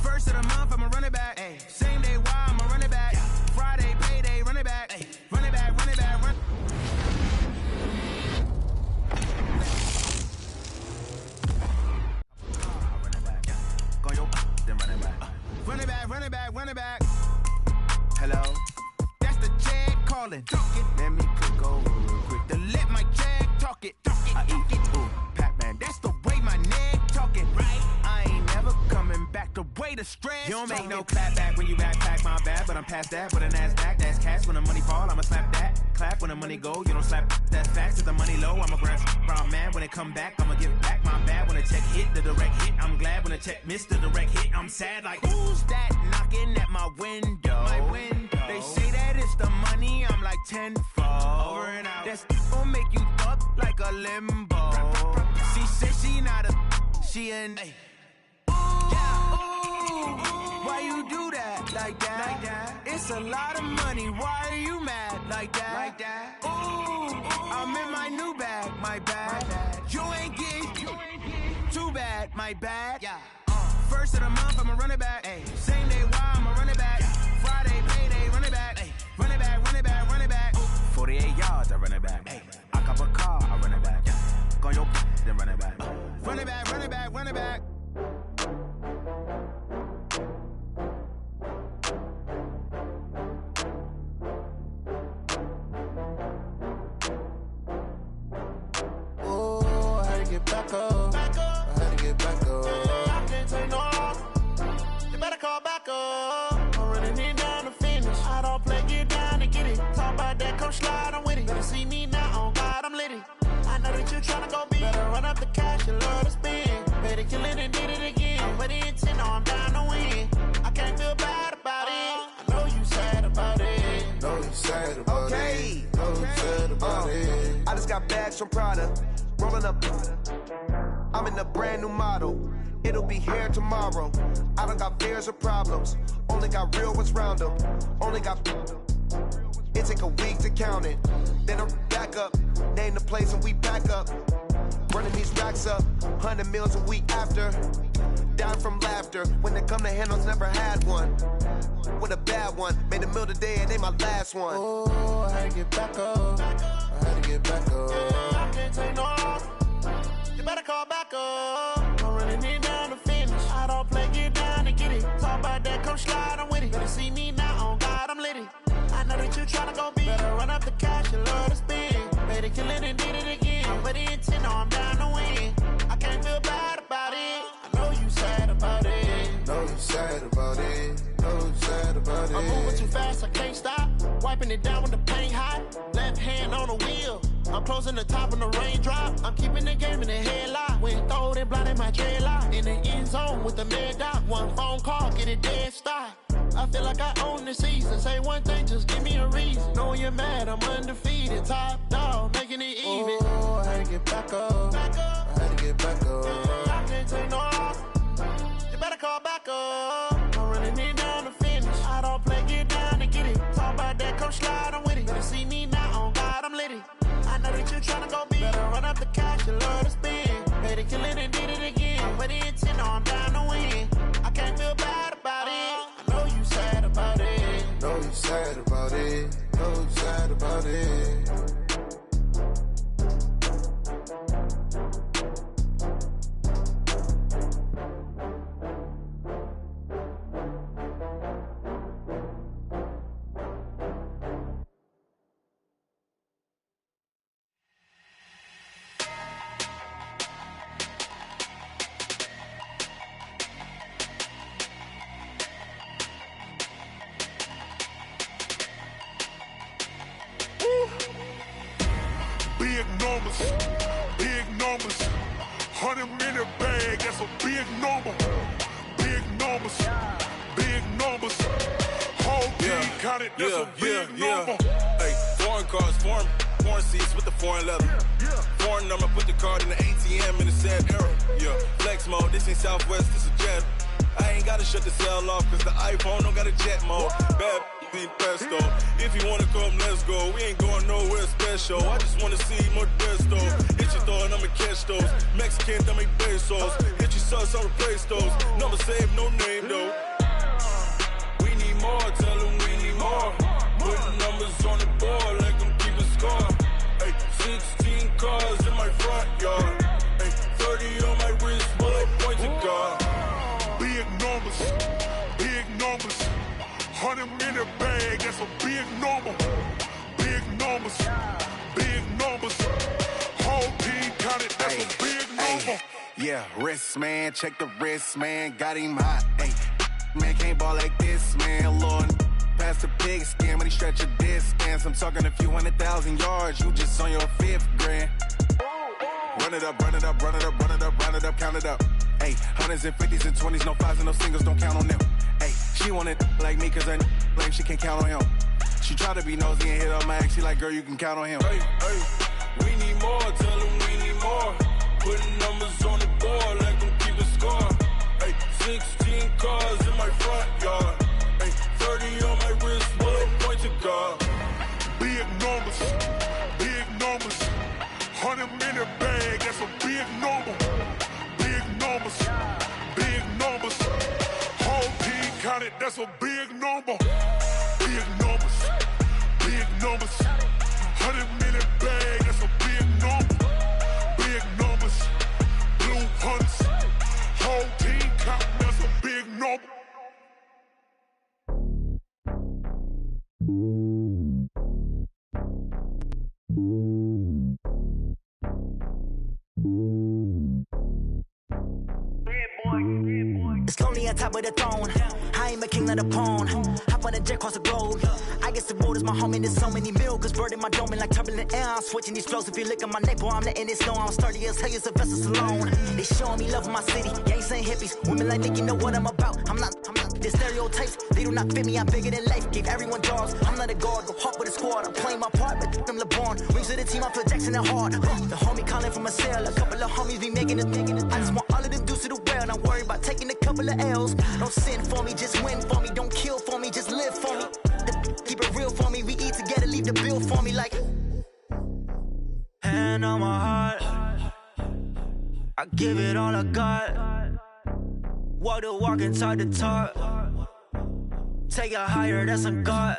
First of the month, I'ma run it back. Ay. Same day, why I'ma run it back. Yeah. Friday, payday, run it back. Ay. Run it back, run it back, run. Run it back, run it back, run it back. Hello? That's the Jag calling. Talk it. Let me click over real quick. To let my Jag talk it. I eat it. Ooh, Pac-Man. That's the way my neck talking. Right? I ain't never coming back the way the stress. You don't make no clap back when you backpack, my bad. But I'm past that with a NASDAQ. That's cash when the money fall. I'ma slap that. Clap when the money go. You don't slap. That's fast. If the money low, I'ma grab brown man. When it come back, I'ma give back my bad. When the check hit, the direct hit. I'm glad when the check missed the direct hit. I'm sad like, who's that knocking at my window? My window. They say that it's the money. I'm like tenfold. Over and out. That's gon' make you up like a limbo. She said she not a. She an. Ay. Why you do that? Like that? Like that? It's a lot of money. Why are you mad? Like that? Like that? Ooh, I'm in my new bag. My bad. You ain't get. Too bad. My bad. Yeah. First of the month, I'ma run it back. Ay. Same day, why I'ma run it back. Friday, payday, run it back. Ay. Run it back, run it back, run it back. 48 yards, I run it back. Ay. I cop a car, I run it back. Go on your then run it back. Run it back, run it back, run it back. Get back up. I had to get back up. I can't take no loss. You better call back up. I'm running it down to finish. I don't play, get down to get it. Talk about that, come slide, I'm with it. Better see me now, on God, I'm litty. I know that you tryna go big. Better run up the cash, you love to spend. Better kill it and did it again. I'm with the intent, no, I'm down to win. I can't feel bad about it. I know you sad about it. Know you sad about it. Know you sad about it. I just got bags from Prada. Rolling up, I'm in a brand new model. It'll be here tomorrow. I don't got fears or problems. Only got real ones round them. Only got. It take a week to count it. Then I'm back up. Name the place and we back up. Running these racks up. 100 meals a week after. Down from laughter. When they come to handles, never had one. With a bad one. Made a meal today and they my last one. Oh, I had to get back up. I had to get back up. I can't take no loss. You better call back up. I'm running it down to finish. I don't play, get down to get it. Talk about that, come slide, I'm with it. Better see me now, on God, I'm litty. I know that you tryna go big. Better run up the cash, you love to spend. Better kill it and did it again. I'm with the intent, no, I'm down to win. I can't feel bad about it. I know you sad about it. Know you sad about it. Know you sad about it. I'm moving too fast, I can't stop. Wiping it down with the paint hot. Left hand on the wheel. I'm closing the top on the raindrop. I'm keeping the game in the headlock. When throwed and blinded my dreadlock. In the end zone with the mad dot. One phone call, get it dead stop. I feel like I own the season. Say one thing, just give me a reason. Knowing you're mad, I'm undefeated. Top dog, making it even. Oh, I had to get back up. I had to get back up. I can't take no loss. You better call back up. I'm running it down to finish. I don't play, get down to get it. Talk about that, come slide, I'm with it. Better see me now, on God, I'm litty. I know that you tryna go big. Better run up the cash, you love to spend. Better kill it and did it again. Put it in 10, I'm down to win. I can't feel bad about it. I know you sad about it. Know you sad about it. Know you sad about it. Big numbers, big numbers. 100-minute bag, that's a big number. Big numbers, big numbers. Whole team counted, that's a big number. Hey, foreign cars, foreign seats with the foreign leather. Foreign number, put the card in the ATM in the sad era. Yeah, flex mode, this ain't Southwest, this a jet. I ain't gotta shut the cell off, cause the iPhone don't got a jet mode. Bad need pesto. If you wanna come, let's go. We ain't going nowhere special. I just wanna see more desto. Hit your thought, I'ma catch those. Mexican, I make pesos. Hit your sus, I'll replace those. Number save, no name though. We need more, tell them we need more. Putting numbers on the board, like them keep a score. Hey, 16 cars in my front yard. Hey, 30 on my wrist, bullet pointed car. Big numbers, big numbers. 100-minute bag, that's a big number. Big numbers, big numbers. Whole team counted, that's a big number. Yeah, wrist man, check the wrist man, got him hot. Ay, man can't ball like this, man. Lord, past the pig skin when he stretch a distance. I'm talking a few 100,000 yards, you just on your 5th grand. Run it up, run it up, run it up, run it up, run it up, count it up. Ay, 100s and 50s and 20s, no 5s and no singles, don't count on them. Ay, she wanted like me cause her blame, she can't count on him. She tried to be nosy and hit up my ex, she like, girl, you can count on him. Hey, we need more, tell them we need more. Putting numbers on the board, like them keep a score. Hey, 16 cars in my front yard. Hey, 30 on my wrist, bullet pointed car. Big numbers, big numbers. 100-minute bag, that's a big number. Big numbers, big numbers. Whole team counted, that's a big number. Big numbers, big numbers. 100-minute bag, that's a big number. Big numbers, blue hunts. Whole team counting, that's a big number. It's lonely on top of the throne. I ain't a king of the pawn. Hop on a jet across the globe. I guess the world is my home and there's so many milkers. Bird in my dome and like turbulent air. I'm switching these flows. If you look at my neck, boy, I'm letting it snow. I'm sturdy as hell, as a vessel alone. They showing me love in my city. Gangs ain't hippies. Women like Nick, you know what I'm about. I'm not. The stereotypes, they do not fit me. I'm bigger than life. Gave everyone jobs. I'm not a guard. Go hard with a squad. I'm playing my part, but them LeBron. Rings to the team, I feel Jackson and hard. The homie calling from a cell. A couple of homies be making it. I just want all of them dudes to do well. Not worry about taking a couple of L's. Don't sin for me, just win for me. Don't kill for me, just live for me. Keep it real for me. We eat together, leave the bill for me like. Hand on my heart, I give it all I got. Walk the walk and talk the talk. Take it higher, that's a God.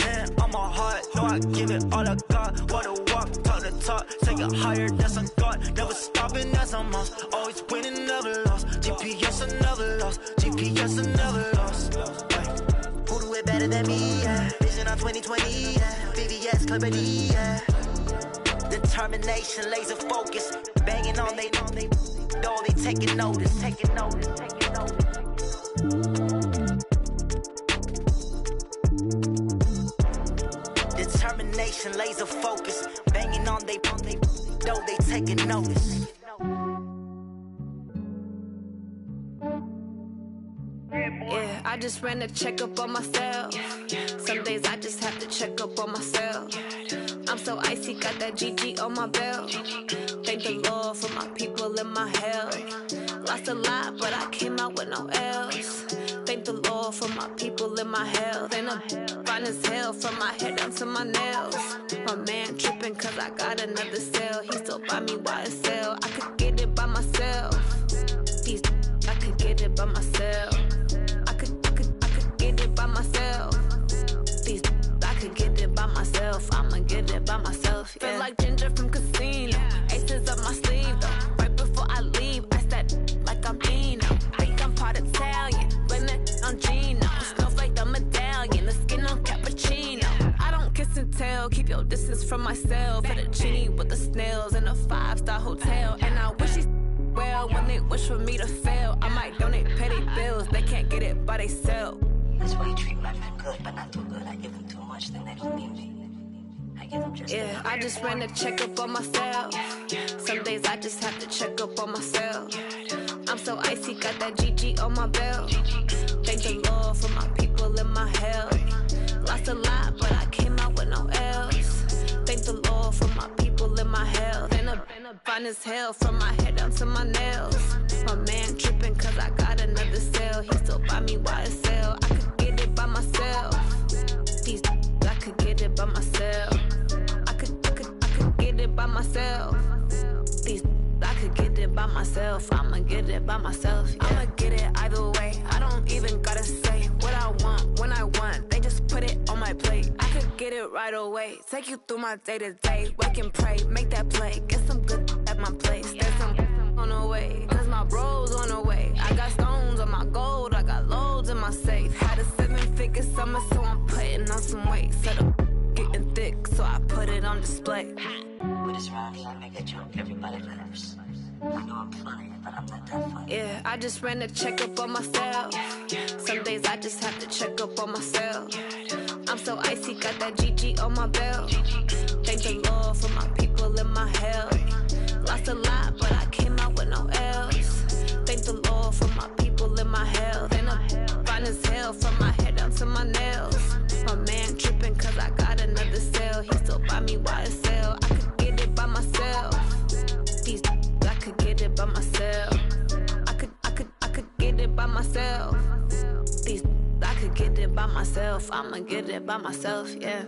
Hand on my heart, no, I give it all I got. Walk the walk, talk the talk. Take it higher, that's a God. Never stopping, that's a must. Always winning, never lost. GPS, I never lost. GPS, I never lost. Who do it better than me? Yeah. Vision on 2020, yeah. VVS, Clarity, yeah. Determination, laser focus. Banging on they know they taking notice. Taking notice, taking notice. Determination, laser focus, banging on they though they taking notice. Yeah, I just ran a checkup on myself. Some days I just have to check up on myself. I'm so icy, got that GG on my belt. Thank the Lord for my people and my health. Lost a lot, but I came out with no L's. Thank the Lord for my people and my health. And I'm fine as hell from my head down to my nails. My man tripping cause I got another cell. He still buy me YSL. I could get it by myself. I could get it by myself. I could get it by myself. I could get it by myself. I'ma get it by myself. Yeah. Feel like Ginger from Casino. Aces up my sleeve though. Right before I leave, I said like I'm Dino. Think I'm part Italian. Blame it on Gino. Snowflake the medallion. The skin on cappuccino. I don't kiss and tell. Keep your distance from myself. Put a genie with the snails in a 5-star hotel. And I wish he's well when they wish for me to fail. I might donate petty bills. They can't get it by they self. That's why you treat my men good, but not too good. I give them too much, then they don't need me. I give them just yeah, I just ran a checkup on myself. Some days I just have to check up on myself. I'm so icy, got that GG on my belt. Thank the Lord for my people and my health. Lost a lot, but I came out with no L's. Thank the Lord for my people and my health. And I'm fine as hell from my head down to my nails. My man tripping cause I got another cell. He still buy me YSL. I could get it by myself. I could get it by myself. I could get it by myself. I could get it by myself. I'ma get it by myself. Yeah. I'ma get it either way. I don't even gotta say what I want when I want. They just put it on my plate. I could get it right away. Take you through my day to day. Wake and pray, make that play. Get some good at my place. There's some on the way. Cause my bros on the way. I got stones on my gold. I got loads in my safe. Had a 7-figure summer, so I'm putting on some weight. Set up getting thick, so I put it on display. With this round here, I make a jump. Everybody laughs. I know I'm funny, but I'm not that funny. Yeah, I just ran a checkup on myself. Some days I just have to check up on myself. I'm so icy, got that GG on my belt. Thank the Lord for my people and my health. Lost a lot, but I came out with no L's. Thank the Lord for my people and my health. And I'm fine as hell from my head down to my nails. My man tripping cause I got another cell. He still buy me YSL. I could get it by myself. I could get it by myself. I could get it by myself. I could get it by myself. I'ma get it by myself, yeah.